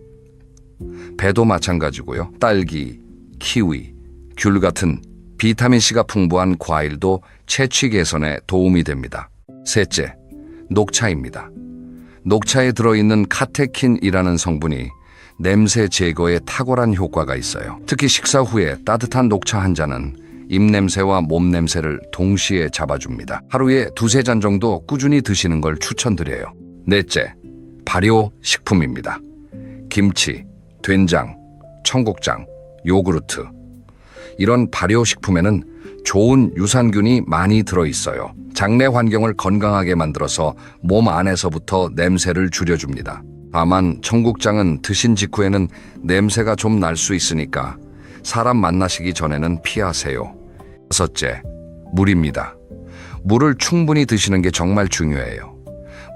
배도 마찬가지고요. 딸기, 키위, 귤 같은 비타민C가 풍부한 과일도 체취 개선에 도움이 됩니다. 셋째, 녹차입니다. 녹차에 들어있는 카테킨이라는 성분이 냄새 제거에 탁월한 효과가 있어요. 특히 식사 후에 따뜻한 녹차 한 잔은 입냄새와 몸냄새를 동시에 잡아줍니다. 하루에 2~3잔 정도 꾸준히 드시는 걸 추천드려요. 넷째, 발효식품입니다. 김치, 된장, 청국장, 요구르트. 이런 발효식품에는 좋은 유산균이 많이 들어있어요. 장내 환경을 건강하게 만들어서 몸 안에서부터 냄새를 줄여줍니다. 다만 청국장은 드신 직후에는 냄새가 좀 날 수 있으니까 사람 만나시기 전에는 피하세요. 다섯째, 물입니다. 물을 충분히 드시는 게 정말 중요해요.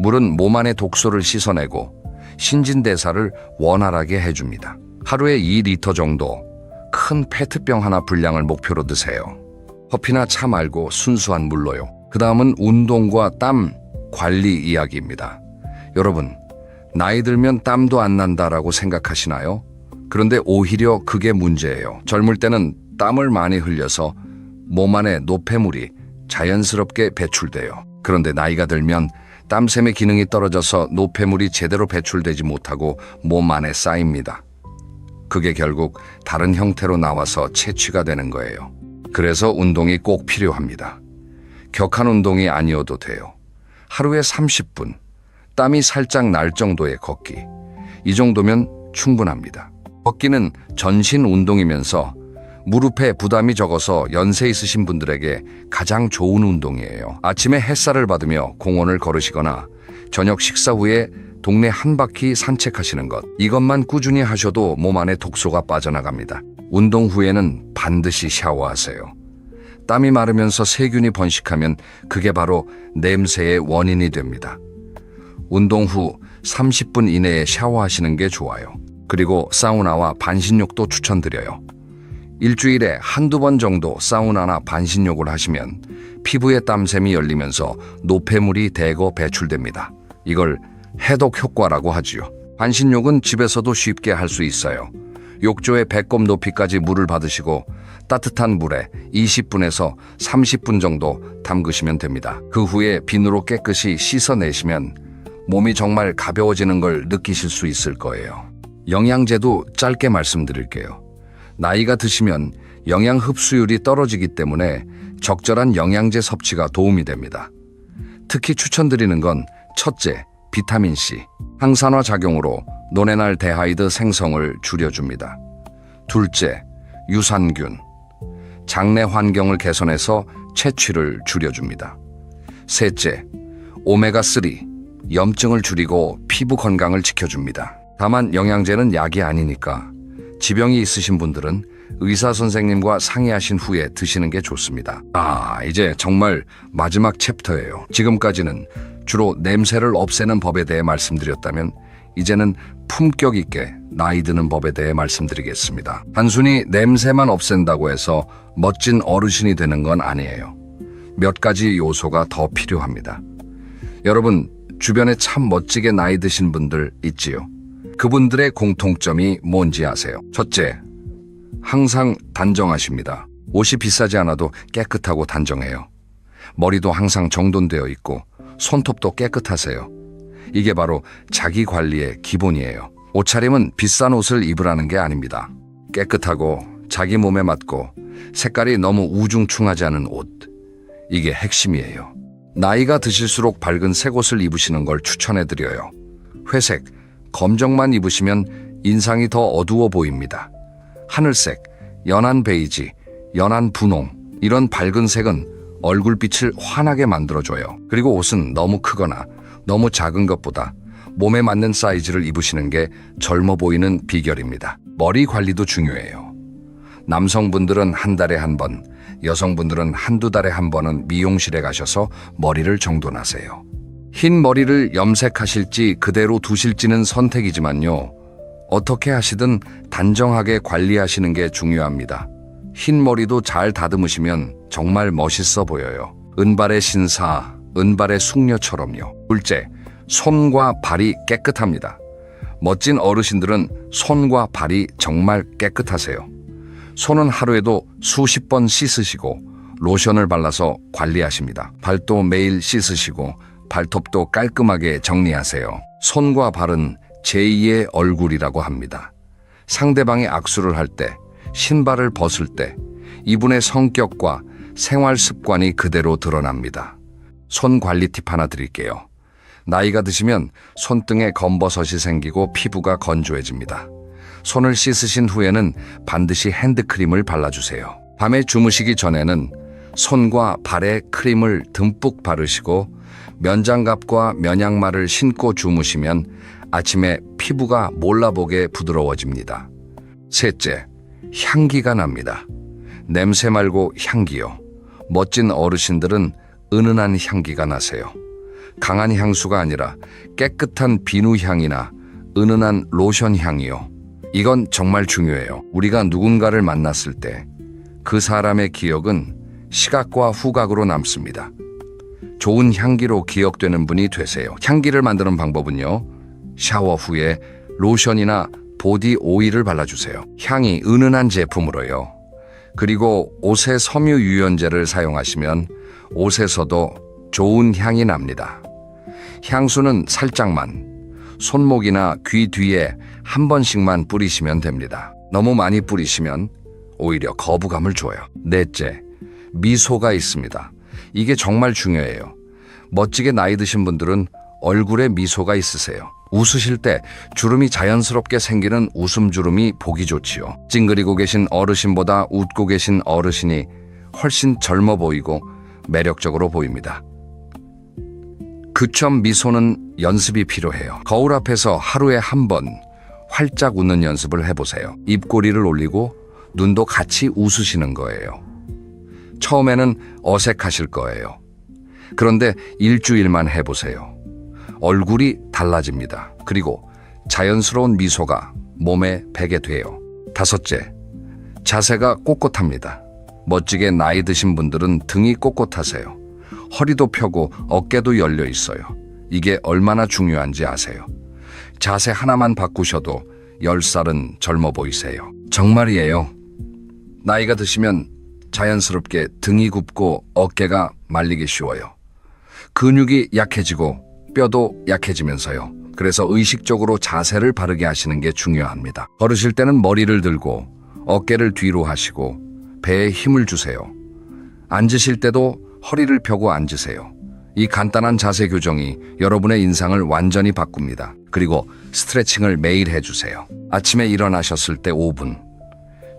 물은 몸 안의 독소를 씻어내고 신진대사를 원활하게 해줍니다. 하루에 2리터 정도 큰 페트병 하나 분량을 목표로 드세요. 커피나 차 말고 순수한 물로요. 그 다음은 운동과 땀 관리 이야기입니다. 여러분, 나이 들면 땀도 안 난다라고 생각하시나요? 그런데 오히려 그게 문제예요. 젊을 때는 땀을 많이 흘려서 몸 안에 노폐물이 자연스럽게 배출돼요. 그런데 나이가 들면 땀샘의 기능이 떨어져서 노폐물이 제대로 배출되지 못하고 몸 안에 쌓입니다. 그게 결국 다른 형태로 나와서 체취가 되는 거예요. 그래서 운동이 꼭 필요합니다. 격한 운동이 아니어도 돼요. 하루에 30분, 땀이 살짝 날 정도의 걷기. 이 정도면 충분합니다. 걷기는 전신 운동이면서 무릎에 부담이 적어서 연세 있으신 분들에게 가장 좋은 운동이에요. 아침에 햇살을 받으며 공원을 걸으시거나 저녁 식사 후에 동네 한 바퀴 산책하시는 것. 이것만 꾸준히 하셔도 몸 안에 독소가 빠져나갑니다. 운동 후에는 반드시 샤워하세요. 땀이 마르면서 세균이 번식하면 그게 바로 냄새의 원인이 됩니다. 운동 후 30분 이내에 샤워하시는 게 좋아요. 그리고 사우나와 반신욕도 추천드려요. 일주일에 한두 번 정도 사우나나 반신욕을 하시면 피부에 땀샘이 열리면서 노폐물이 대거 배출됩니다. 이걸 해독 효과라고 하지요. 반신욕은 집에서도 쉽게 할 수 있어요. 욕조에 배꼽 높이까지 물을 받으시고 따뜻한 물에 20분에서 30분 정도 담그시면 됩니다. 그 후에 비누로 깨끗이 씻어내시면 몸이 정말 가벼워지는 걸 느끼실 수 있을 거예요. 영양제도 짧게 말씀드릴게요. 나이가 드시면 영양 흡수율이 떨어지기 때문에 적절한 영양제 섭취가 도움이 됩니다. 특히 추천드리는 건 첫째, 비타민C. 항산화 작용으로 노네날데하이드 생성을 줄여줍니다. 둘째, 유산균. 장내 환경을 개선해서 체취를 줄여줍니다. 셋째, 오메가3. 염증을 줄이고 피부 건강을 지켜줍니다. 다만 영양제는 약이 아니니까 지병이 있으신 분들은 의사 선생님과 상의하신 후에 드시는 게 좋습니다. 이제 정말 마지막 챕터예요. 지금까지는 주로 냄새를 없애는 법에 대해 말씀드렸다면 이제는 품격 있게 나이 드는 법에 대해 말씀드리겠습니다. 단순히 냄새만 없앤다고 해서 멋진 어르신이 되는 건 아니에요. 몇 가지 요소가 더 필요합니다. 여러분, 주변에 참 멋지게 나이 드신 분들 있지요? 그분들의 공통점이 뭔지 아세요? 첫째, 항상 단정하십니다. 옷이 비싸지 않아도 깨끗하고 단정해요. 머리도 항상 정돈되어 있고 손톱도 깨끗하세요. 이게 바로 자기 관리의 기본이에요. 옷차림은 비싼 옷을 입으라는 게 아닙니다. 깨끗하고 자기 몸에 맞고 색깔이 너무 우중충하지 않은 옷. 이게 핵심이에요. 나이가 드실수록 밝은 색 옷을 입으시는 걸 추천해드려요. 회색, 검정만 입으시면 인상이 더 어두워 보입니다. 하늘색, 연한 베이지, 연한 분홍, 이런 밝은 색은 얼굴빛을 환하게 만들어줘요. 그리고 옷은 너무 크거나 너무 작은 것보다 몸에 맞는 사이즈를 입으시는 게 젊어 보이는 비결입니다. 머리 관리도 중요해요. 남성분들은 한 달에 한 번, 여성분들은 한두 달에 한 번은 미용실에 가셔서 머리를 정돈하세요. 흰 머리를 염색하실지 그대로 두실지는 선택이지만요. 어떻게 하시든 단정하게 관리하시는 게 중요합니다. 흰 머리도 잘 다듬으시면 정말 멋있어 보여요. 은발의 신사, 은발의 숙녀처럼요. 둘째, 손과 발이 깨끗합니다. 멋진 어르신들은 손과 발이 정말 깨끗하세요. 손은 하루에도 수십 번 씻으시고 로션을 발라서 관리하십니다. 발도 매일 씻으시고 발톱도 깔끔하게 정리하세요. 손과 발은 제2의 얼굴이라고 합니다. 상대방이 악수를 할 때, 신발을 벗을 때 이분의 성격과 생활 습관이 그대로 드러납니다. 손 관리 팁 하나 드릴게요. 나이가 드시면 손등에 검버섯이 생기고 피부가 건조해집니다. 손을 씻으신 후에는 반드시 핸드크림을 발라주세요. 밤에 주무시기 전에는 손과 발에 크림을 듬뿍 바르시고 면장갑과 면양말을 신고 주무시면 아침에 피부가 몰라보게 부드러워집니다. 셋째, 향기가 납니다. 냄새 말고 향기요. 멋진 어르신들은 은은한 향기가 나세요. 강한 향수가 아니라 깨끗한 비누 향이나 은은한 로션 향이요. 이건 정말 중요해요. 우리가 누군가를 만났을 때 그 사람의 기억은 시각과 후각으로 남습니다. 좋은 향기로 기억되는 분이 되세요. 향기를 만드는 방법은요. 샤워 후에 로션이나 보디 오일을 발라주세요. 향이 은은한 제품으로요. 그리고 옷에 섬유 유연제를 사용하시면 옷에서도 좋은 향이 납니다. 향수는 살짝만, 손목이나 귀 뒤에 한 번씩만 뿌리시면 됩니다. 너무 많이 뿌리시면 오히려 거부감을 줘요. 넷째, 미소가 있습니다. 이게 정말 중요해요. 멋지게 나이 드신 분들은 얼굴에 미소가 있으세요. 웃으실 때 주름이 자연스럽게 생기는 웃음주름이 보기 좋지요. 찡그리고 계신 어르신보다 웃고 계신 어르신이 훨씬 젊어 보이고 매력적으로 보입니다. 그점 미소는 연습이 필요해요. 거울 앞에서 하루에 한 번 활짝 웃는 연습을 해보세요. 입꼬리를 올리고 눈도 같이 웃으시는 거예요. 처음에는 어색하실 거예요. 그런데 일주일만 해보세요. 얼굴이 달라집니다. 그리고 자연스러운 미소가 몸에 배게 돼요. 다섯째, 자세가 꼿꼿합니다. 멋지게 나이 드신 분들은 등이 꼿꼿하세요. 허리도 펴고 어깨도 열려 있어요. 이게 얼마나 중요한지 아세요? 자세 하나만 바꾸셔도 10살은 젊어 보이세요. 정말이에요. 나이가 드시면 자연스럽게 등이 굽고 어깨가 말리기 쉬워요. 근육이 약해지고 뼈도 약해지면서요. 그래서 의식적으로 자세를 바르게 하시는 게 중요합니다. 걸으실 때는 머리를 들고 어깨를 뒤로 하시고 배에 힘을 주세요. 앉으실 때도 허리를 펴고 앉으세요. 이 간단한 자세 교정이 여러분의 인상을 완전히 바꿉니다. 그리고 스트레칭을 매일 해주세요. 아침에 일어나셨을 때 5분,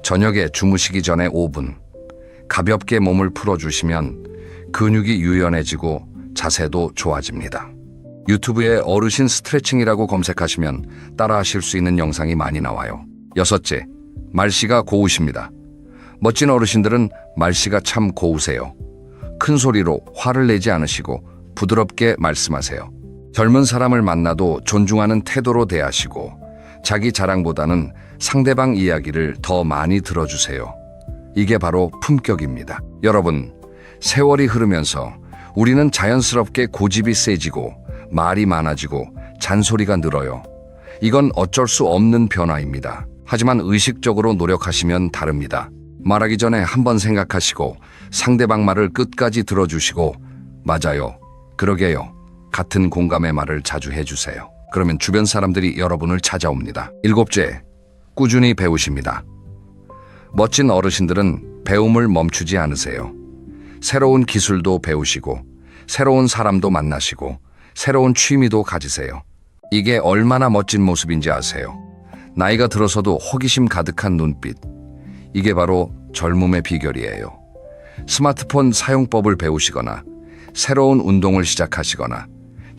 저녁에 주무시기 전에 5분, 가볍게 몸을 풀어주시면 근육이 유연해지고 자세도 좋아집니다. 유튜브에 어르신 스트레칭이라고 검색하시면 따라하실 수 있는 영상이 많이 나와요. 여섯째, 말씨가 고우십니다. 멋진 어르신들은 말씨가 참 고우세요. 큰 소리로 화를 내지 않으시고 부드럽게 말씀하세요. 젊은 사람을 만나도 존중하는 태도로 대하시고 자기 자랑보다는 상대방 이야기를 더 많이 들어주세요. 이게 바로 품격입니다. 여러분, 세월이 흐르면서 우리는 자연스럽게 고집이 세지고 말이 많아지고 잔소리가 늘어요. 이건 어쩔 수 없는 변화입니다. 하지만 의식적으로 노력하시면 다릅니다. 말하기 전에 한번 생각하시고 상대방 말을 끝까지 들어주시고 맞아요, 그러게요, 같은 공감의 말을 자주 해주세요. 그러면 주변 사람들이 여러분을 찾아옵니다. 일곱째, 꾸준히 배우십니다. 멋진 어르신들은 배움을 멈추지 않으세요. 새로운 기술도 배우시고 새로운 사람도 만나시고 새로운 취미도 가지세요. 이게 얼마나 멋진 모습인지 아세요? 나이가 들어서도 호기심 가득한 눈빛, 이게 바로 젊음의 비결이에요. 스마트폰 사용법을 배우시거나 새로운 운동을 시작하시거나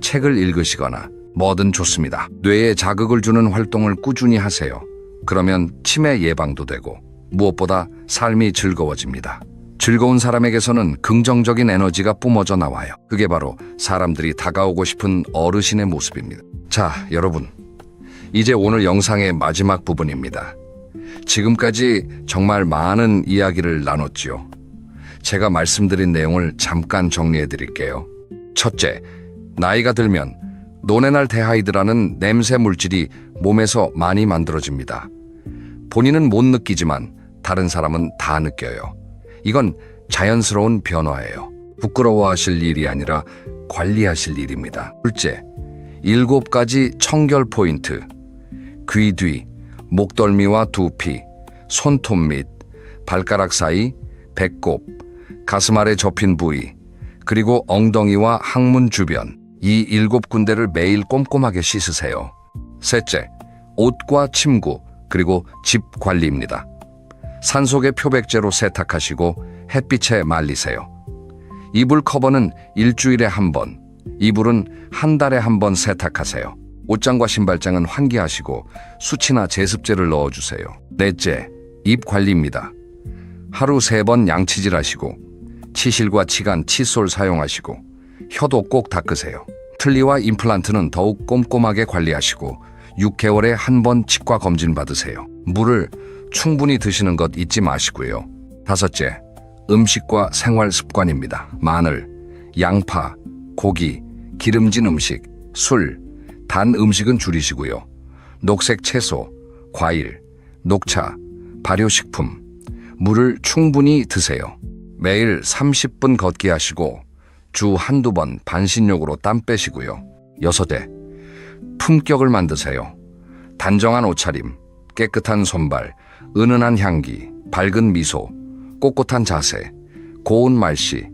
책을 읽으시거나 뭐든 좋습니다. 뇌에 자극을 주는 활동을 꾸준히 하세요. 그러면 치매 예방도 되고 무엇보다 삶이 즐거워집니다. 즐거운 사람에게서는 긍정적인 에너지가 뿜어져 나와요. 그게 바로 사람들이 다가오고 싶은 어르신의 모습입니다. 자, 여러분, 이제 오늘 영상의 마지막 부분입니다. 지금까지 정말 많은 이야기를 나눴지요. 제가 말씀드린 내용을 잠깐 정리해 드릴게요. 첫째, 나이가 들면 노네날데하이드라는 냄새 물질이 몸에서 많이 만들어집니다. 본인은 못 느끼지만 다른 사람은 다 느껴요. 이건 자연스러운 변화예요. 부끄러워하실 일이 아니라 관리하실 일입니다. 둘째, 7가지 청결 포인트. 귀 뒤, 목덜미와 두피, 손톱 밑, 발가락 사이, 배꼽, 가슴 아래 접힌 부위, 그리고 엉덩이와 항문 주변. 이 7군데를 매일 꼼꼼하게 씻으세요. 셋째, 옷과 침구, 그리고 집 관리입니다. 산속의 표백제로 세탁하시고 햇빛에 말리세요. 이불 커버는 일주일에 한 번, 이불은 한 달에 한 번 세탁하세요. 옷장과 신발장은 환기하시고 수치나 제습제를 넣어주세요. 넷째, 입 관리입니다. 하루 3번 양치질하시고 치실과 치간, 칫솔 사용하시고 혀도 꼭 닦으세요. 틀니와 임플란트는 더욱 꼼꼼하게 관리하시고 6개월에 한 번 치과 검진 받으세요. 물을 충분히 드시는 것 잊지 마시고요. 다섯째, 음식과 생활 습관입니다. 마늘, 양파, 고기, 기름진 음식, 술, 단 음식은 줄이시고요. 녹색 채소, 과일, 녹차, 발효식품, 물을 충분히 드세요. 매일 30분 걷기 하시고 주 한두 번 반신욕으로 땀 빼시고요. 여섯째, 품격을 만드세요. 단정한 옷차림, 깨끗한 손발, 은은한 향기, 밝은 미소, 꼿꼿한 자세, 고운 말씨,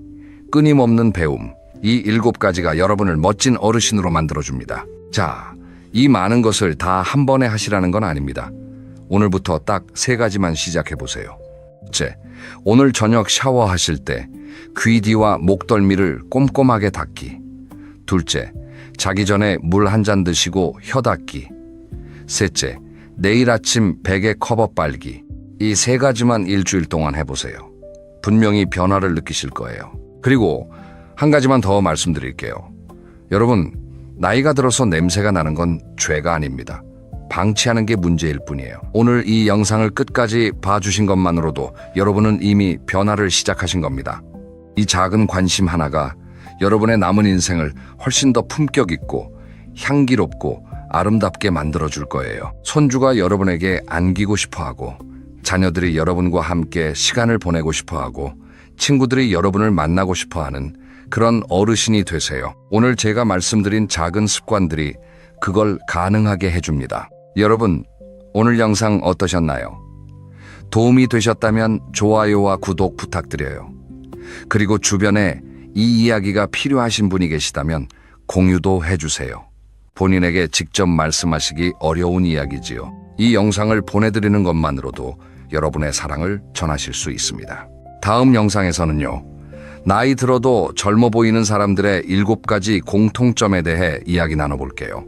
끊임없는 배움. 이 7가지가 여러분을 멋진 어르신으로 만들어줍니다. 자, 이 많은 것을 다 한 번에 하시라는 건 아닙니다. 오늘부터 딱 3가지만 시작해보세요. 첫째, 오늘 저녁 샤워하실 때 귀 뒤와 목덜미를 꼼꼼하게 닦기. 둘째, 자기 전에 물 한 잔 드시고 혀 닦기. 셋째, 내일 아침 베개 커버 빨기. 이 3가지만 일주일 동안 해보세요. 분명히 변화를 느끼실 거예요. 그리고 한 가지만 더 말씀드릴게요. 여러분, 나이가 들어서 냄새가 나는 건 죄가 아닙니다. 방치하는 게 문제일 뿐이에요. 오늘 이 영상을 끝까지 봐주신 것만으로도 여러분은 이미 변화를 시작하신 겁니다. 이 작은 관심 하나가 여러분의 남은 인생을 훨씬 더 품격 있고 향기롭고 아름답게 만들어줄 거예요. 손주가 여러분에게 안기고 싶어하고, 자녀들이 여러분과 함께 시간을 보내고 싶어하고, 친구들이 여러분을 만나고 싶어하는 그런 어르신이 되세요. 오늘 제가 말씀드린 작은 습관들이 그걸 가능하게 해줍니다. 여러분, 오늘 영상 어떠셨나요? 도움이 되셨다면 좋아요와 구독 부탁드려요. 그리고 주변에 이 이야기가 필요하신 분이 계시다면 공유도 해주세요. 본인에게 직접 말씀하시기 어려운 이야기지요. 이 영상을 보내드리는 것만으로도 여러분의 사랑을 전하실 수 있습니다. 다음 영상에서는요, 나이 들어도 젊어 보이는 사람들의 7가지 공통점에 대해 이야기 나눠볼게요.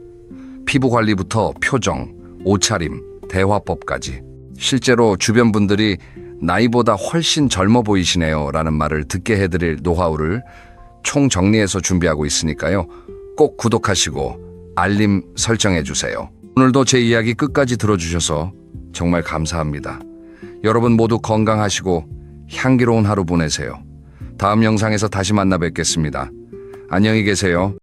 피부 관리부터 표정, 옷차림, 대화법까지. 실제로 주변 분들이 나이보다 훨씬 젊어 보이시네요 라는 말을 듣게 해드릴 노하우를 총 정리해서 준비하고 있으니까요. 꼭 구독하시고 알림 설정해주세요. 오늘도 제 이야기 끝까지 들어주셔서 정말 감사합니다. 여러분 모두 건강하시고 향기로운 하루 보내세요. 다음 영상에서 다시 만나 뵙겠습니다. 안녕히 계세요.